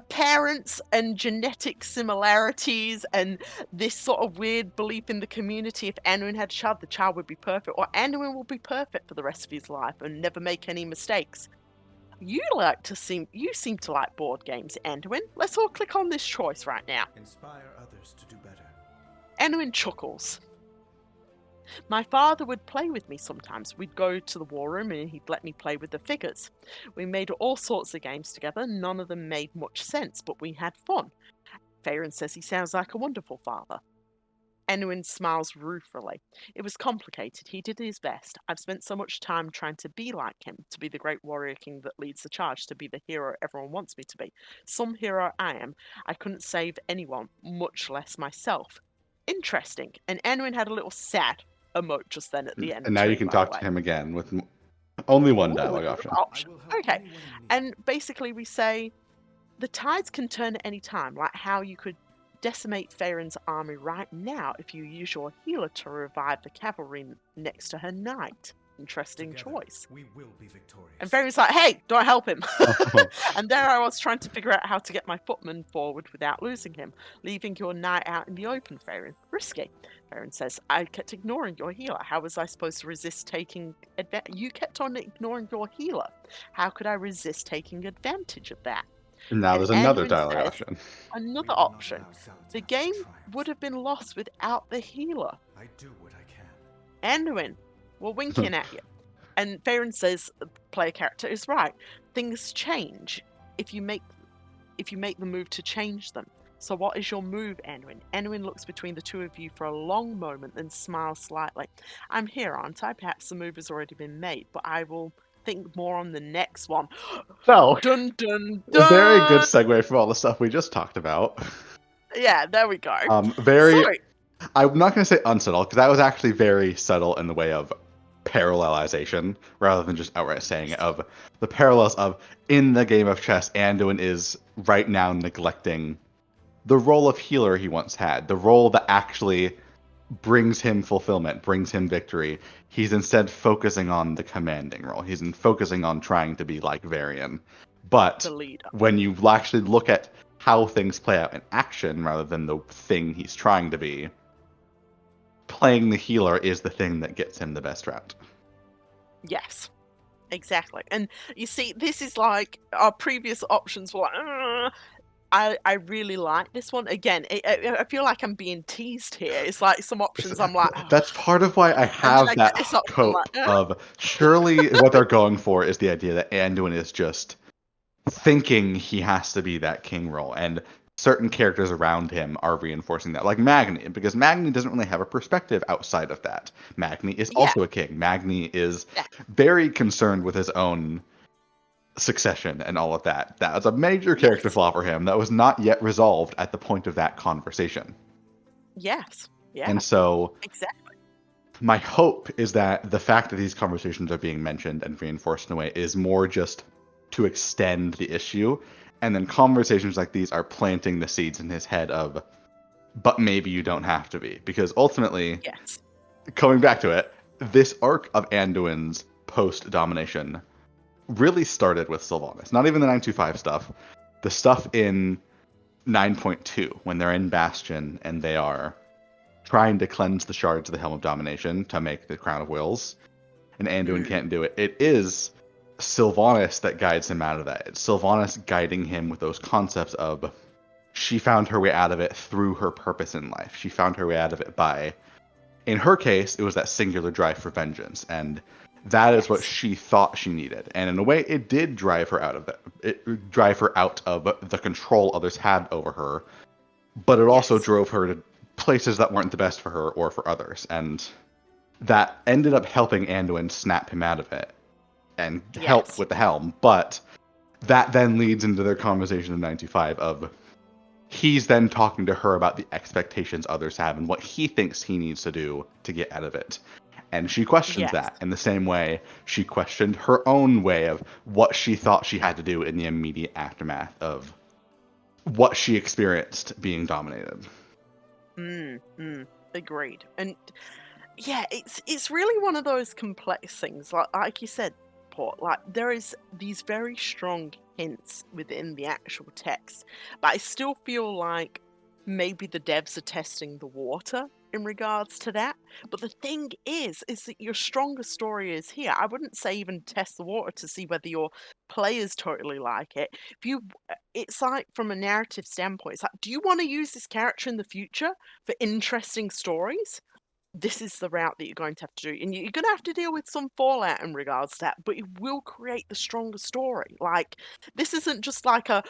parents and genetic similarities and this sort of weird belief in the community. If Anduin had a child, the child would be perfect, or Anduin will be perfect for the rest of his life and never make any mistakes. You seem to like board games, Anduin. Let's all click on this choice right now. Inspire others to do better. Anduin chuckles. My father would play with me sometimes. We'd go to the war room and he'd let me play with the figures. We made all sorts of games together. None of them made much sense, but we had fun. Faerun says he sounds like a wonderful father. Anduin smiles ruefully. It was complicated. He did his best. I've spent so much time trying to be like him, to be the great warrior king that leads the charge, to be the hero everyone wants me to be. Some hero I am. I couldn't save anyone, much less myself. Interesting. And Anduin had a little sad emote just then at the end. And now you can talk to him again with only one dialogue option. Okay. And basically we say, the tides can turn at any time, like how you could decimate Faerun's army right now if you use your healer to revive the cavalry next to her knight. Interesting choice. We will be victorious. And Faerun's like, hey, don't help him. And there I was trying to figure out how to get my footman forward without losing him, leaving your knight out in the open, Faerun. Risky. Faerun says, I kept ignoring your healer. How was I supposed to resist taking advantage? You kept on ignoring your healer. How could I resist taking advantage of that? And now there's another Anduin dialogue says, option. Another option. The game would have been lost without the healer. I do what I can. Anduin, we're winking at you. And Faerun says, player character is right. Things change if you make the move to change them. So what is your move, Anduin? Anduin looks between the two of you for a long moment, then smiles slightly. I'm here, aren't I? Perhaps the move has already been made, but I will think more on the next one. So, dun, dun, a dun. very good segue from all the stuff we just talked about. Yeah, there we go. Very. I'm not going to say unsubtle, because that was actually very subtle in the way of parallelization, rather than just outright saying it, of the parallels of, in the game of chess, Anduin is right now neglecting the role of healer he once had, the role that actually brings him fulfillment, brings him victory. He's instead focusing on the commanding role. He's focusing on trying to be like Varian. But The leader. when you actually look at how things play out in action rather than the thing he's trying to be, playing the healer is the thing that gets him the best route. Yes, exactly. And you see, this is like our previous options were like, I really like this one. Again, I feel like I'm being teased here. It's like some options I'm like, oh. That's part of why I And then have I that get this option, I'm hope like, of surely what they're going for is the idea that Anduin is just thinking he has to be that king role, and certain characters around him are reinforcing that, like Magni, because Magni doesn't really have a perspective outside of that. Magni is Yeah. also a king. Magni is very concerned with his own succession and all of that. That was a major character flaw for him that was not yet resolved at the point of that conversation. Yes. Yeah. And so exactly. my hope is that the fact that these conversations are being mentioned and reinforced in a way is more just to extend the issue, and then conversations like these are planting the seeds in his head of, but maybe you don't have to be. Because ultimately, Yes. coming back to it, this arc of Anduin's post-domination really started with Sylvanas. Not even the 925 stuff. The stuff in 9.2, when they're in Bastion and they are trying to cleanse the shards of the Helm of Domination to make the Crown of Wills, and Anduin can't do it. It is Sylvanas that guides him out of that. It's Sylvanas guiding him with those concepts of, she found her way out of it through her purpose in life. She found her way out of it by, in her case, it was that singular drive for vengeance, and that is what she thought she needed. And in a way, it did drive her out of that. It drive her out of the control others had over her, but it also drove her to places that weren't the best for her or for others, and that ended up helping Anduin snap him out of it and help with the helm. But that then leads into their conversation in 925 of, he's then talking to her about the expectations others have and what he thinks he needs to do to get out of it. And she questions that in the same way she questioned her own way of what she thought she had to do in the immediate aftermath of what she experienced being dominated. Agreed. And yeah, it's really one of those complex things. Like you said, Port, like there is these very strong hints within the actual text, but I still feel like maybe the devs are testing the water in regards to that. But the thing is that your strongest story is here. I wouldn't say even test the water to see whether your players totally like it. It's like, from a narrative standpoint, it's like, do you want to use this character in the future for interesting stories? This is the route that you're going to have to do. And you're going to have to deal with some fallout in regards to that, but it will create the stronger story. Like, this isn't just like a,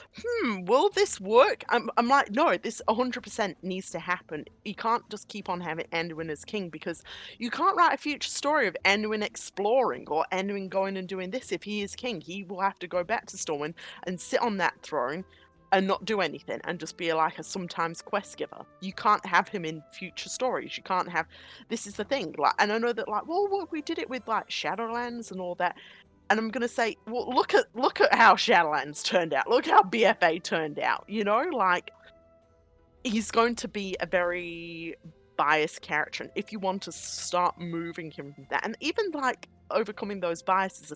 will this work? I'm like, no, this 100% needs to happen. You can't just keep on having Anduin as king, because you can't write a future story of Anduin exploring or Anduin going and doing this. If he is king, he will have to go back to Stormwind and sit on that throne and not do anything and just be like a sometimes quest giver. You can't have him in future stories. You can't have, this is the thing. Like, and I know that, like, well, we did it with like Shadowlands and all that. And I'm gonna say, well, look at how Shadowlands turned out. Look how BFA turned out. You know, like, he's going to be a very biased character. And if you want to start moving him from that, and even like overcoming those biases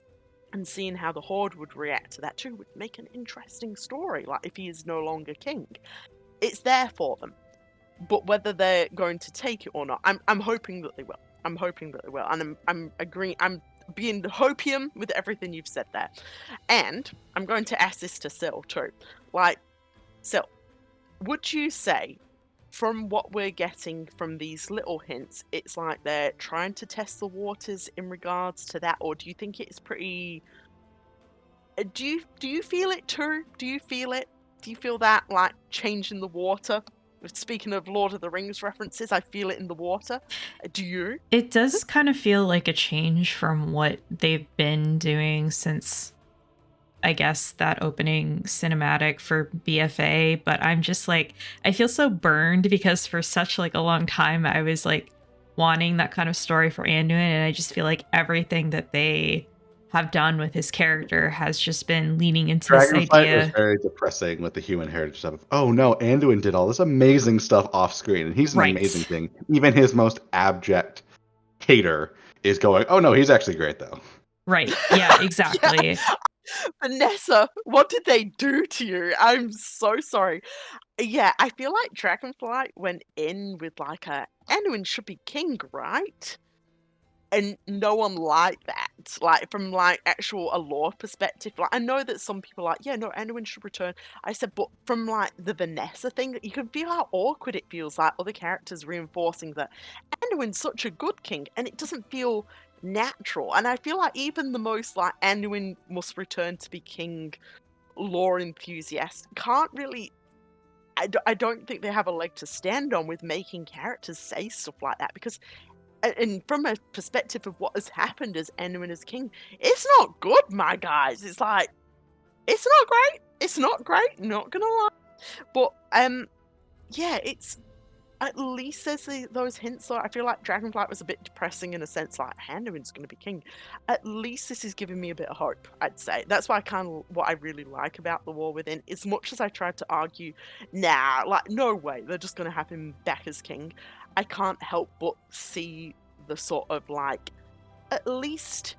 and seeing how the Horde would react to that too would make an interesting story. Like, if he is no longer king, it's there for them. But whether they're going to take it or not, I'm hoping that they will. I'm hoping that they will, and I'm agreeing. I'm being hopium with everything you've said there, and I'm going to ask this to Sil too. Like, Sil, would you say, from what we're getting from these little hints, it's like they're trying to test the waters in regards to that, or do you think it's pretty? Do you feel it too? Do you feel it? Do you feel that, like, change in the water? Speaking of Lord of the Rings references, I feel it in the water. Do you? It does kind of feel like a change from what they've been doing since, I guess, that opening cinematic for BFA, but I'm just like, I feel so burned because for such like a long time I was like wanting that kind of story for Anduin, and I just feel like everything that they have done with his character has just been leaning into this Dragonflight was idea. very depressing with the human heritage stuff. Oh no, Anduin did all this amazing stuff off screen, and he's an Right. amazing thing. Even his most abject hater is going, oh no, he's actually great though. Right. Yeah, exactly. Vanessa, what did they do to you? I'm so sorry. Yeah, I feel like Dragonflight went in with like a Anduin should be king, right? And no one liked that. Like from like actual a lore perspective. Like I know that some people are like, yeah, no, Anduin should return. I said, but from like the Vanessa thing, you can feel how awkward it feels like other characters reinforcing that Anduin's such a good king, and it doesn't feel natural. And I feel like even the most like Anduin must return to be king lore enthusiast can't really. I don't think they have a leg to stand on with making characters say stuff like that, because and from a perspective of what has happened as Anduin as king, it's not good, my guys. It's like, it's not great. It's not great, not gonna lie. But yeah, it's at least there's those hints. So I feel like Dragonflight was a bit depressing in a sense, like Anduin's gonna be king. At least this is giving me a bit of hope, I'd say. That's why what I really like about the War Within. As much as I tried to argue, nah, like no way, they're just gonna have him back as king. I can't help but see the sort of like at least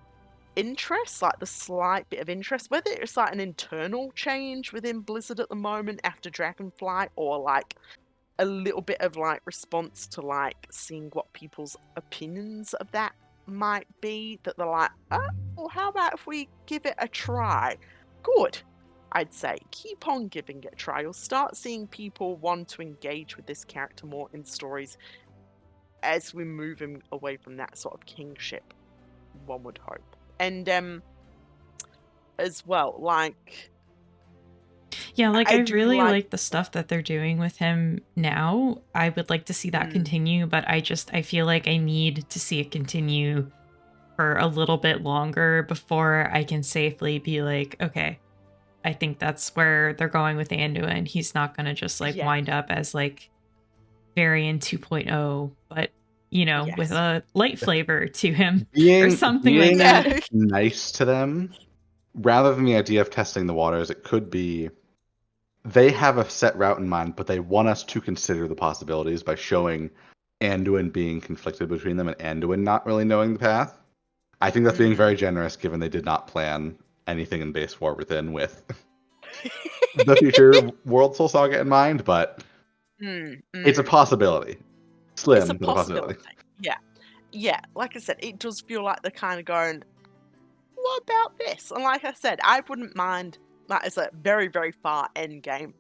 interest, like the slight bit of interest, whether it's like an internal change within Blizzard at the moment after Dragonflight, or like a little bit of like response to like seeing what people's opinions of that might be, that they're like, oh, well, how about if we give it a try? Good. I'd say keep on giving it a try. You'll start seeing people want to engage with this character more in stories as we move him away from that sort of kingship, one would hope. And as well, like, Yeah, like I do really like the stuff that they're doing with him now. I would like to see that continue, but I feel like I need to see it continue for a little bit longer before I can safely be like, okay, I think that's where they're going with Anduin. He's not going to just like wind up as like Varian 2.0, but you know, with a light flavor to him or something like that. Nice to them, rather than the idea of testing the waters, it could be they have a set route in mind, but they want us to consider the possibilities by showing Anduin being conflicted between them and Anduin not really knowing the path. I think that's being very generous, given they did not plan anything in base War Within with the future World Soul Saga in mind, but it's a possibility. Slim, it's a but a possibility. Yeah, like I said, it does feel like they're kind of going, what about this? And like I said, I wouldn't mind, that is a very, very far end game,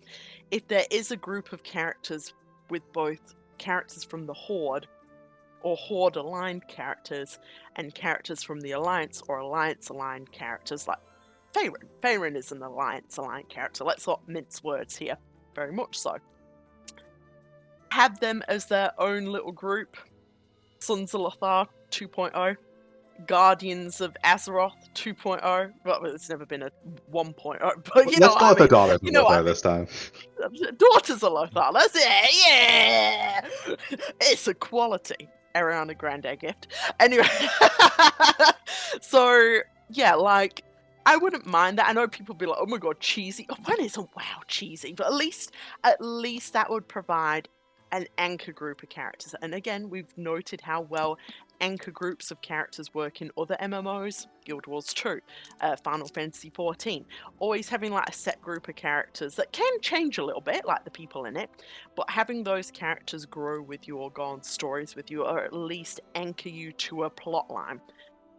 if there is a group of characters with both characters from the Horde or Horde aligned characters and characters from the Alliance or Alliance aligned characters, like Faerun. Faerun is an Alliance aligned character. Let's not mince words here, very much so. Have them as their own little group. Sons of Lothar 2.0, Guardians of Azeroth 2.0. Well, it's never been a 1.0, but you know Let's call it the Daughters of Lothar this time. Daughters of Lothar, that's it, yeah! It's a quality Ariana Grande gift. Anyway, so, yeah, like, I wouldn't mind that. I know people be like, oh my god, cheesy. Oh, when isn't WoW cheesy? But at least that would provide an anchor group of characters. And again, we've noted how well anchor groups of characters work in other MMOs, Guild Wars 2, Final Fantasy 14. Always having like a set group of characters that can change a little bit, like the people in it, but having those characters grow with you or go on stories with you, or at least anchor you to a plot line,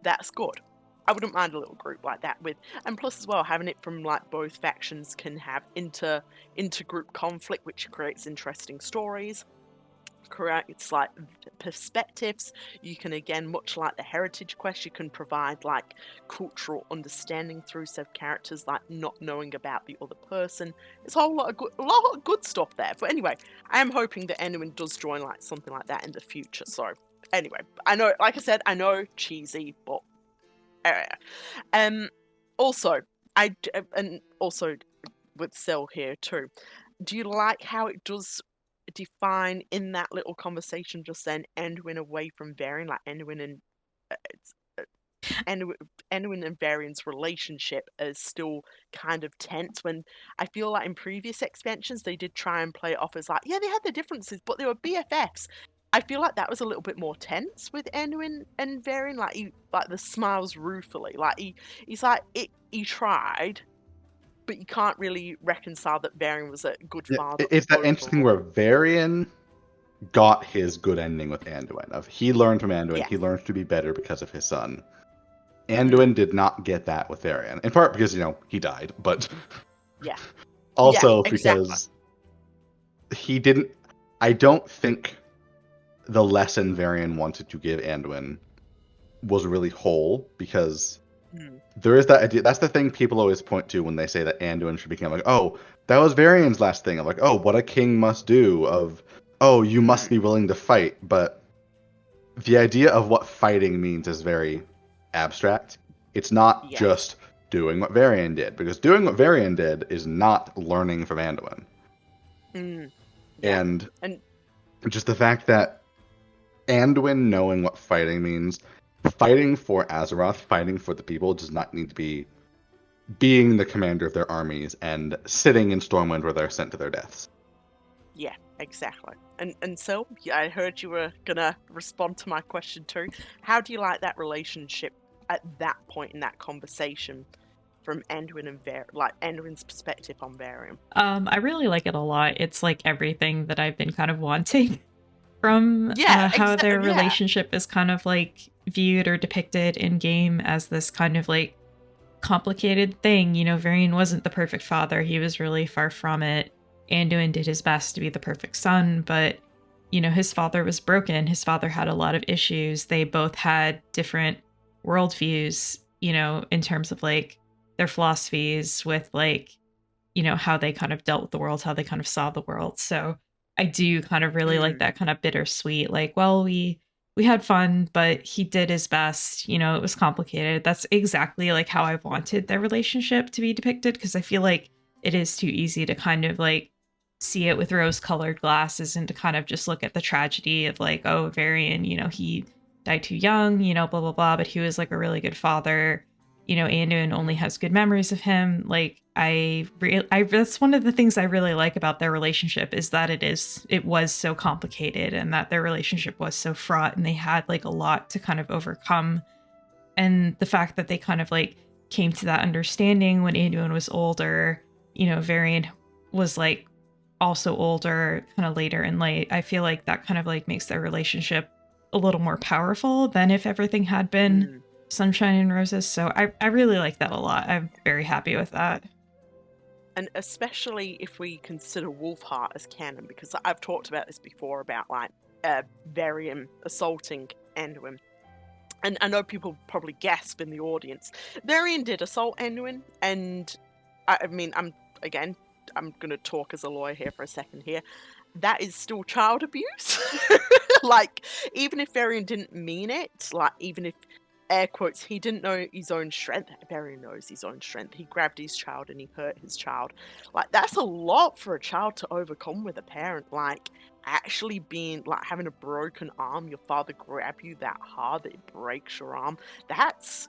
that's good. I wouldn't mind a little group like that with, and plus as well, having it from like both factions can have inter-group conflict, which creates interesting stories. Correct, it's like perspectives. You can, again, much like the heritage quest, you can provide like cultural understanding through said characters, like not knowing about the other person. It's a lot of good stuff there. But anyway, I am hoping that Anduin does join like something like that in the future. So anyway, I know, like I said, I know cheesy, but also with Cell here too, do you like how it does define in that little conversation just then Anduin away from Varian, like Anduin and Anduin and Varian's relationship is still kind of tense, when I feel like in previous expansions they did try and play it off as like, yeah, they had their differences, but they were BFFs. I feel like that was a little bit more tense with Anduin and Varian. Like the smiles ruefully. Like he's like he tried, but you can't really reconcile that Varian was a good father. It's that interesting where Varian got his good ending with Anduin. Of he learned from Anduin, Yes. he learned to be better because of his son. Anduin did not get that with Varian, in part because he died, but Yeah. also Yeah, because he didn't. I don't think the lesson Varian wanted to give Anduin was really whole, because there is that idea. That's the thing people always point to when they say that Anduin should become like, oh, that was Varian's last thing. Of like, oh, what a king must do. Of, oh, you must be willing to fight. But the idea of what fighting means is very abstract. It's not just doing what Varian did, because doing what Varian did is not learning from Anduin. And just the fact that Anduin knowing what fighting means, fighting for Azeroth, fighting for the people, does not need to be being the commander of their armies and sitting in Stormwind where they're sent to their deaths. Yeah, exactly. And so, I heard you were gonna respond to my question too. How do you like that relationship at that point in that conversation from Anduin and Anduin's perspective on Varian? I really like it a lot. It's like everything that I've been kind of wanting from how their relationship is kind of like viewed or depicted in game as this kind of like complicated thing. Varian wasn't the perfect father. He was really far from it. Anduin did his best to be the perfect son, but his father was broken. His father had a lot of issues. They both had different worldviews, in terms of like their philosophies with like, how they kind of dealt with the world, how they kind of saw the world. So I do kind of really like that kind of bittersweet, like, well, we had fun, but he did his best. It was complicated. That's exactly like how I wanted their relationship to be depicted, because I feel like it is too easy to kind of like see it with rose-colored glasses and to kind of just look at the tragedy of like, oh, Varian, he died too young, blah, blah, blah, but he was like a really good father. Anduin only has good memories of him. Like, that's one of the things I really like about their relationship, is that it was so complicated, and that their relationship was so fraught, and they had like a lot to kind of overcome. And the fact that they kind of like came to that understanding when Anduin was older, Varian was like also older kind of later in life. I feel like that kind of like makes their relationship a little more powerful than if everything had been sunshine and roses. So I really like that a lot. I'm very happy with that. And especially if we consider Wolfheart as canon, because I've talked about this before about like Varian assaulting Anduin. And I know people probably gasp in the audience. Varian did assault Anduin, and I mean, I'm going to talk as a lawyer here for a second here. That is still child abuse. Like, even if Varian didn't mean it, like, even if, air quotes, he didn't know his own strength, Varian knows his own strength. He grabbed his child and he hurt his child. Like, that's a lot for a child to overcome with a parent. Like, actually being, like, having a broken arm, your father grab you that hard that it breaks your arm. That's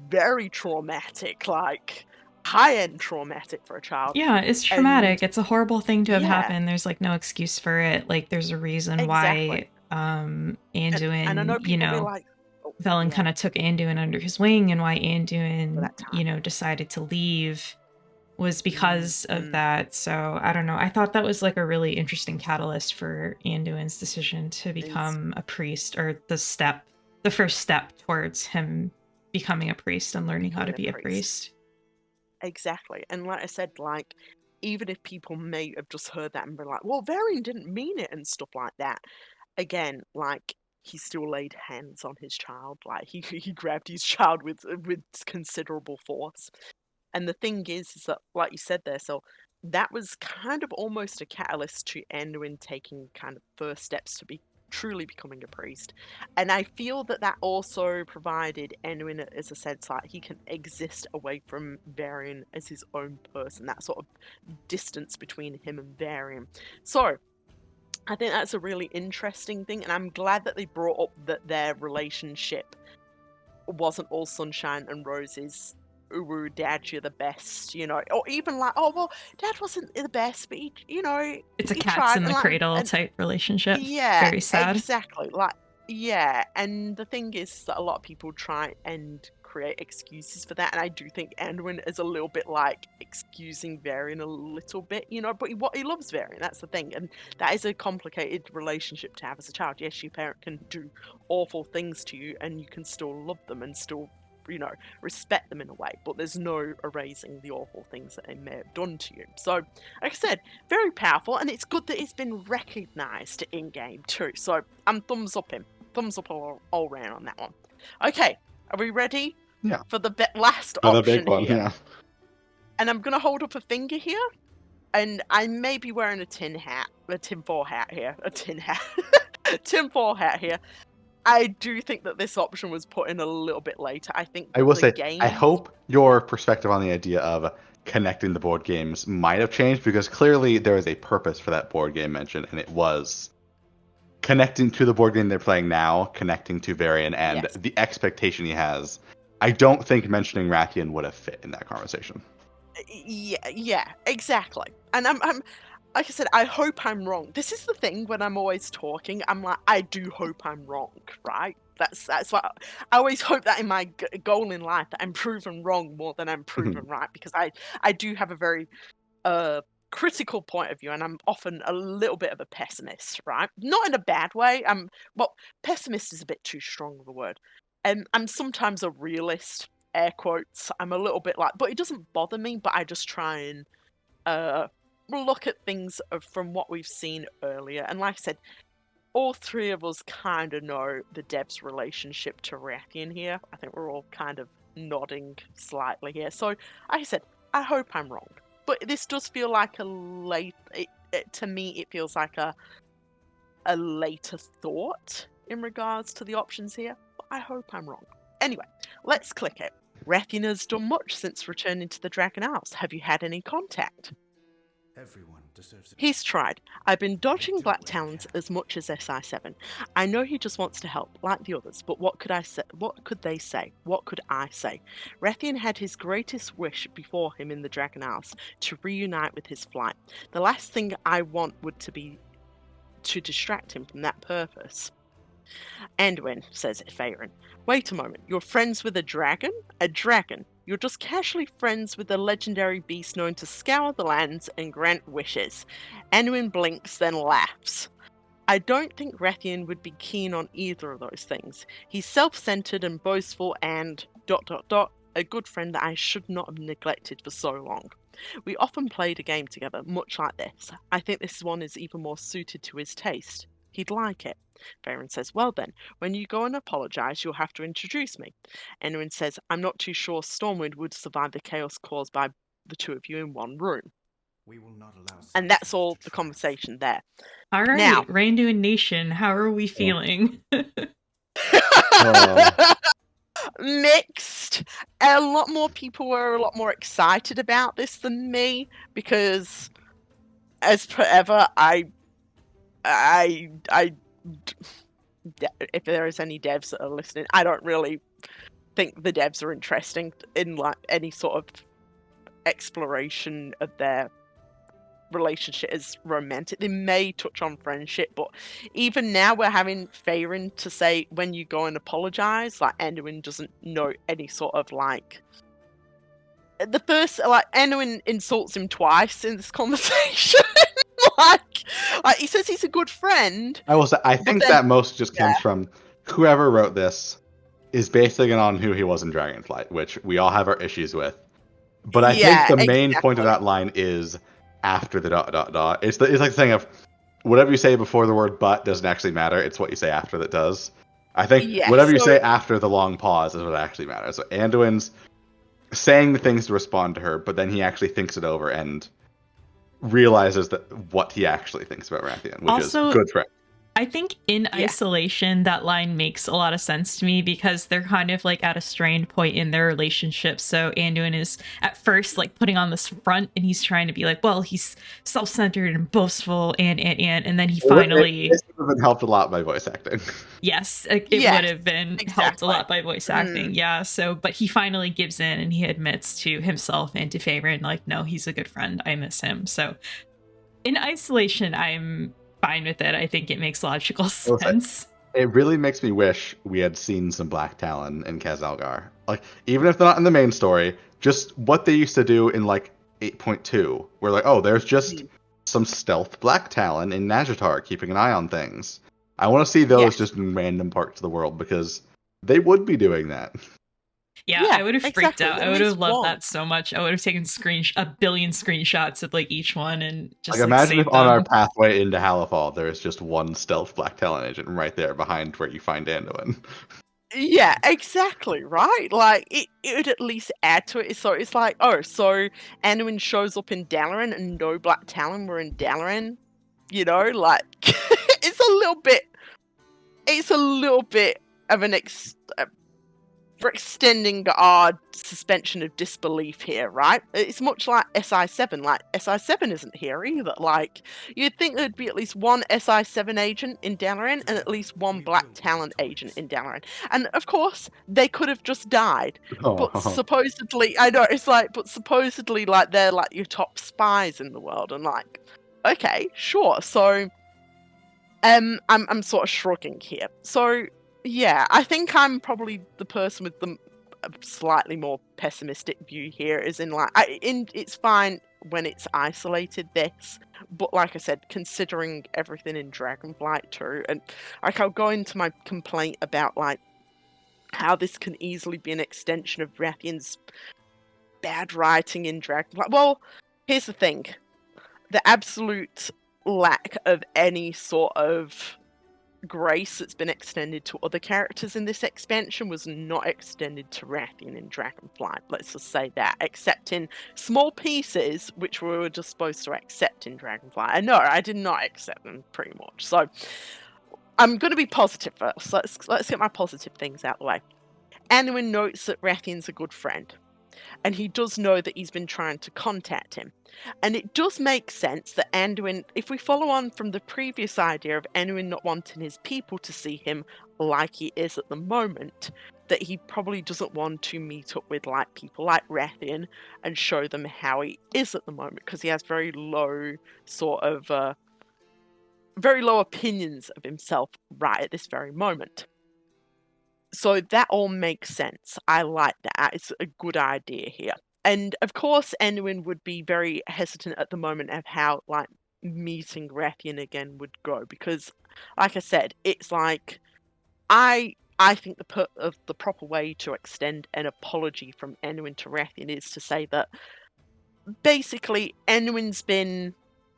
very traumatic. Like, high-end traumatic for a child. Yeah, it's traumatic. It's a horrible thing to have happened. There's like no excuse for it. Like, there's a reason why Anduin, and I know people be like, Velen kind of took Anduin under his wing, and why Anduin, decided to leave was because of that. So I don't know. I thought that was like a really interesting catalyst for Anduin's decision to become a priest, or the first step towards him becoming a priest and learning how to be a priest. Exactly. And like I said, like, even if people may have just heard that and been like, well, Varian didn't mean it and stuff like that. Again, like, he still laid hands on his child. Like, he grabbed his child with considerable force. And the thing is that, like you said there, so that was kind of almost a catalyst to Anduin taking kind of first steps to be truly becoming a priest. And I feel that also provided Anduin as a sense like he can exist away from Varian as his own person, that sort of distance between him and Varian. So I think that's a really interesting thing, and I'm glad that they brought up that their relationship wasn't all sunshine and roses. Ooh, Dad, you're the best, you know, or even like, oh well, Dad wasn't the best, but he, you know, It's a he cats tried, in and the like, cradle and type relationship. yeah, Very sad. exactly, like, yeah, and the thing is that a lot of people try and create excuses for that, and I do think Anduin is a little bit like excusing Varian a little bit, you know, but he loves Varian, that's the thing, and that is a complicated relationship to have as a child. Yes, your parent can do awful things to you, and you can still love them and still, you know, respect them in a way, but there's no erasing the awful things that they may have done to you. So, like I said, very powerful, and it's good that it's been recognised in game too. So I'm thumbs up him, thumbs up all round on that one. Okay, are we ready? Yeah. For the last For the option big one, here. yeah. And I'm gonna hold up a finger here, and I may be wearing a tinfoil hat here, tinfoil hat here. I do think that this option was put in a little bit later. I think I will the say, game. I hope your perspective on the idea of connecting the board games might have changed, because clearly there is a purpose for that board game mention, and it was connecting to the board game they're playing now, connecting to Varian, and Yes. the expectation he has. I don't think mentioning Rathian would have fit in that conversation. Yeah, exactly. And I'm like I said, I hope I'm wrong. This is the thing when I'm always talking. I'm like, I do hope I'm wrong, right? That's what I always hope that in my goal in life, that I'm proven wrong more than I'm proven right, because I do have a very critical point of view, and I'm often a little bit of a pessimist, right? Not in a bad way. Pessimist is a bit too strong of a word. And I'm sometimes a realist, air quotes. I'm a little bit like, but it doesn't bother me, but I just try and look at things from what we've seen earlier. And like I said, all three of us kind of know the dev's relationship to Rathian here. I think we're all kind of nodding slightly here. So, like I said, I hope I'm wrong. But this does feel like a late... to me, it feels like a later thought in regards to the options here. But I hope I'm wrong. Anyway, let's click it. Rathian has done much since returning to the Dragon Isles. Have you had any contact? Everyone deserves it. He's tried. I've been dodging do Black what I Talons can. as much as SI7. I know he just wants to help, like the others, but what could I say? What could they say? What could I say? Rathian had his greatest wish before him in the Dragon Isles, to reunite with his flight. The last thing I want would to be to distract him from that purpose. Anduin, says Faerun. Wait a moment, you're friends with a dragon? A dragon? You're just casually friends with the legendary beast known to scour the lands and grant wishes. Anduin blinks, then laughs. I don't think Rathian would be keen on either of those things. He's self-centered and boastful and... a good friend that I should not have neglected for so long. We often played a game together, much like this. I think this one is even more suited to his taste. He'd like it. Faerun says, well then, when you go and apologise, you'll have to introduce me. Anduin says, I'm not too sure Stormwind would survive the chaos caused by the two of you in one room. We will not allow And that's selfishness all to the triumph. conversation there. All right, Now- Randuin Nation, how are we feeling? Mixed. A lot more people were a lot more excited about this than me, because as per ever, if there is any devs that are listening, I don't really think the devs are interesting in like any sort of exploration of their relationship as romantic. They may touch on friendship, but even now we're having Faerun to say when you go and apologize, like Anduin doesn't know any sort of like the first, like Anduin insults him twice in this conversation. like he says he's a good friend. I will say, I think then- that most just comes from whoever wrote this is basing it on who he was in Dragonflight, which we all have our issues with. But I think the main point of that line is after the ... It's like the thing of whatever you say before the word but doesn't actually matter. It's what you say after that does. I think whatever you say after the long pause is what actually matters. So Anduin's saying the things to respond to her, but then he actually thinks it over and realizes that what he actually thinks about Rathian, which Also, is good for him. I think in isolation, that line makes a lot of sense to me because they're kind of like at a strained point in their relationship. So Anduin is at first like putting on this front and he's trying to be like, well, he's self-centered and boastful and then he finally... This would have been helped a lot by voice acting. Yes, it Yes, would have been helped a lot by voice acting. Yeah, so, but he finally gives in and he admits to himself and to Favorite, like, no, he's a good friend. I miss him. So in isolation, I'm fine with it. I think it makes logical sense. It really makes me wish we had seen some Black Talon in Kazalgar. Like, even if they're not in the main story, just what they used to do in, like, 8.2, where, like, oh, there's just some stealth Black Talon in Najatar keeping an eye on things. I want to see those just in random parts of the world, because they would be doing that. Yeah, I would have freaked out. I would have loved that so much. I would have taken a billion screenshots of like each one and just like imagine if on our pathway into Halifal there is just one stealth Black Talon agent right there behind where you find Anduin. Yeah, exactly, right? Like, it would at least add to it. So it's like, oh, so Anduin shows up in Dalaran and no Black Talon were in Dalaran. You know, like, it's a little bit of an for extending our suspension of disbelief here, right? It's much like SI7. Like, SI7 isn't here either. Like, you'd think there'd be at least one SI7 agent in Dalaran and at least one Black Talon agent in Dalaran. And of course, they could have just died. But supposedly, I know, it's like, but supposedly, like, they're like your top spies in the world. And like, okay, sure. So, I'm sort of shrugging here. So, yeah, I think I'm probably the person with the slightly more pessimistic view here, is in like, it's fine when it's isolated this, but like I said, considering everything in Dragonflight 2, and like I'll go into my complaint about like how this can easily be an extension of Rathian's bad writing in Dragonflight. Well, here's the thing. The absolute lack of any sort of grace that's been extended to other characters in this expansion was not extended to Rathian in Dragonflight. Let's just say that, except in small pieces, which we were just supposed to accept in Dragonflight. And no, I did not accept them, pretty much. So I'm going to be positive first. Let's get my positive things out of the way. Anduin notes that Rathian's a good friend, and he does know that he's been trying to contact him. And it does make sense that Anduin, if we follow on from the previous idea of Anduin not wanting his people to see him like he is at the moment, that he probably doesn't want to meet up with like people like Rathian and show them how he is at the moment, because he has very low opinions of himself right at this very moment. So that all makes sense. I like that. It's a good idea here. And of course, Anduin would be very hesitant at the moment of how like meeting Rathian again would go, because, like I said, it's like I think the proper way to extend an apology from Anduin to Rathian is to say that basically Anduin's been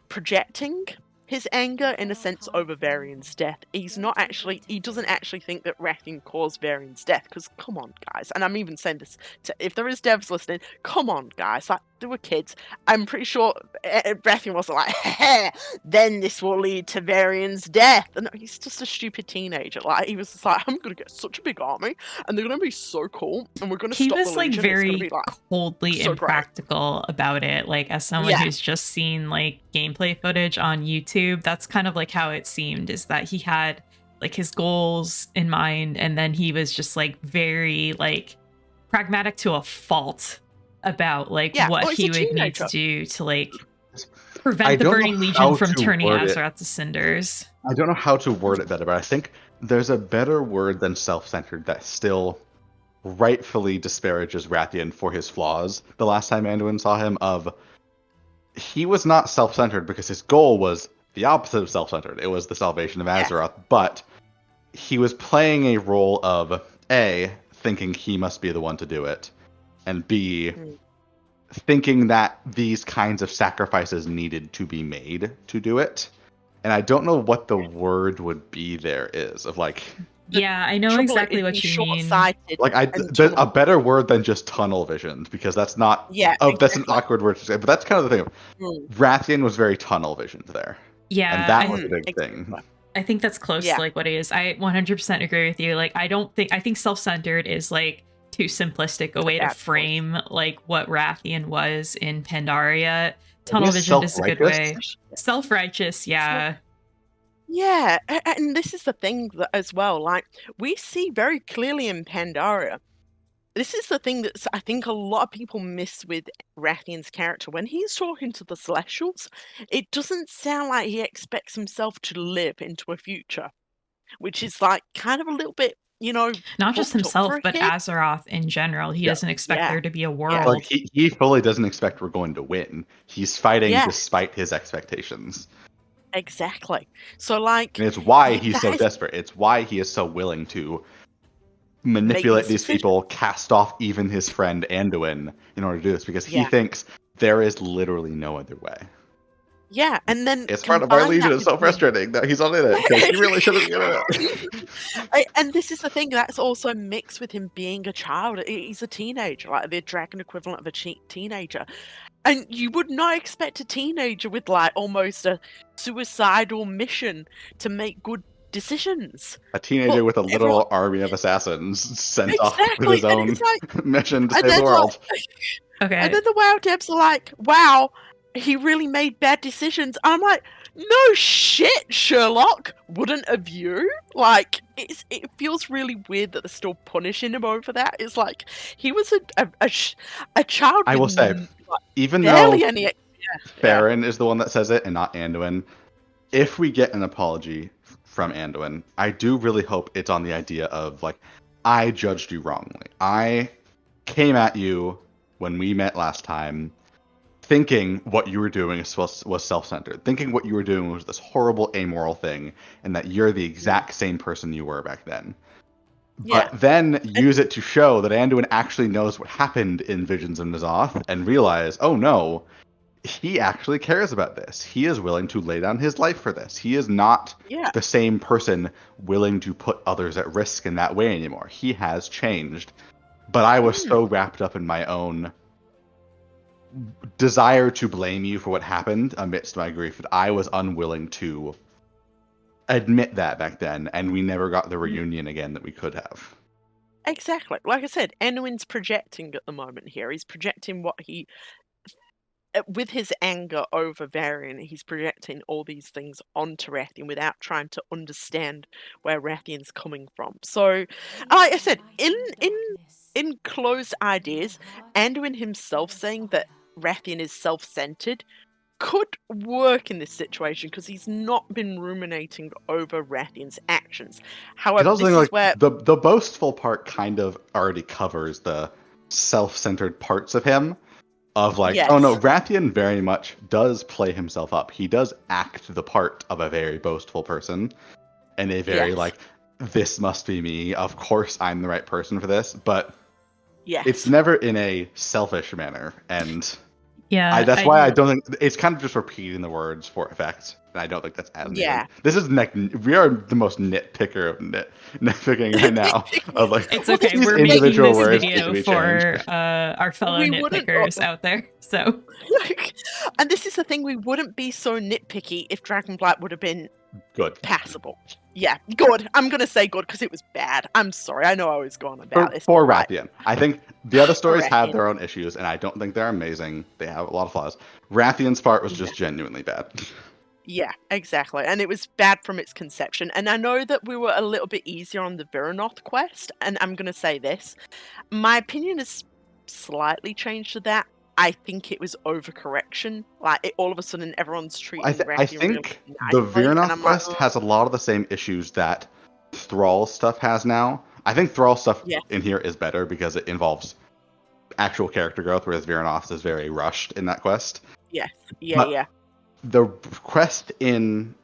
projecting his anger, in a sense, over Varian's death. He doesn't actually think that Rathian caused Varian's death, because, come on, guys, and I'm even saying this if there is devs listening, come on, guys, like, they were kids. I'm pretty sure Rathian wasn't like, then this will lead to Varian's death. And no, he's just a stupid teenager. Like, he was just like, I'm gonna get such a big army, and they're gonna be so cool, and we're gonna stop the Legion. He was, like, very be, like, coldly so impractical about it. Like, as someone who's just seen, like, gameplay footage on YouTube, that's kind of, like, how it seemed, is that he had, like, his goals in mind, and then he was just, like, very, like, pragmatic to a fault about like what he would need to do to like prevent the Burning Legion from turning Azeroth to cinders. I don't know how to word it better, but I think there's a better word than self-centered that still rightfully disparages Rathian for his flaws. The last time Anduin saw him, he was not self-centered because his goal was the opposite of self-centered. It was the salvation of Azeroth, but he was playing a role of A, thinking he must be the one to do it, and B, thinking that these kinds of sacrifices needed to be made to do it. And I don't know what the word would be there is of like... Yeah, I know exactly what you mean. Like, a better word than just tunnel visioned, because that's not... that's an awkward word to say, but that's kind of the thing. Rathian was very tunnel visioned there. Yeah. And that was a big thing. I think that's close to like what it is. I 100% agree with you. Like, I think self-centered is like too simplistic a way to frame like what Rathian was in Pandaria. Tunnel vision is a good way. Self-righteous, yeah. Yeah, and this is the thing as well. Like, we see very clearly in Pandaria. This is the thing that I think a lot of people miss with Rathian's character. When he's talking to the Celestials, it doesn't sound like he expects himself to live into a future, which is like kind of a little bit, not just himself, but Azeroth in general. He doesn't expect there to be a world. Like he fully doesn't expect we're going to win. He's fighting despite his expectations. Exactly. So, like, and it's why he's so desperate. It's why he is so willing to manipulate these people, cast off even his friend Anduin in order to do this, because he thinks there is literally no other way. Yeah, and then it's part of our Legion. It's so frustrating that he's only there because he really should have given it. And this is the thing that's also mixed with him being a child. He's a teenager, like the dragon equivalent of a teenager. And you would not expect a teenager with like almost a suicidal mission to make good decisions. A teenager with a little army of assassins sent off with his own mission to save the world. Okay. And then the WoW devs are like, wow, he really made bad decisions. I'm like, no shit, Sherlock. Wouldn't have you? Like, it feels really weird that they're still punishing him over that. It's like, he was a child. I will say, even though Farron is the one that says it and not Anduin, if we get an apology from Anduin, I do really hope it's on the idea of, like, I judged you wrongly. I came at you when we met last time thinking what you were doing was self-centered, thinking what you were doing was this horrible amoral thing, and that you're the exact same person you were back then. But then use it to show that Anduin actually knows what happened in Visions of N'Zoth and realize, oh no, he actually cares about this. He is willing to lay down his life for this. He is not the same person willing to put others at risk in that way anymore. He has changed. But I was so wrapped up in my own desire to blame you for what happened amidst my grief that I was unwilling to admit that back then, and we never got the reunion again that we could have. Exactly. Like I said, Anduin's projecting at the moment here. He's projecting what he... with his anger over Varian, he's projecting all these things onto Rathian without trying to understand where Rathian's coming from. So, like I said, in closed ideas, Anduin himself saying that Rathian is self-centered could work in this situation because he's not been ruminating over Rathian's actions. However, this is where the boastful part kind of already covers the self-centered parts of him. Of like, oh no, Rathian very much does play himself up. He does act the part of a very boastful person. And a very like, this must be me. Of course I'm the right person for this. But it's never in a selfish manner. And that's why I don't think... It's kind of just repeating the words for effect. And I don't think that's as needed. This is we are the most nitpicker of nitpicking right now. Of like, it's okay. We're making this video for our fellow nitpickers out there. So, and this is the thing: we wouldn't be so nitpicky if Dragonblight would have been good, passable. Yeah, good. I'm gonna say good because it was bad. I'm sorry. I know I was going about this for Rathian. I think the other stories have their own issues, and I don't think they're amazing. They have a lot of flaws. Rathian's part was just genuinely bad. Yeah, exactly. And it was bad from its conception. And I know that we were a little bit easier on the Viranoth quest, and I'm going to say this. My opinion has slightly changed to that. I think it was overcorrection. Like, all of a sudden, everyone's treating Rathian I think the Viranoth quest has a lot of the same issues that Thrall stuff has now. I think Thrall stuff in here is better because it involves actual character growth, whereas Viranoth is very rushed in that quest. Yes. The quest in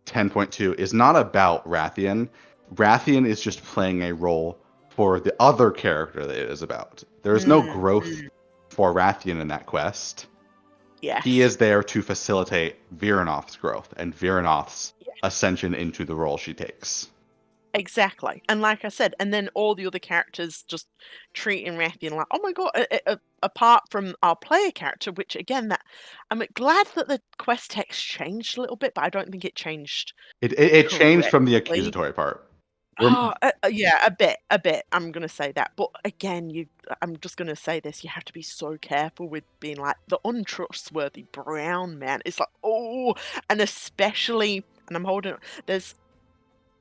10.2 is not about Rathian. Rathian is just playing a role for the other character that it is about. There is no growth for Rathian in that quest. Yes. He is there to facilitate Viranoth's growth and Viranoth's ascension into the role she takes. Exactly. And like I said, and then all the other characters just treating Rathian like, oh my god, apart from our player character, which again, that I'm glad that the quest text changed a little bit, but I don't think it changed It changed from the correctly. accusatory part. We're- Oh, yeah, a bit. I'm gonna say that, but again, I'm just gonna say this: you have to be so careful with being like the untrustworthy brown man. It's like, oh, and especially, and I'm holding. There's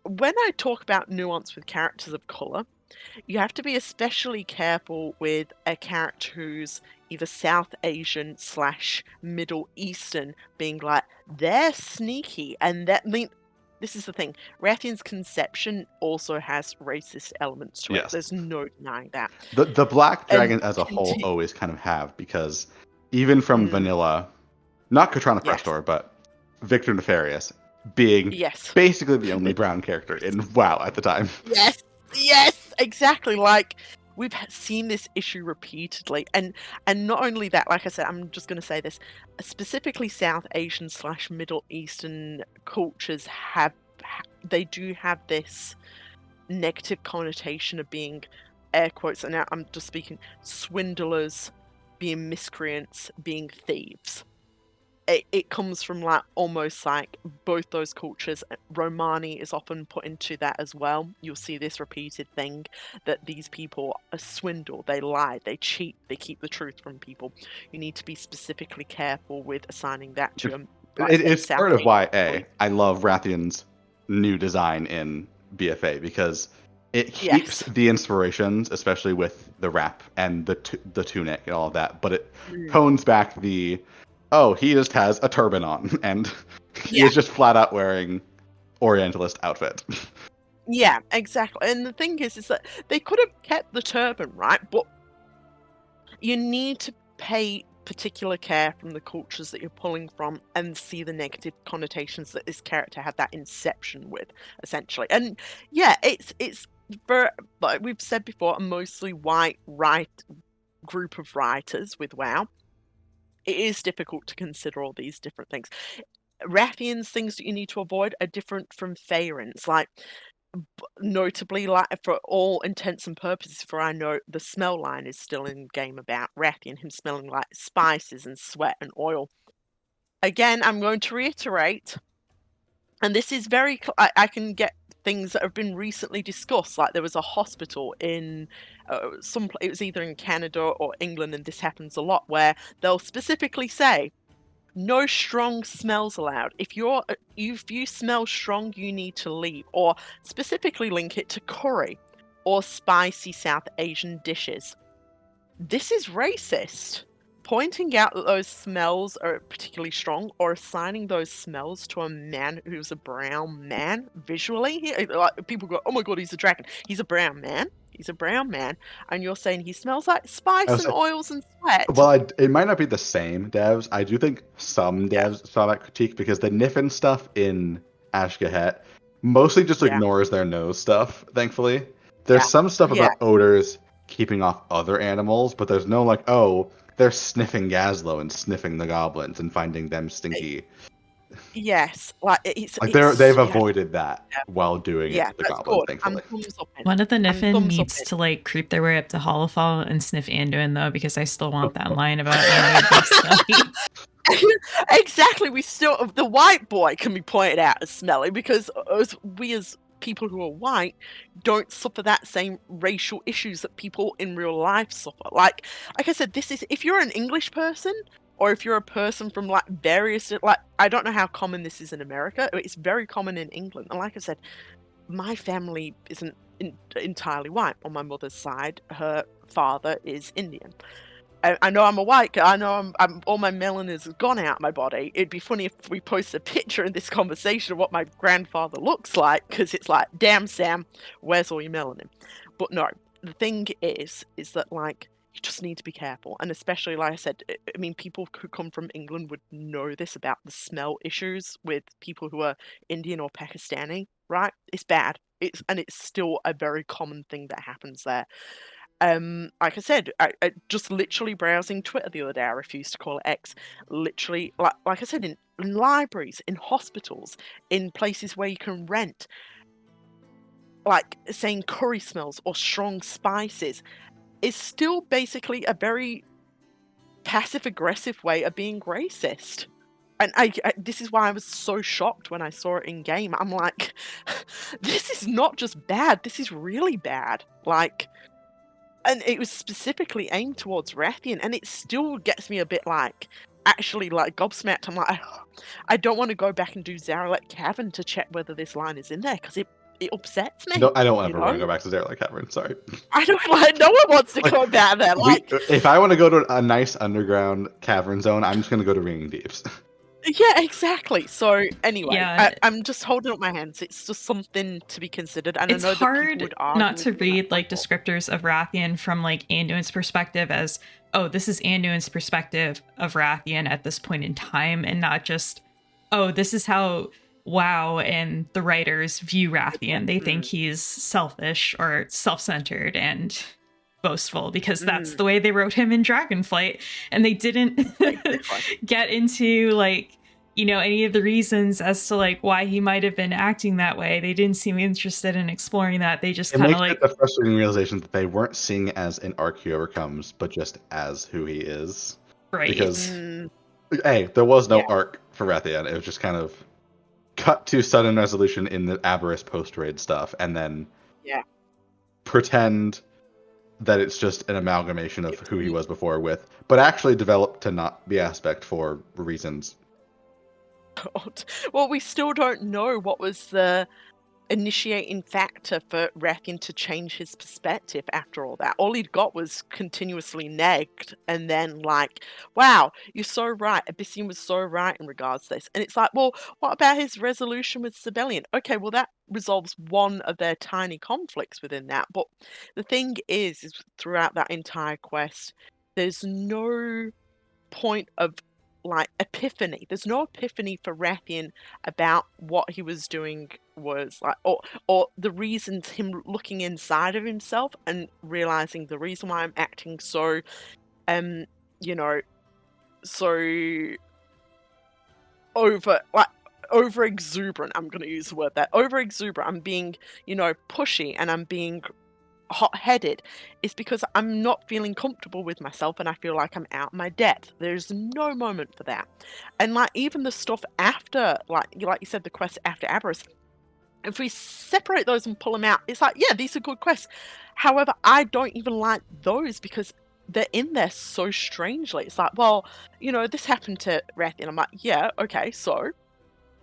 when I talk about nuance with characters of color, you have to be especially careful with a character who's either South Asian / Middle Eastern, being like they're sneaky, and that mean. This is the thing. Rathian's conception also has racist elements to it. Yes. There's no denying that. The Black And Dragon as a whole conti- always kind of have, because even from vanilla, not Katrana Yes. Prestor, but Victor Nefarious being Yes. basically the only brown character in WoW at the time. Yes, exactly. Like we've seen this issue repeatedly, and not only that, like I said, I'm just going to say this specifically: South Asian / Middle Eastern cultures they do have this negative connotation of being, air quotes, and now I'm just speaking, swindlers, being miscreants, being thieves. It comes from like almost like both those cultures. Romani is often put into that as well. You'll see this repeated thing that these people swindle, they lie, they cheat, they keep the truth from people. You need to be specifically careful with assigning that to them. It's part of why I love Rathian's new design in BFA, because it keeps the inspirations, especially with the wrap and the tunic and all of that, but it tones back the, oh, he just has a turban on, and he is just flat out wearing Orientalist outfit. Yeah, exactly. And the thing is that they could have kept the turban, right? But you need to pay particular care from the cultures that you're pulling from and see the negative connotations that this character had that inception with, essentially. And yeah, it's for, like we've said before, a mostly white group of writers with WoW. It is difficult to consider all these different things. Rathian's things that you need to avoid are different from Faerun's, like notably, like for all intents and purposes, for I know the smell line is still in game about Rathian, him smelling like spices and sweat and oil. Again, I'm going to reiterate, and this is very I can get things that have been recently discussed, like there was a hospital in it was either in Canada or England, and this happens a lot, where they'll specifically say no strong smells allowed. If you smell strong, you need to leave, or specifically link it to curry or spicy South Asian dishes. This is racist. Pointing out that those smells are particularly strong, or assigning those smells to a man who's a brown man visually. Like, people go, oh my god, he's a dragon. He's a brown man. He's a brown man. And you're saying he smells like spice and oils and sweat. Well, it might not be the same devs. I do think some devs saw that critique, because the Niffin stuff in Ashgahet mostly just ignores their nose stuff, thankfully. There's some stuff about odors keeping off other animals, but there's no like, oh, they're sniffing Gazlo and sniffing the goblins and finding them stinky. Yes, like it's like they've avoided that while doing it to the goblins, thankfully. One of the Niffin needs to like creep their way up to Hollowfall and sniff Anduin, though, because I still want that line about Anduin. Exactly, we still, the white boy can be pointed out as smelly, because we as people who are white don't suffer that same racial issues that people in real life suffer. Like I said, this is, if you're an English person, or if you're a person from like various, like, I don't know how common this is in America, it's very common in England. And like I said, my family isn't entirely white. On my mother's side, her father is Indian. I know I'm a white guy. I know I'm all my melanin has gone out of my body. It'd be funny if we post a picture in this conversation of what my grandfather looks like, because it's like, damn, Sam, where's all your melanin? But no, the thing is that like, you just need to be careful. And especially, like I said, I mean, people who come from England would know this about the smell issues with people who are Indian or Pakistani, right? It's bad. It's still a very common thing that happens there. Like I said, I just literally browsing Twitter the other day, I refused to call it X. Literally, like I said, in libraries, in hospitals, in places where you can rent. like saying curry smells or strong spices is still basically a very passive-aggressive way of being racist. And this is why I was so shocked when I saw it in game. I'm like, this is not just bad, this is really bad. Like, and it was specifically aimed towards Rathian, and it still gets me a bit like, actually like gobsmacked. I'm like, I don't want to go back and do Zaralek Cavern to check whether this line is in there, because it upsets me. No, I don't ever you want to know? go back to Zaralek Cavern. Sorry. I don't like. No one wants to go back there. Like, If I want to go to a nice underground cavern zone, I'm just going to go to Ringing Deeps. yeah, exactly. So anyway, Yeah. I'm just holding up my hands. It's just something to be considered. And It's I know that people hard would argue not to with read that like level. descriptors of Rathian from like Anduin's perspective as, oh, this is Anduin's perspective of Rathian at this point in time, and not just, oh, this is how WoW and the writers view Rathian. They think he's selfish or self-centered and boastful because that's the way they wrote him in Dragonflight, and they didn't get into like, you know, any of the reasons as to like why he might have been acting that way. They didn't seem interested in exploring that. They just It kind of makes like, it a frustrating realization that they weren't seeing as an arc he overcomes, but just as who he is. right. Because, hey, there was no Yeah. arc for Rathian. It was just kind of cut to sudden resolution in the Aberrus post-raid stuff, and then pretend that it's just an amalgamation of who he was before with, but actually develop to not be aspect for reasons. God. Well, we still don't know what was the initiating factor for Rathian to change his perspective after all that. All he'd got was continuously negged, and then like, wow, you're so right. Abyssian was so right in regards to this. And it's like, well, what about his resolution with Sibelian? Okay, well, that resolves one of their tiny conflicts within that. But the thing is throughout that entire quest, there's no point of like epiphany. There's no epiphany for Rathian about what he was doing was like, or the reasons, him looking inside of himself and realizing the reason why I'm acting so, you know, so over exuberant. I'm going to use the word that over exuberant. I'm being, you know, pushy, and I'm being hot-headed, is because I'm not feeling comfortable with myself, and I feel like I'm out my depth. There's no moment for that. And like even the stuff after, like you said, the quest after Aberrus, if we separate those and pull them out, it's like, yeah, these are good quests. However, I don't even like those because they're in there so strangely. It's like, well, you know, this happened to Rathian. I'm like, yeah, okay, so.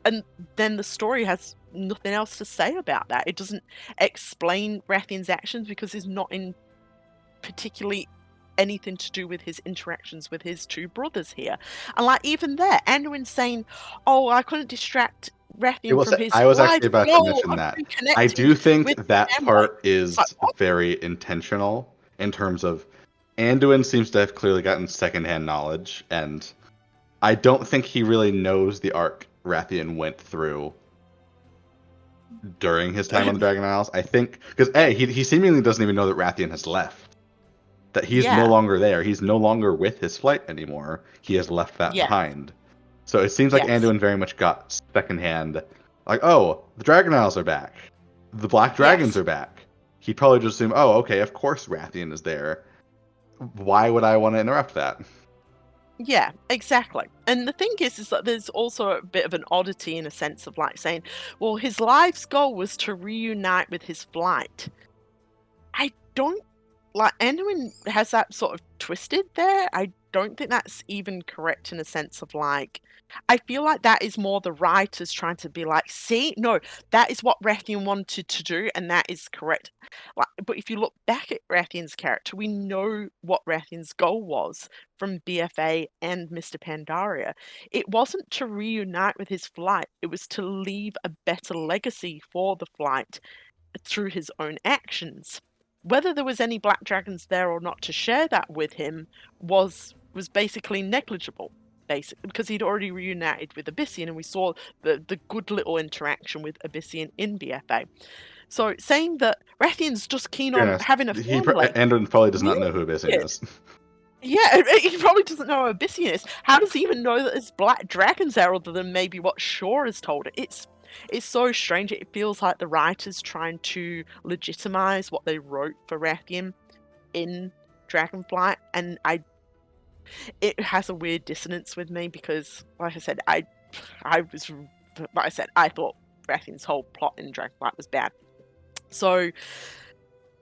And then the story has nothing else to say about that. It doesn't explain Rathian's actions because he's not in particularly anything to do with his interactions with his two brothers here. And like even there, Anduin's saying, oh, I couldn't distract Rathian from his I was life actually about to goal mention of that. I reconnecting do think with that family. part is It's like, very intentional in terms of Anduin seems to have clearly gotten secondhand knowledge, and I don't think he really knows the arc Rathian went through during his time on the Dragon Isles. I think because he seemingly doesn't even know that Rathian has left, that he's no longer there. He's no longer with his flight anymore. He has left that behind. So it seems like Anduin very much got secondhand, like, oh, the Dragon Isles are back, the Black Dragons are back. He'd probably just assume, oh, okay, of course Rathian is there. Why would I want to interrupt that? Yeah, exactly. And the thing is that there's also a bit of an oddity in a sense of like saying, well, his life's goal was to reunite with his flight. I don't like Anduin has that sort of twisted there. I don't think that's even correct in a sense of like, I feel like that is more the writers trying to be like, see, no, that is what Rathian wanted to do, and that is correct. Like, but if you look back at Rathian's character, we know what Rathian's goal was from BFA and Mr. Pandaria. It wasn't to reunite with his flight, it was to leave a better legacy for the flight through his own actions. Whether there was any black dragons there or not to share that with him was basically negligible, basically, because he'd already reunited with Abyssian, and we saw the good little interaction with Abyssian in BFA. So saying that Rathian's just keen on having a family, Anduin probably does not know who Abyssian is. Yeah, he probably doesn't know who Abyssian is. How does he even know that there's black dragons there other than maybe what Shaw has told it? it's so strange. It feels like the writers trying to legitimize what they wrote for Rathian in Dragonflight, and it has a weird dissonance with me because, like I said, I thought Rathian's whole plot in Dragonflight was bad. So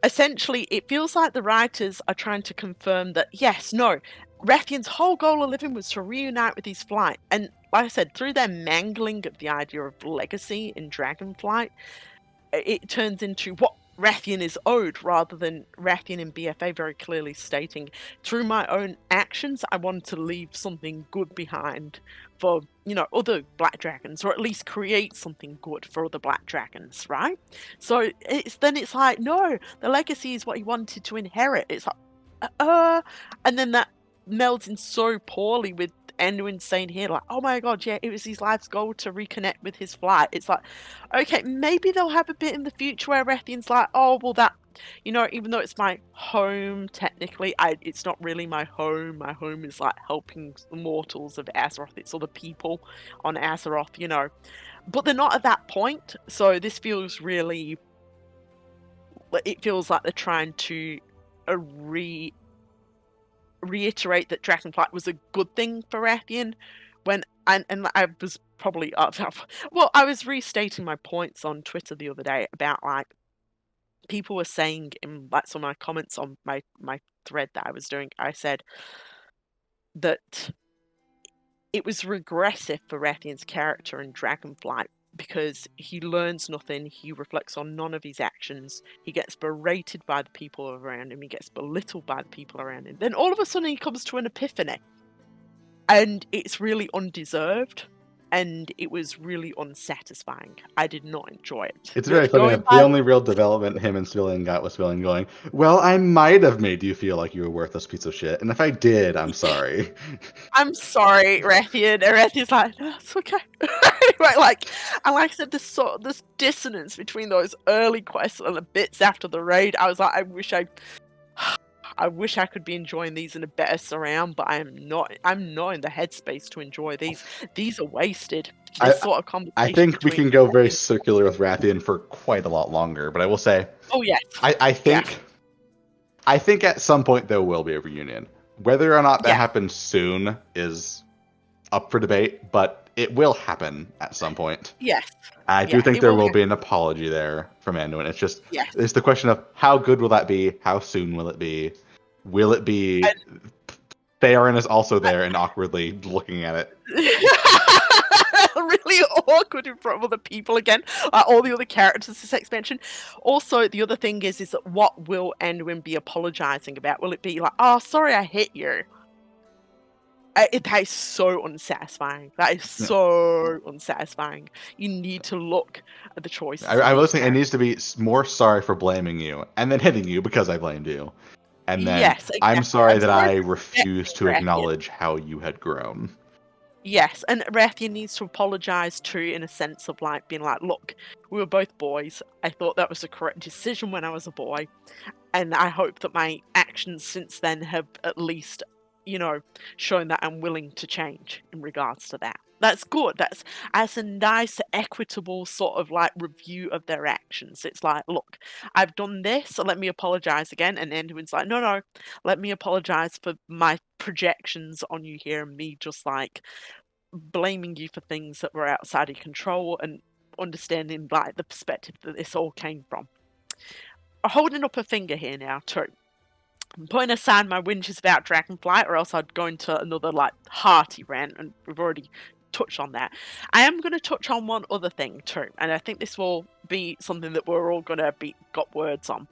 essentially, it feels like the writers are trying to confirm that, yes, no, Rathian's whole goal of living was to reunite with his flight. And like I said, through their mangling of the idea of legacy in Dragonflight, it turns into what Rathian is owed, rather than Rathian in BFA very clearly stating, through my own actions, I wanted to leave something good behind for, other black dragons, or at least create something good for other black dragons, right? So it's like, no, the legacy is what he wanted to inherit. It's like, and then that melds in so poorly with Anduin saying here, like, oh my god, yeah, it was his life's goal to reconnect with his flight. It's like, okay, maybe they'll have a bit in the future where Rathian's like, oh, well, that, even though it's my home, technically, it's not really my home. My home is like helping the mortals of Azeroth. It's other people on Azeroth, but they're not at that point. So this feels really, it feels like they're trying to reiterate that Dragonflight was a good thing for Rathian, when and I was probably well, I was restating my points on Twitter the other day about, like, people were saying in, like, some of my comments on my thread that I was doing, I said that it was regressive for Rathian's character in Dragonflight because he learns nothing, he reflects on none of his actions, he gets berated by the people around him, he gets belittled by the people around him. Then all of a sudden he comes to an epiphany. And it's really undeserved, and it was really unsatisfying. I did not enjoy it. It's very funny. The only real development him and Civilian got was Civilian going, well, I might have made you feel like you were a worthless piece of shit. And if I did, I'm sorry. I'm sorry, Rathian. And Rathian's like, no, it's okay. Right, and like I said, this dissonance between those early quests and the bits after the raid, I was like, I wish I could be enjoying these in a better surround, but I'm not in the headspace to enjoy these. These are wasted. This sort of conversation. I think we can go very circular with Rathian for quite a lot longer, but I will say, oh yes, I think at some point there will be a reunion. Whether or not that happens soon is up for debate, but it will happen at some point. Yes. I do think there will be an apology there from Anduin. It's just, it's the question of how good will that be? How soon will it be? Will it be? Theron is also there and awkwardly looking at it. Really awkward in front of other people again. All the other characters this expansion. Also, the other thing is that what will Anduin be apologizing about? Will it be like, oh, sorry I hit you? That is so unsatisfying. That is so unsatisfying. You need to look at the choices. I was saying it needs to be more sorry for blaming you and then hitting you because I blamed you. And then exactly. I'm sorry that I refuse to acknowledge how you had grown. Yes, and Rathian needs to apologize too, in a sense of like being like, look, we were both boys. I thought that was the correct decision when I was a boy. And I hope that my actions since then have at least, shown that I'm willing to change in regards to that. That's good. That's a nice, equitable sort of like review of their actions. It's like, look, I've done this, so let me apologize again. And Anduin's like, no, let me apologize for my projections on you here and me just like blaming you for things that were outside of control and understanding like the perspective that this all came from. I'm holding up a finger here now too. I'm putting aside my whinges about Dragonflight, or else I'd go into another like hearty rant, and we've already touched on that. I am going to touch on one other thing too, and I think this will be something that we're all going to got words on.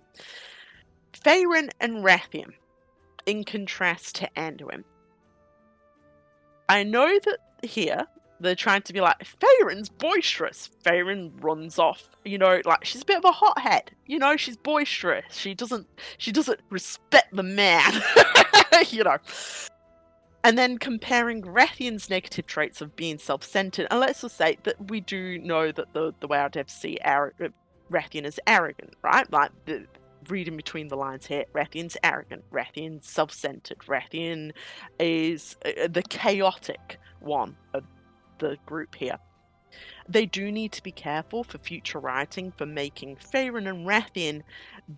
Faerun and Rathian, in contrast to Anduin. I know that here they're trying to be like, Faerun's boisterous. Faerun runs off. Like she's a bit of a hothead. She's boisterous. She doesn't respect the man. And then comparing Rathian's negative traits of being self-centered, and let's just say that we do know that the WoW devs see Rathian as arrogant, right? Like reading between the lines here, Rathian's arrogant, Rathian's self-centered, Rathian is the chaotic one of the group here. They do need to be careful for future writing for making Faerun and Rathian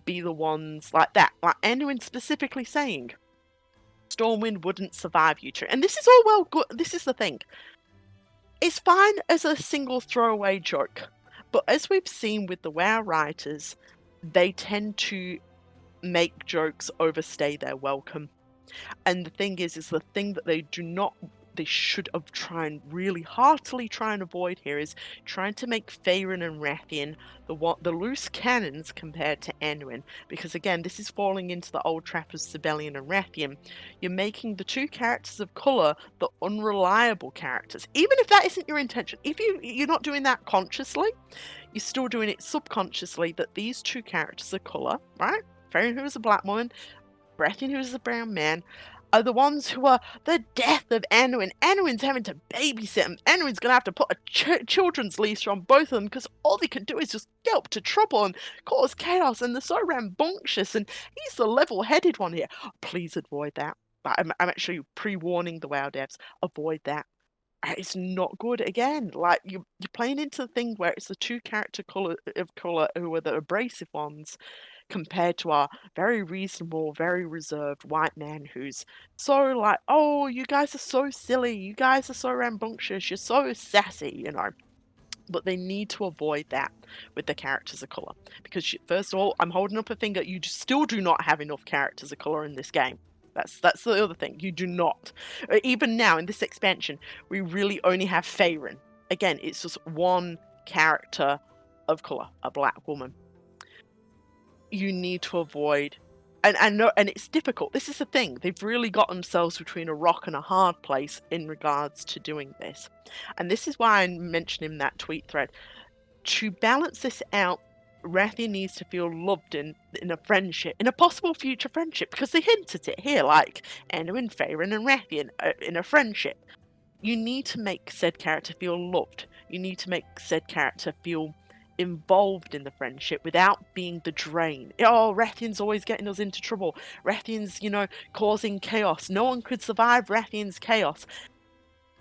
be the ones like that. Like Anduin specifically saying, Stormwind wouldn't survive you two. And this is all well good. This is the thing. It's fine as a single throwaway joke. But as we've seen with the WoW writers, they tend to make jokes overstay their welcome. And the thing is the thing that they should have tried really heartily try and avoid here is trying to make Faerun and Rathian the loose cannons compared to Anduin. Because again, this is falling into the old trap of Sibelian and Rathian. You're making the two characters of colour the unreliable characters. Even if that isn't your intention. If you're not doing that consciously, you're still doing it subconsciously that these two characters of colour, right? Faerun, who is a black woman, Rathian, who is a brown man, are the ones who are the death of Anduin. Anduin's having to babysit him. Anduin's going to have to put a children's leash on both of them because all they can do is just get up to trouble and cause chaos, and they're so rambunctious, and he's the level-headed one here. Please avoid that. I'm actually pre-warning the WoW devs. Avoid that. It's not good. Again, like you're playing into the thing where it's the two character of colour who are the abrasive ones compared to our very reasonable, very reserved white man who's so like, oh, you guys are so silly, you guys are so rambunctious, you're so sassy, you know. But they need to avoid that with the characters of colour. Because first of all, I'm holding up a finger, you still do not have enough characters of colour in this game. That's the other thing, you do not. Even now, in this expansion, we really only have Faerun. Again, it's just one character of colour, a black woman. You need to avoid, and it's difficult. This is the thing. They've really got themselves between a rock and a hard place in regards to doing this. And this is why I mentioned in that tweet thread. To balance this out, Rathian needs to feel loved in a friendship, in a possible future friendship, because they hint at it here, like Anduin, Faerun, and Rathian in a friendship. You need to make said character feel loved. You need to make said character feel involved in the friendship without being the drain. Oh, Rathian's always getting us into trouble. Rathian's, causing chaos. No one could survive Rathian's chaos.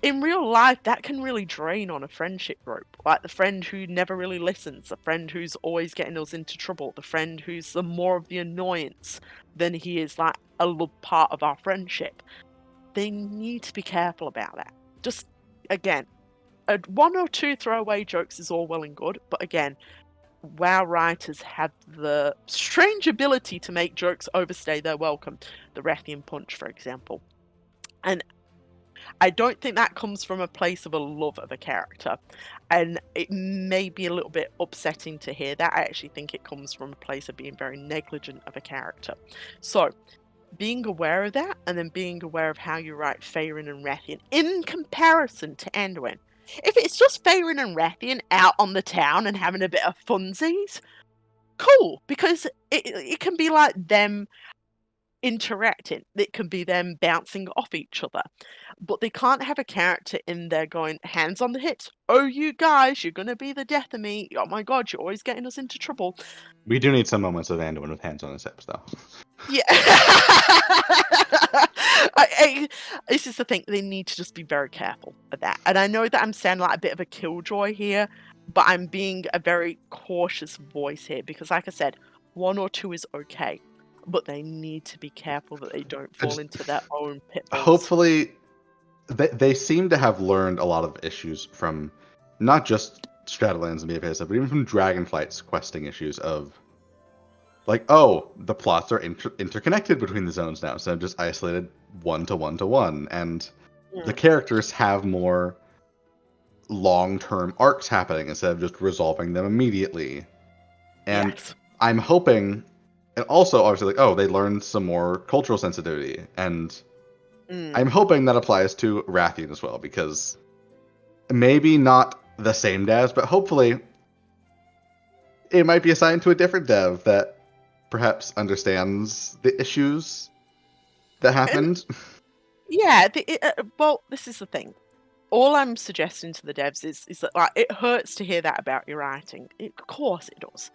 In real life, that can really drain on a friendship group. Like the friend who never really listens, the friend who's always getting us into trouble, the friend who's the more of the annoyance than he is like a love part of our friendship. They need to be careful about that. Just, again, one or two throwaway jokes is all well and good, but again, WoW writers have the strange ability to make jokes overstay their welcome. The Rathian punch, for example. And I don't think that comes from a place of a love of a character. And it may be a little bit upsetting to hear that. I actually think it comes from a place of being very negligent of a character. So, being aware of that, and then being aware of how you write Faerun and Rathian in comparison to Anduin. If it's just Faerun and Rathian out on the town and having a bit of funsies, cool, because it can be like them interacting. It can be them bouncing off each other. But they can't have a character in there going, hands on the hips. Oh, you guys, you're going to be the death of me. Oh my god, you're always getting us into trouble. We do need some moments of Anduin with hands on his hips, though. Yeah. This is the thing. They need to just be very careful of that. And I know that I'm sounding like a bit of a killjoy here, but I'm being a very cautious voice here because, like I said, one or two is okay, but they need to be careful that they don't fall into their own pitfalls. Hopefully, they seem to have learned a lot of issues from not just Shadowlands and BFA stuff, but even from Dragonflight's questing issues of like, oh, the plots are interconnected between the zones now, so just isolated one to one, and the characters have more long-term arcs happening instead of just resolving them immediately. And yes. I'm hoping, and also obviously like, oh, they learned some more cultural sensitivity, and I'm hoping that applies to Rathian as well, because maybe not the same devs, but hopefully it might be assigned to a different dev that perhaps understands the issues that happened. Yeah, well, this is the thing. All I'm suggesting to the devs is that like it hurts to hear that about your writing. Of course it does.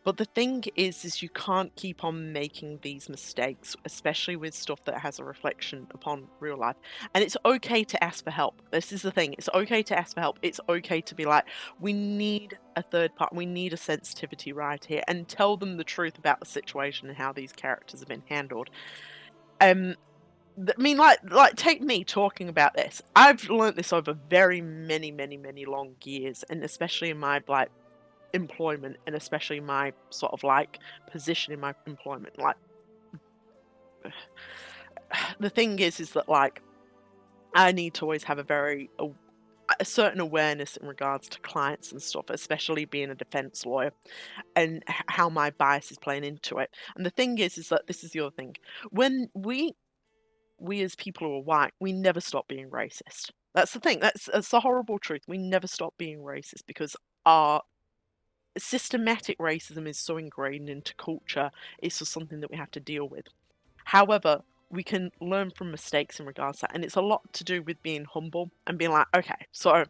But the thing is you can't keep on making these mistakes, especially with stuff that has a reflection upon real life. And it's okay to ask for help. This is the thing. It's okay to ask for help. It's okay to be like, we need a third part. We need a sensitivity right here, and tell them the truth about the situation and how these characters have been handled. I mean, like take me talking about this. I've learned this over very many long years, and especially in my like employment, and especially my sort of like position in my employment. Like the thing is that like I need to always have a certain awareness in regards to clients and stuff, especially being a defense lawyer, and how my bias is playing into it. And the thing is that this is the other thing. When we as people who are white, we never stop being racist. That's the thing. That's the horrible truth. We never stop being racist because our systematic racism is so ingrained into culture. It's just something that we have to deal with. However, we can learn from mistakes in regards to that, and it's a lot to do with being humble and being like, okay, so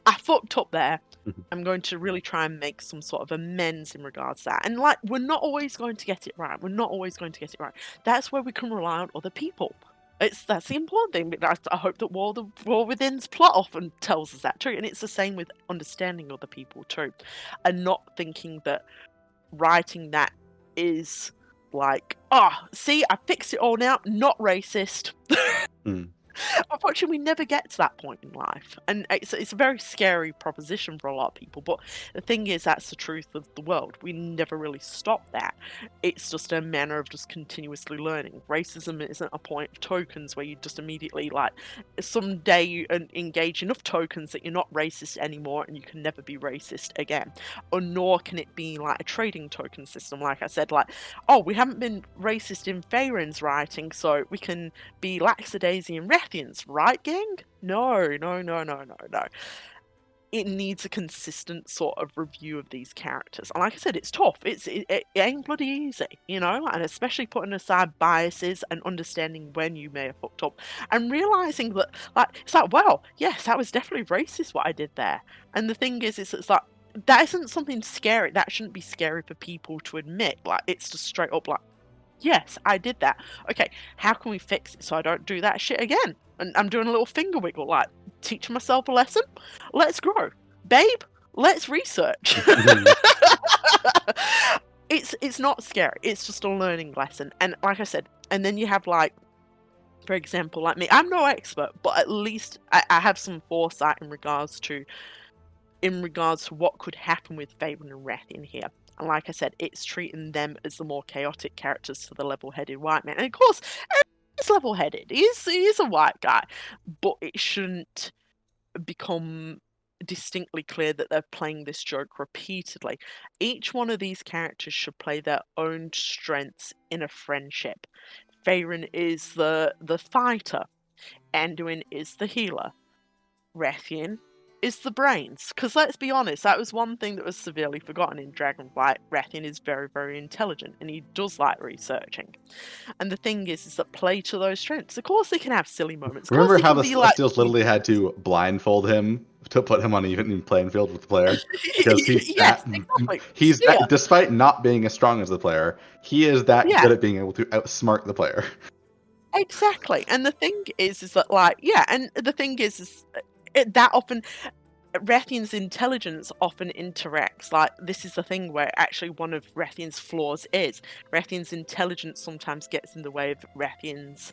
I fucked up there. I'm going to really try and make some sort of amends in regards to that. And like, we're not always going to get it right. We're not always going to get it right. That's where we can rely on other people. That's the important thing. I hope that War Within's plot often tells us that too. And it's the same with understanding other people too, and not thinking that writing that is like, see, I fixed it all now, not racist. Unfortunately, we never get to that point in life, and it's a very scary proposition for a lot of people. But the thing is, that's the truth of the world. We never really stop that. It's just a manner of just continuously learning. Racism isn't a point of tokens where you just immediately like someday you engage enough tokens that you're not racist anymore, and you can never be racist again. Or nor can it be like a trading token system. Like I said, like, oh, we haven't been racist in Faerun's writing, so we can be lackadaisy Rathians, right, gang? No. It needs a consistent sort of review of these characters. And like I said, it's tough. It ain't bloody easy, you know? And especially putting aside biases and understanding when you may have fucked up. And realising that, like, it's like, wow, yes, that was definitely racist what I did there. And the thing is, it's like, that isn't something scary. That shouldn't be scary for people to admit. Like, it's just straight up like, yes, I did that. Okay, how can we fix it so I don't do that shit again? And I'm doing a little finger wiggle, like, teaching myself a lesson. Let's grow. Babe, let's research. It's not scary. It's just a learning lesson. And like I said, and then you have like, for example, like me, I'm no expert, but at least I have some foresight in regards to what could happen with Faerun and Rathian here. And like I said, it's treating them as the more chaotic characters to the level-headed white man. And of course, he's level-headed. He's a white guy. But it shouldn't become distinctly clear that they're playing this joke repeatedly. Each one of these characters should play their own strengths in a friendship. Faerun is the fighter. Anduin is the healer. Rathian is the brains. Because let's be honest, that was one thing that was severely forgotten in Dragonflight. Rathian is very, very intelligent, and he does like researching. And the thing is that play to those strengths. Of course, they can have silly moments. Remember how the Celestials literally had to blindfold him to put him on an even playing field with the player? Because he's that, despite not being as strong as the player, he is that good at being able to outsmart the player. Exactly. And the thing is that like, and the thing is that often Rathian's intelligence often interacts. Like, this is the thing where actually one of Rathian's flaws is Rathian's intelligence sometimes gets in the way of Rathian's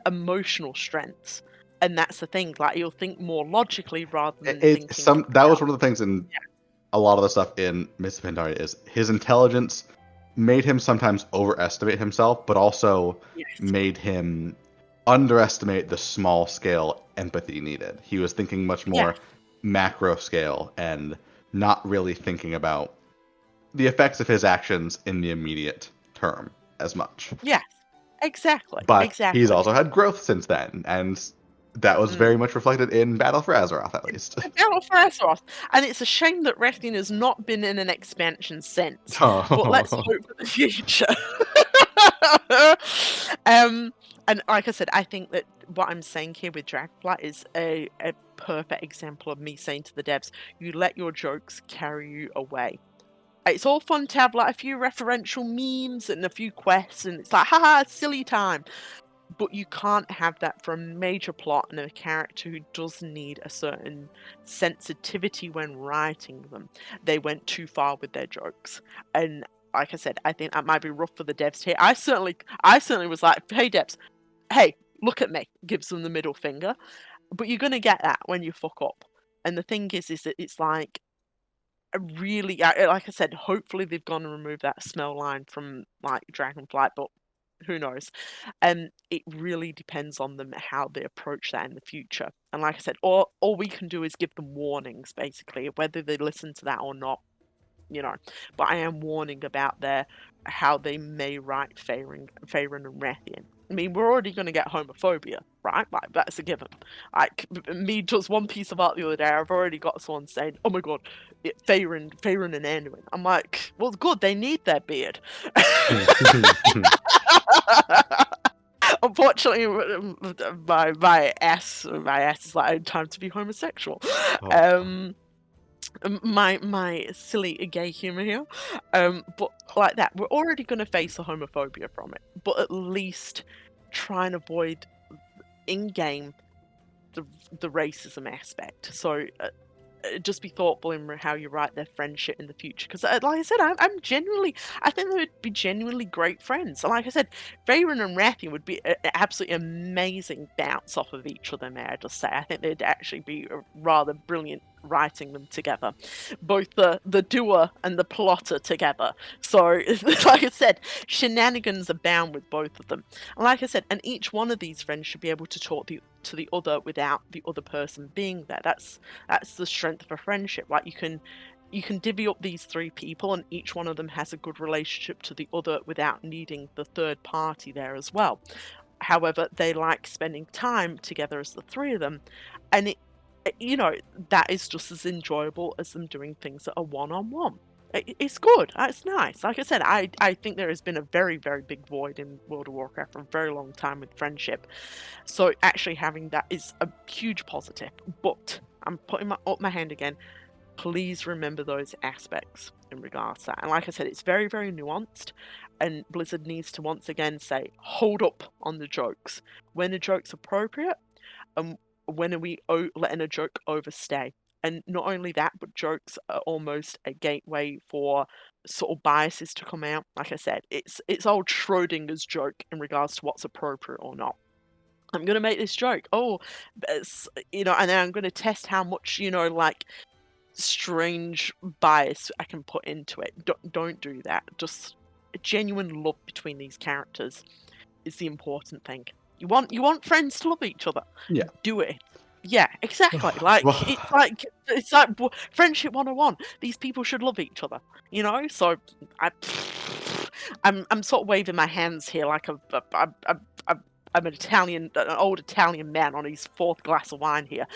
emotional strengths. And that's the thing, like, you'll think more logically rather than thinking. That was one of the things in a lot of the stuff in Mists of Pandaria is his intelligence made him sometimes overestimate himself, but also made him underestimate the small scale empathy needed. He was thinking much more macro scale and not really thinking about the effects of his actions in the immediate term as much. Yes, exactly. But he's also had growth since then, and that was very much reflected in Battle for Azeroth, at least. Battle for Azeroth. And it's a shame that Rathian has not been in an expansion since. Oh. But let's hope for the future. And like I said, I think that what I'm saying here with Dragonflight is a perfect example of me saying to the devs, you let your jokes carry you away. It's all fun to have like a few referential memes and a few quests, and it's like, haha, silly time. But you can't have that for a major plot and a character who does need a certain sensitivity when writing them. They went too far with their jokes. And like I said, I think that might be rough for the devs here. I certainly was like, hey devs, hey, look at me, gives them the middle finger. But you're gonna get that when you fuck up. And the thing is that it's like really, like I said, hopefully they've gone and removed that smell line from like Dragonflight, but who knows? It really depends on them how they approach that in the future. And like I said, all we can do is give them warnings, basically, whether they listen to that or not, you know. But I am warning about how they may write Faerun and Rathian. I mean, we're already going to get homophobia, right? Like, that's a given. Like, me just one piece of art the other day, I've already got someone saying, oh my god, Faerun and Anduin. I'm like, well, good, they need their beard. Unfortunately, my ass is like, time to be homosexual. Oh. My silly gay humor here, but like that, we're already going to face a homophobia from it, but at least try and avoid in game the racism aspect. So just be thoughtful in how you write their friendship in the future, because like I said, I think they would be genuinely great friends. And like I said, Faerun and Rathian would be an absolutely amazing bounce off of each other, may I just say. I think they'd actually be rather brilliant writing them together, both the doer and the plotter together. So like I said, shenanigans abound with both of them. And like I said, and each one of these friends should be able to talk to the other without the other person being there. That's the strength of a friendship. Like, you can divvy up these three people and each one of them has a good relationship to the other without needing the third party there as well. However, they like spending time together as the three of them, and that is just as enjoyable as them doing things that are one-on-one. It's good. It's nice. Like I said, I think there has been a very, very big void in World of Warcraft for a very long time with friendship. So actually having that is a huge positive. But I'm putting up my hand again. Please remember those aspects in regards to that. And like I said, it's very, very nuanced. And Blizzard needs to once again say, hold up on the jokes. When a joke's appropriate, and when are we letting a joke overstay? And not only that, but jokes are almost a gateway for sort of biases to come out. Like I said, it's old Schrodinger's joke in regards to what's appropriate or not. I'm going to make this joke. Oh, and then I'm going to test how much, like strange bias I can put into it. Don't do that. Just a genuine love between these characters is the important thing. You want friends to love each other. Yeah. Do it. Yeah, exactly. Like it's like friendship 101. These people should love each other. So I'm sort of waving my hands here like I'm an old Italian man on his fourth glass of wine here.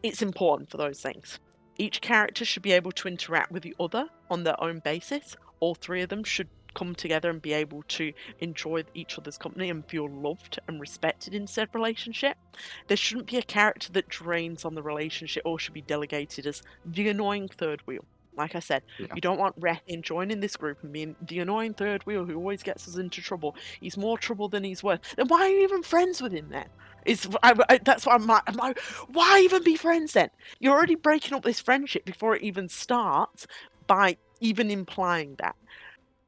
It's important for those things. Each character should be able to interact with the other on their own basis. All three of them should come together and be able to enjoy each other's company and feel loved and respected in said relationship. There shouldn't be a character that drains on the relationship or should be delegated as the annoying third wheel. Like I said, you don't want Rathian joining this group and being the annoying third wheel who always gets us into trouble. He's more trouble than he's worth. Then why are you even friends with him then? That's what I'm like, why even be friends then? You're already breaking up this friendship before it even starts by even implying that.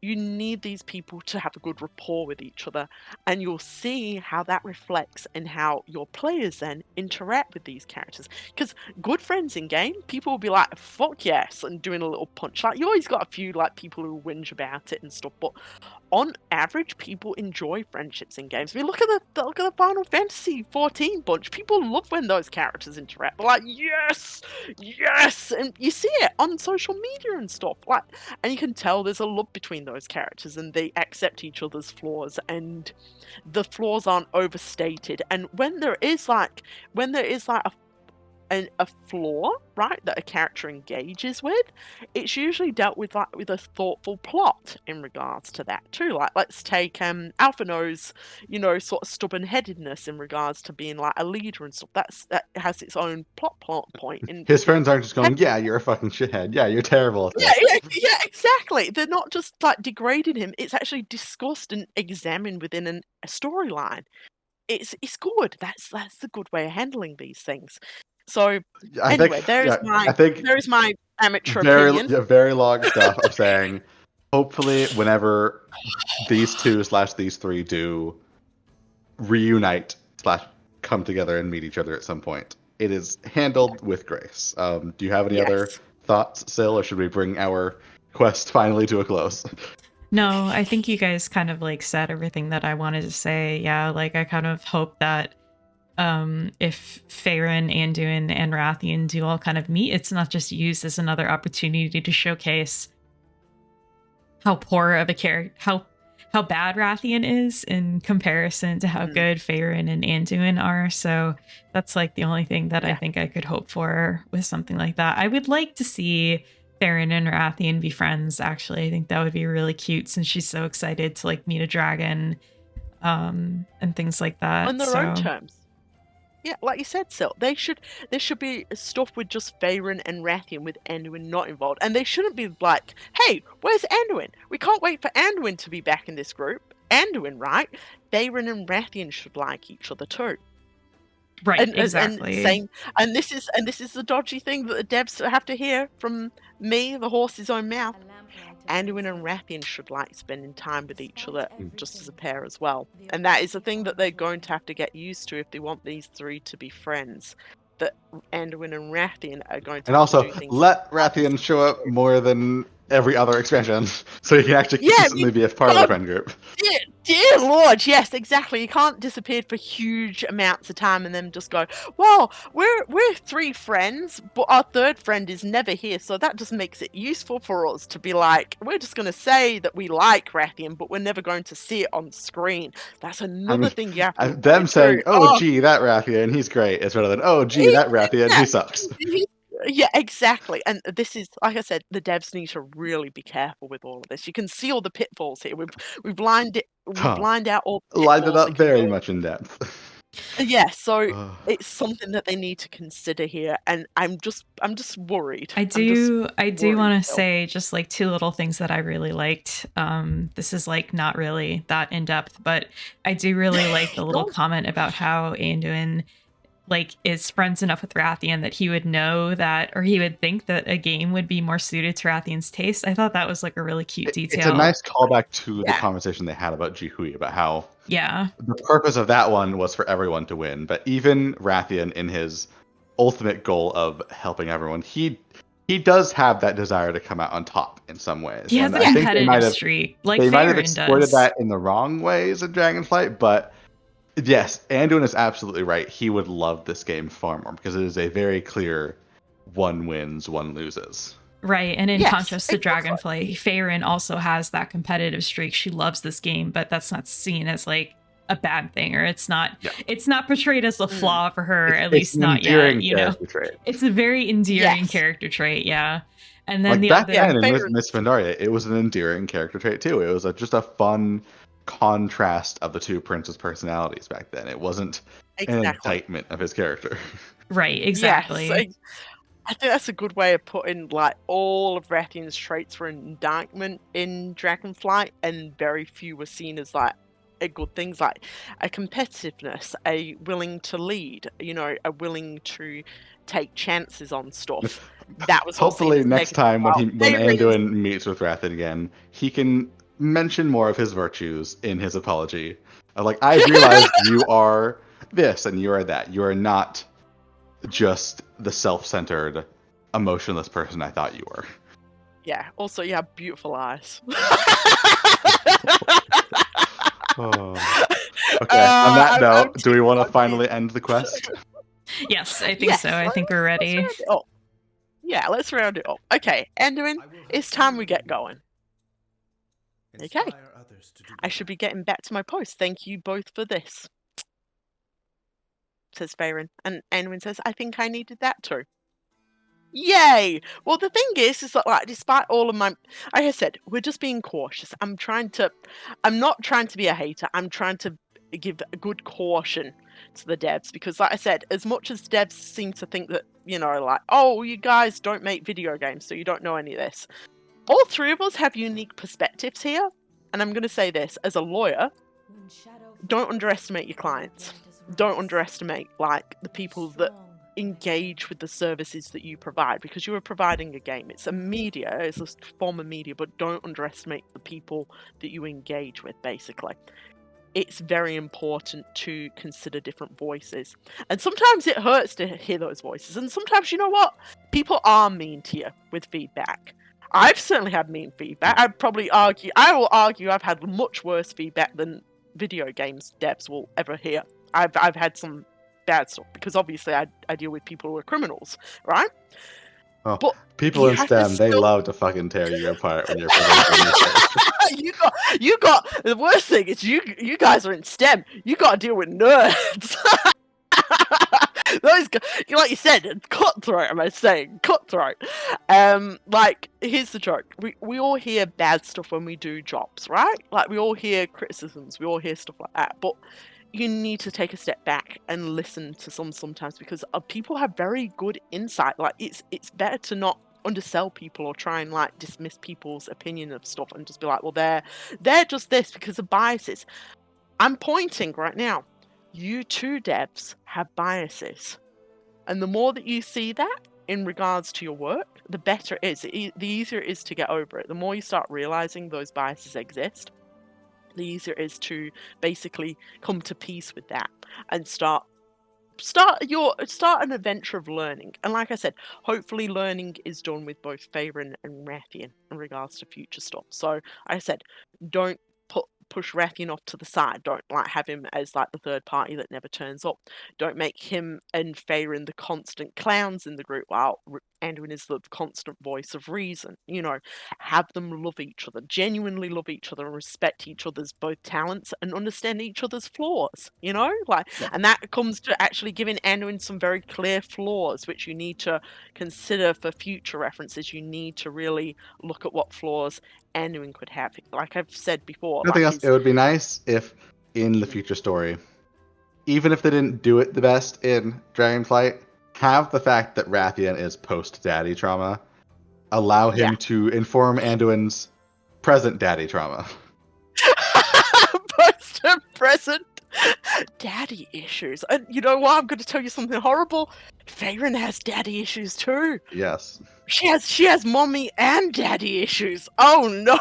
You need these people to have a good rapport with each other, and you'll see how that reflects in how your players then interact with these characters. Because good friends in game, people will be like, fuck yes, and doing a little punch. Like, you always got a few like people who whinge about it and stuff, but on average, people enjoy friendships in games. I mean, look at the Final Fantasy 14 bunch. People love when those characters interact. They're like, yes, and you see it on social media and stuff. Like, and you can tell there's a love between those characters, and they accept each other's flaws, and the flaws aren't overstated. And when there is like a flaw, right, that a character engages with, it's usually dealt with like with a thoughtful plot in regards to that too. Like let's take Alphino's, sort of stubborn-headedness in regards to being like a leader and stuff. That has its own plot point. In His friends aren't just going, "Yeah, you're a fucking shithead. Yeah, you're terrible at this." yeah, exactly. They're not just like degrading him. It's actually discussed and examined within a storyline. It's good. That's the good way of handling these things. So I anyway, think, yeah, I think there's my amateur opinion. very long stuff of saying, hopefully, whenever these two/these three do reunite / come together and meet each other at some point, it is handled with grace. Do you have any other Yes. thoughts, Sil, or should we bring our quest finally to a close? No, I think you guys kind of like said everything that I wanted to say. Yeah, like I kind of hope that if Farron, Anduin, and Rathian do all kind of meet, it's not just used as another opportunity to showcase how poor of a character, how bad Rathian is in comparison to how good Farron and Anduin are. So that's like the only thing that I think I could hope for with something like that. I would like to see Farron and Rathian be friends, actually. I think that would be really cute since she's so excited to like meet a dragon and things like that. On their own terms. Yeah, like you said, Sil, there should be stuff with just Farron and Rathian with Anduin not involved. And they shouldn't be like, hey, where's Anduin? We can't wait for Anduin to be back in this group. Anduin, right? Farron and Rathian should like each other too. Right, exactly. And this is the dodgy thing that the devs have to hear from me, the horse's own mouth. Anduin and Rathian should like spending time with each other just as a pair as well. And that is a thing that they're going to have to get used to if they want these three to be friends. That Anduin and Rathian are going to And have to also, do things let Rathian show up more than every other expansion, so he can actually consistently be a part of the friend group. Dear Lord, yes, exactly. You can't disappear for huge amounts of time and then just go, well, we're three friends, but our third friend is never here, so that just makes it useful for us to be like, we're just going to say that we like Rathian, but we're never going to see it on screen. That's another thing you have to them saying, oh, gee, that Rathian, he's great, is rather than, oh, gee, that Rathian, he sucks. Yeah, exactly. And this is, like I said, the devs need to really be careful with all of this. You can see all the pitfalls here. We've lined out all the lined it pitfalls up very much in depth. Yeah, so it's something that they need to consider here, and I'm just worried. I do want to say just like two little things that I really liked. This is like not really that in depth, but I do really like the little comment about how Anduin like is friends enough with Rathian that he would know that, or he would think that a game would be more suited to Rathian's taste. I thought that was like a really cute detail. It's a nice callback to the conversation they had about Jihui, about how the purpose of that one was for everyone to win. But even Rathian, in his ultimate goal of helping everyone, he does have that desire to come out on top in some ways. He has a competitive streak, like they might have Farron exploited does. that in the wrong ways in Dragonflight, but yes, Anduin is absolutely right. He would love this game far more because it is a very clear one wins, one loses. Right, and in contrast to Dragonflight, Farron also has that competitive streak. She loves this game, but that's not seen as like a bad thing, or it's not portrayed as a flaw for her, at least not yet. You know, it's a very endearing character trait. Yeah, and then like the back other then in Miss Pandaria, it was an endearing character trait too. It was just a fun contrast of the two princes' personalities back then. It wasn't an indictment of his character. Right, exactly. Yes, I think that's a good way of putting like all of Rathian's traits were an indictment in Dragonflight, and very few were seen as like a good things, like a competitiveness, a willing to lead, a willing to take chances on stuff. That was hopefully next time when Anduin meets with Rathian again, he can mention more of his virtues in his apology. Like, I realize you are this and you are that. You are not just the self-centered, emotionless person I thought you were. Yeah. Also, you have beautiful eyes. Okay. On that note, do we want to finally end the quest? Yes, I think so. I think we're ready. Yeah, let's round it up. Okay, Anduin, it's time we get going. Okay. I should be getting back to my post. Thank you both for this. says Faerun. And Anduin says, I think I needed that too. Yay! Well, the thing is that, like, despite all of my, like I said, we're just being cautious. I'm not trying to be a hater. I'm trying to give a good caution to the devs, because, like I said, as much as devs seem to think that, you know, like, oh, you guys don't make video games, so you don't know any of this. All three of us have unique perspectives here. And I'm going to say this, as a lawyer, don't underestimate your clients. Don't underestimate, like, the people that engage with the services that you provide, because you are providing a game. It's a media, it's a form of media, but don't underestimate the people that you engage with, basically. It's very important to consider different voices. And sometimes it hurts to hear those voices. And sometimes, you know what? People are mean to you with feedback. I've certainly had mean feedback. I will argue I've had much worse feedback than video games devs will ever hear. I've had some bad stuff, because obviously I deal with people who are criminals, right? Oh, but people in STEM, they love to fucking tear you apart when you're you got the worst thing is you guys are in STEM. You got to deal with nerds. Those guys, like you said, cutthroat. Am I saying cutthroat? Like, here's the joke. We all hear bad stuff when we do jobs, right? Like, we all hear criticisms. We all hear stuff like that. But you need to take a step back and listen to sometimes, because people have very good insight. Like, it's better to not undersell people or try and, like, dismiss people's opinion of stuff and just be like, well, they're just this because of biases. I'm pointing right now. You too, devs, have biases. And the more that you see that in regards to your work, the better it is. The easier it is to get over it. The more you start realizing those biases exist, the easier it is to basically come to peace with that and start an adventure of learning. And like I said, hopefully learning is done with both Faerun and Rathian in regards to future stuff. So like I said, don't push Rathian off to the side. Don't, like, have him as, like, the third party that never turns up. Don't make him and Faerun the constant clowns in the group, while Anduin is the constant voice of reason. You know, have them love each other, genuinely love each other, and respect each other's both talents and understand each other's flaws. You know, like, and that comes to actually giving Anduin some very clear flaws, which you need to consider for future references. You need to really look at what flaws Anduin could have. Like I've said before, Nothing like, else. It would be nice if, in the future story, even if they didn't do it the best in Dragonflight, have the fact that Rathian is post-daddy trauma allow him to inform Anduin's present daddy trauma. Post and present daddy issues. And you know what? I'm going to tell you something horrible. Faerun has daddy issues too. Yes. She has mommy and daddy issues. Oh no.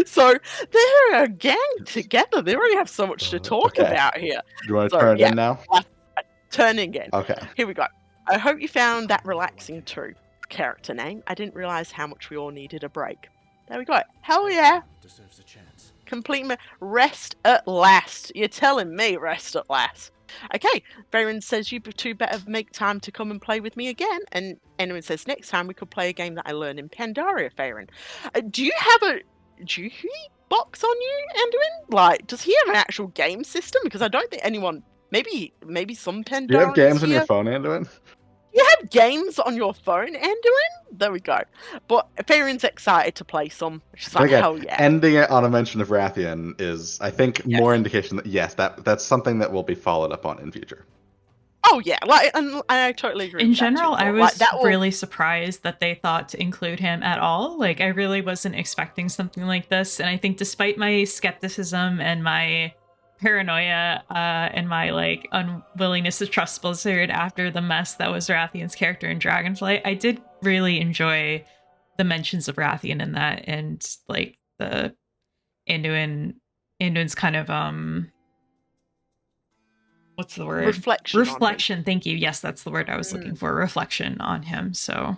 So they're a gang together. They already have so much to talk about here. Do you want to turn it in now? Turning in. Okay. Here we go. I hope you found that relaxing too. Character name. I didn't realize how much we all needed a break. There we go. Hell yeah. Deserves a chance. Complete rest at last. You're telling me rest at last. Okay, Faerun says you two better make time to come and play with me again. And Anduin says next time we could play a game that I learned in Pandaria, Faerun. Do you have a box on you, Anduin? Like, does he have an actual game system? Because I don't think anyone. Maybe some Pandarians. Do you have games on your phone, Anduin? You have games on your phone, Anduin? There we go. But Faerun's excited to play some. She's like, again, hell yeah. Ending it on a mention of Rathian is, I think, more indication that, yes, that's something that will be followed up on in future. Oh, yeah. Like, and I totally agree. In general, I was really surprised that they thought to include him at all. Like, I really wasn't expecting something like this. And I think despite my skepticism and my paranoia and my, like, unwillingness to trust Blizzard after the mess that was Rathian's character in Dragonflight, I did really enjoy the mentions of Rathian in that, and, like, the Anduin's kind of what's the word? Reflection. Thank you. Yes, that's the word I was looking for. Reflection on him. So